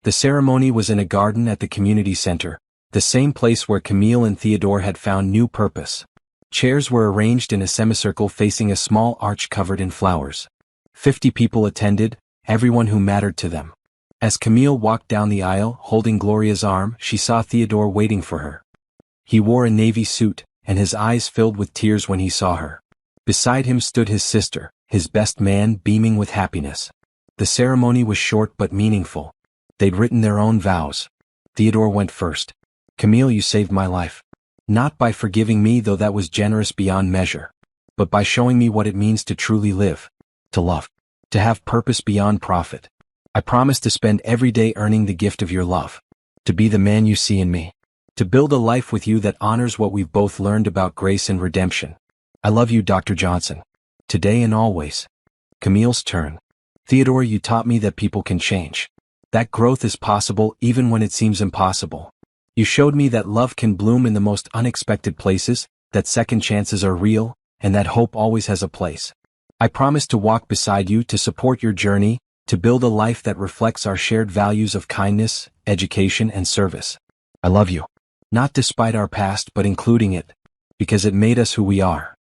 Speaker 1: The ceremony was in a garden at the community center, the same place where Camille and Theodore had found new purpose. Chairs were arranged in a semicircle facing a small arch covered in flowers. 50 people attended, everyone who mattered to them. As Camille walked down the aisle, holding Gloria's arm, she saw Theodore waiting for her. He wore a navy suit, and his eyes filled with tears when he saw her. Beside him stood his sister, his best man, beaming with happiness. The ceremony was short but meaningful. They'd written their own vows. Theodore went first. "Camille, you saved my life. Not by forgiving me, though that was generous beyond measure, but by showing me what it means to truly live, to love, to have purpose beyond profit. I promise to spend every day earning the gift of your love, to be the man you see in me, to build a life with you that honors what we've both learned about grace and redemption. I love you, Dr. Johnson, today and always." Camille's turn. "Theodore, you taught me that people can change. That growth is possible even when it seems impossible. You showed me that love can bloom in the most unexpected places, that second chances are real, and that hope always has a place. I promise to walk beside you, to support your journey, to build a life that reflects our shared values of kindness, education, and service. I love you. Not despite our past, but including it, because it made us who we are."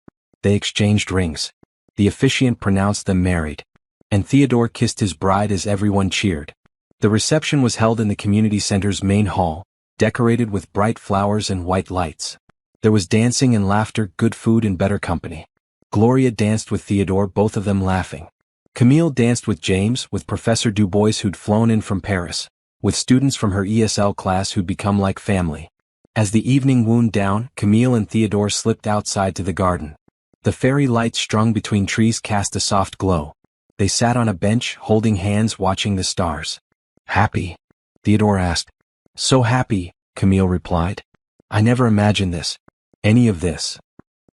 Speaker 1: They exchanged rings. The officiant pronounced them married, and Theodore kissed his bride as everyone cheered. The reception was held in the community center's main hall, decorated with bright flowers and white lights. There was dancing and laughter, good food and better company. Gloria danced with Theodore, both of them laughing. Camille danced with James, with Professor Dubois who'd flown in from Paris, with students from her ESL class who'd become like family. As the evening wound down, Camille and Theodore slipped outside to the garden. The fairy lights strung between trees cast a soft glow. They sat on a bench, holding hands, watching the stars. "Happy?" Theodore asked. "So happy," Camille replied. "I never imagined this. Any of this."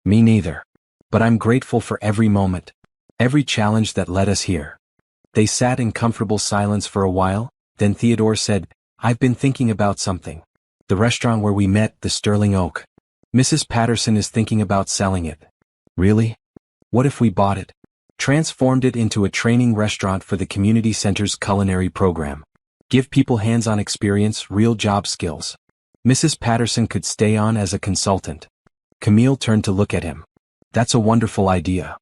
Speaker 1: "Me neither. But I'm grateful for every moment. Every challenge that led us here." They sat in comfortable silence for a while, then Theodore said, "I've been thinking about something. The restaurant where we met, the Sterling Oak. Mrs. Patterson is thinking about selling it." "Really? What if we bought it? Transformed it into a training restaurant for the community center's culinary program. Give people hands-on experience, real job skills. Mrs. Patterson could stay on as a consultant." Camille turned to look at him. "That's a wonderful idea.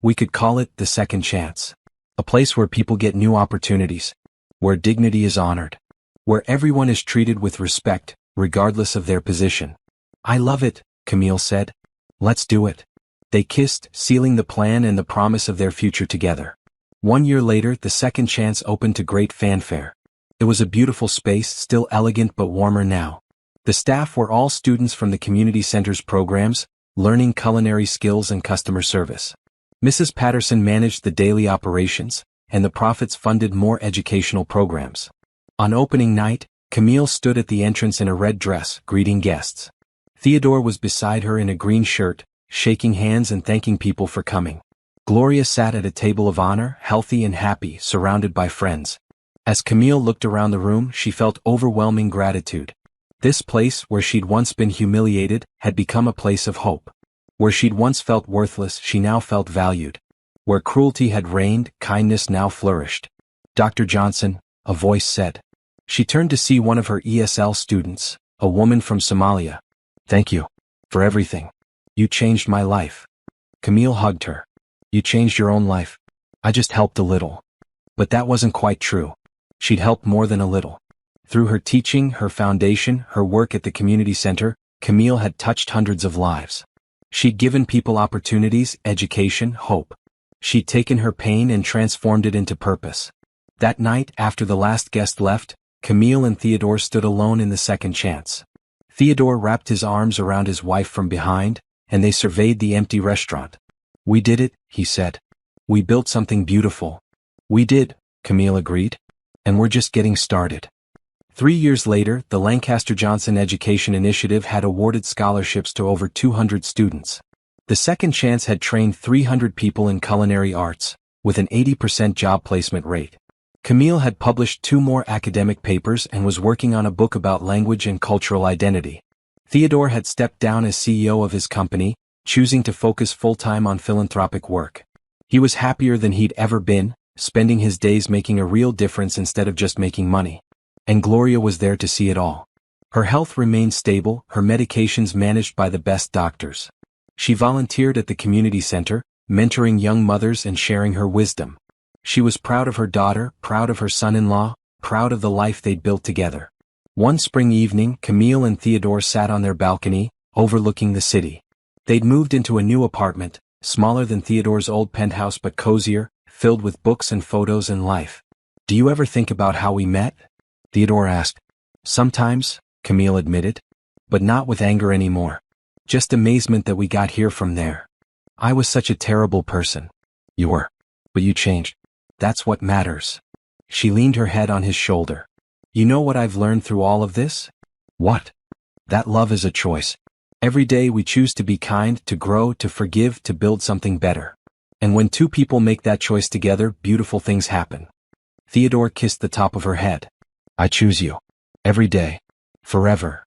Speaker 1: We could call it the Second Chance. A place where people get new opportunities, where dignity is honored, where everyone is treated with respect, regardless of their position." "I love it," Camille said. "Let's do it." They kissed, sealing the plan and the promise of their future together. 1 year later, the Second Chance opened to great fanfare. It was a beautiful space, still elegant but warmer now. The staff were all students from the community center's programs, learning culinary skills and customer service. Mrs. Patterson managed the daily operations, and the profits funded more educational programs. On opening night, Camille stood at the entrance in a red dress, greeting guests. Theodore was beside her in a green shirt, shaking hands and thanking people for coming. Gloria sat at a table of honor, healthy and happy, surrounded by friends. As Camille looked around the room, she felt overwhelming gratitude. This place, where she'd once been humiliated, had become a place of hope. Where she'd once felt worthless, she now felt valued. Where cruelty had reigned, kindness now flourished. "Dr. Johnson," a voice said. She turned to see one of her ESL students, a woman from Somalia. "Thank you for everything. You changed my life." Camille hugged her. "You changed your own life. I just helped a little." But that wasn't quite true. She'd helped more than a little. Through her teaching, her foundation, her work at the community center, Camille had touched hundreds of lives. She'd given people opportunities, education, hope. She'd taken her pain and transformed it into purpose. That night, after the last guest left, Camille and Theodore stood alone in the Second Chance. Theodore wrapped his arms around his wife from behind, and they surveyed the empty restaurant. "We did it," he said. "We built something beautiful." "We did," Camille agreed. "And we're just getting started." 3 years later, the Lancaster Johnson Education Initiative had awarded scholarships to over 200 students. The Second Chance had trained 300 people in culinary arts, with an 80% job placement rate. Camille had published 2 more academic papers and was working on a book about language and cultural identity. Theodore had stepped down as CEO of his company, choosing to focus full-time on philanthropic work. He was happier than he'd ever been, spending his days making a real difference instead of just making money. And Gloria was there to see it all. Her health remained stable, her medications managed by the best doctors. She volunteered at the community center, mentoring young mothers and sharing her wisdom. She was proud of her daughter, proud of her son-in-law, proud of the life they'd built together. One spring evening, Camille and Theodore sat on their balcony, overlooking the city. They'd moved into a new apartment, smaller than Theodore's old penthouse but cozier, filled with books and photos and life. "Do you ever think about how we met?" Theodore asked. "Sometimes," Camille admitted. "But not with anger anymore. Just amazement that we got here from there. I was such a terrible person. You were. But you changed. That's what matters." She leaned her head on his shoulder. "You know what I've learned through all of this?" "What?" "That love is a choice. Every day we choose to be kind, to grow, to forgive, to build something better. And when two people make that choice together, beautiful things happen." Theodore kissed the top of her head. "I choose you. Every day. Forever.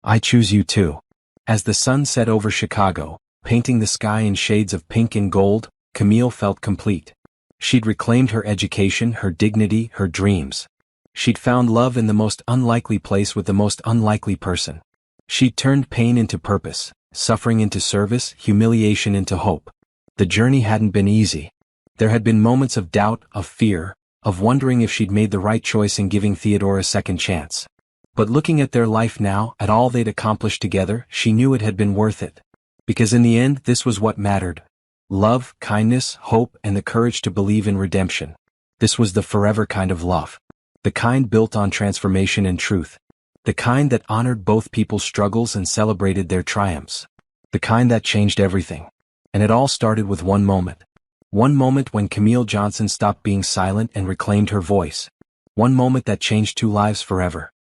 Speaker 1: I choose you too." As the sun set over Chicago, painting the sky in shades of pink and gold, Camille felt complete. She'd reclaimed her education, her dignity, her dreams. She'd found love in the most unlikely place with the most unlikely person. She'd turned pain into purpose, suffering into service, humiliation into hope. The journey hadn't been easy. There had been moments of doubt, of fear, of wondering if she'd made the right choice in giving Theodore a second chance. But looking at their life now, at all they'd accomplished together, she knew it had been worth it. Because in the end, this was what mattered. Love, kindness, hope, and the courage to believe in redemption. This was the forever kind of love. The kind built on transformation and truth. The kind that honored both people's struggles and celebrated their triumphs. The kind that changed everything. And it all started with one moment. One moment when Camille Johnson stopped being silent and reclaimed her voice. One moment that changed two lives forever.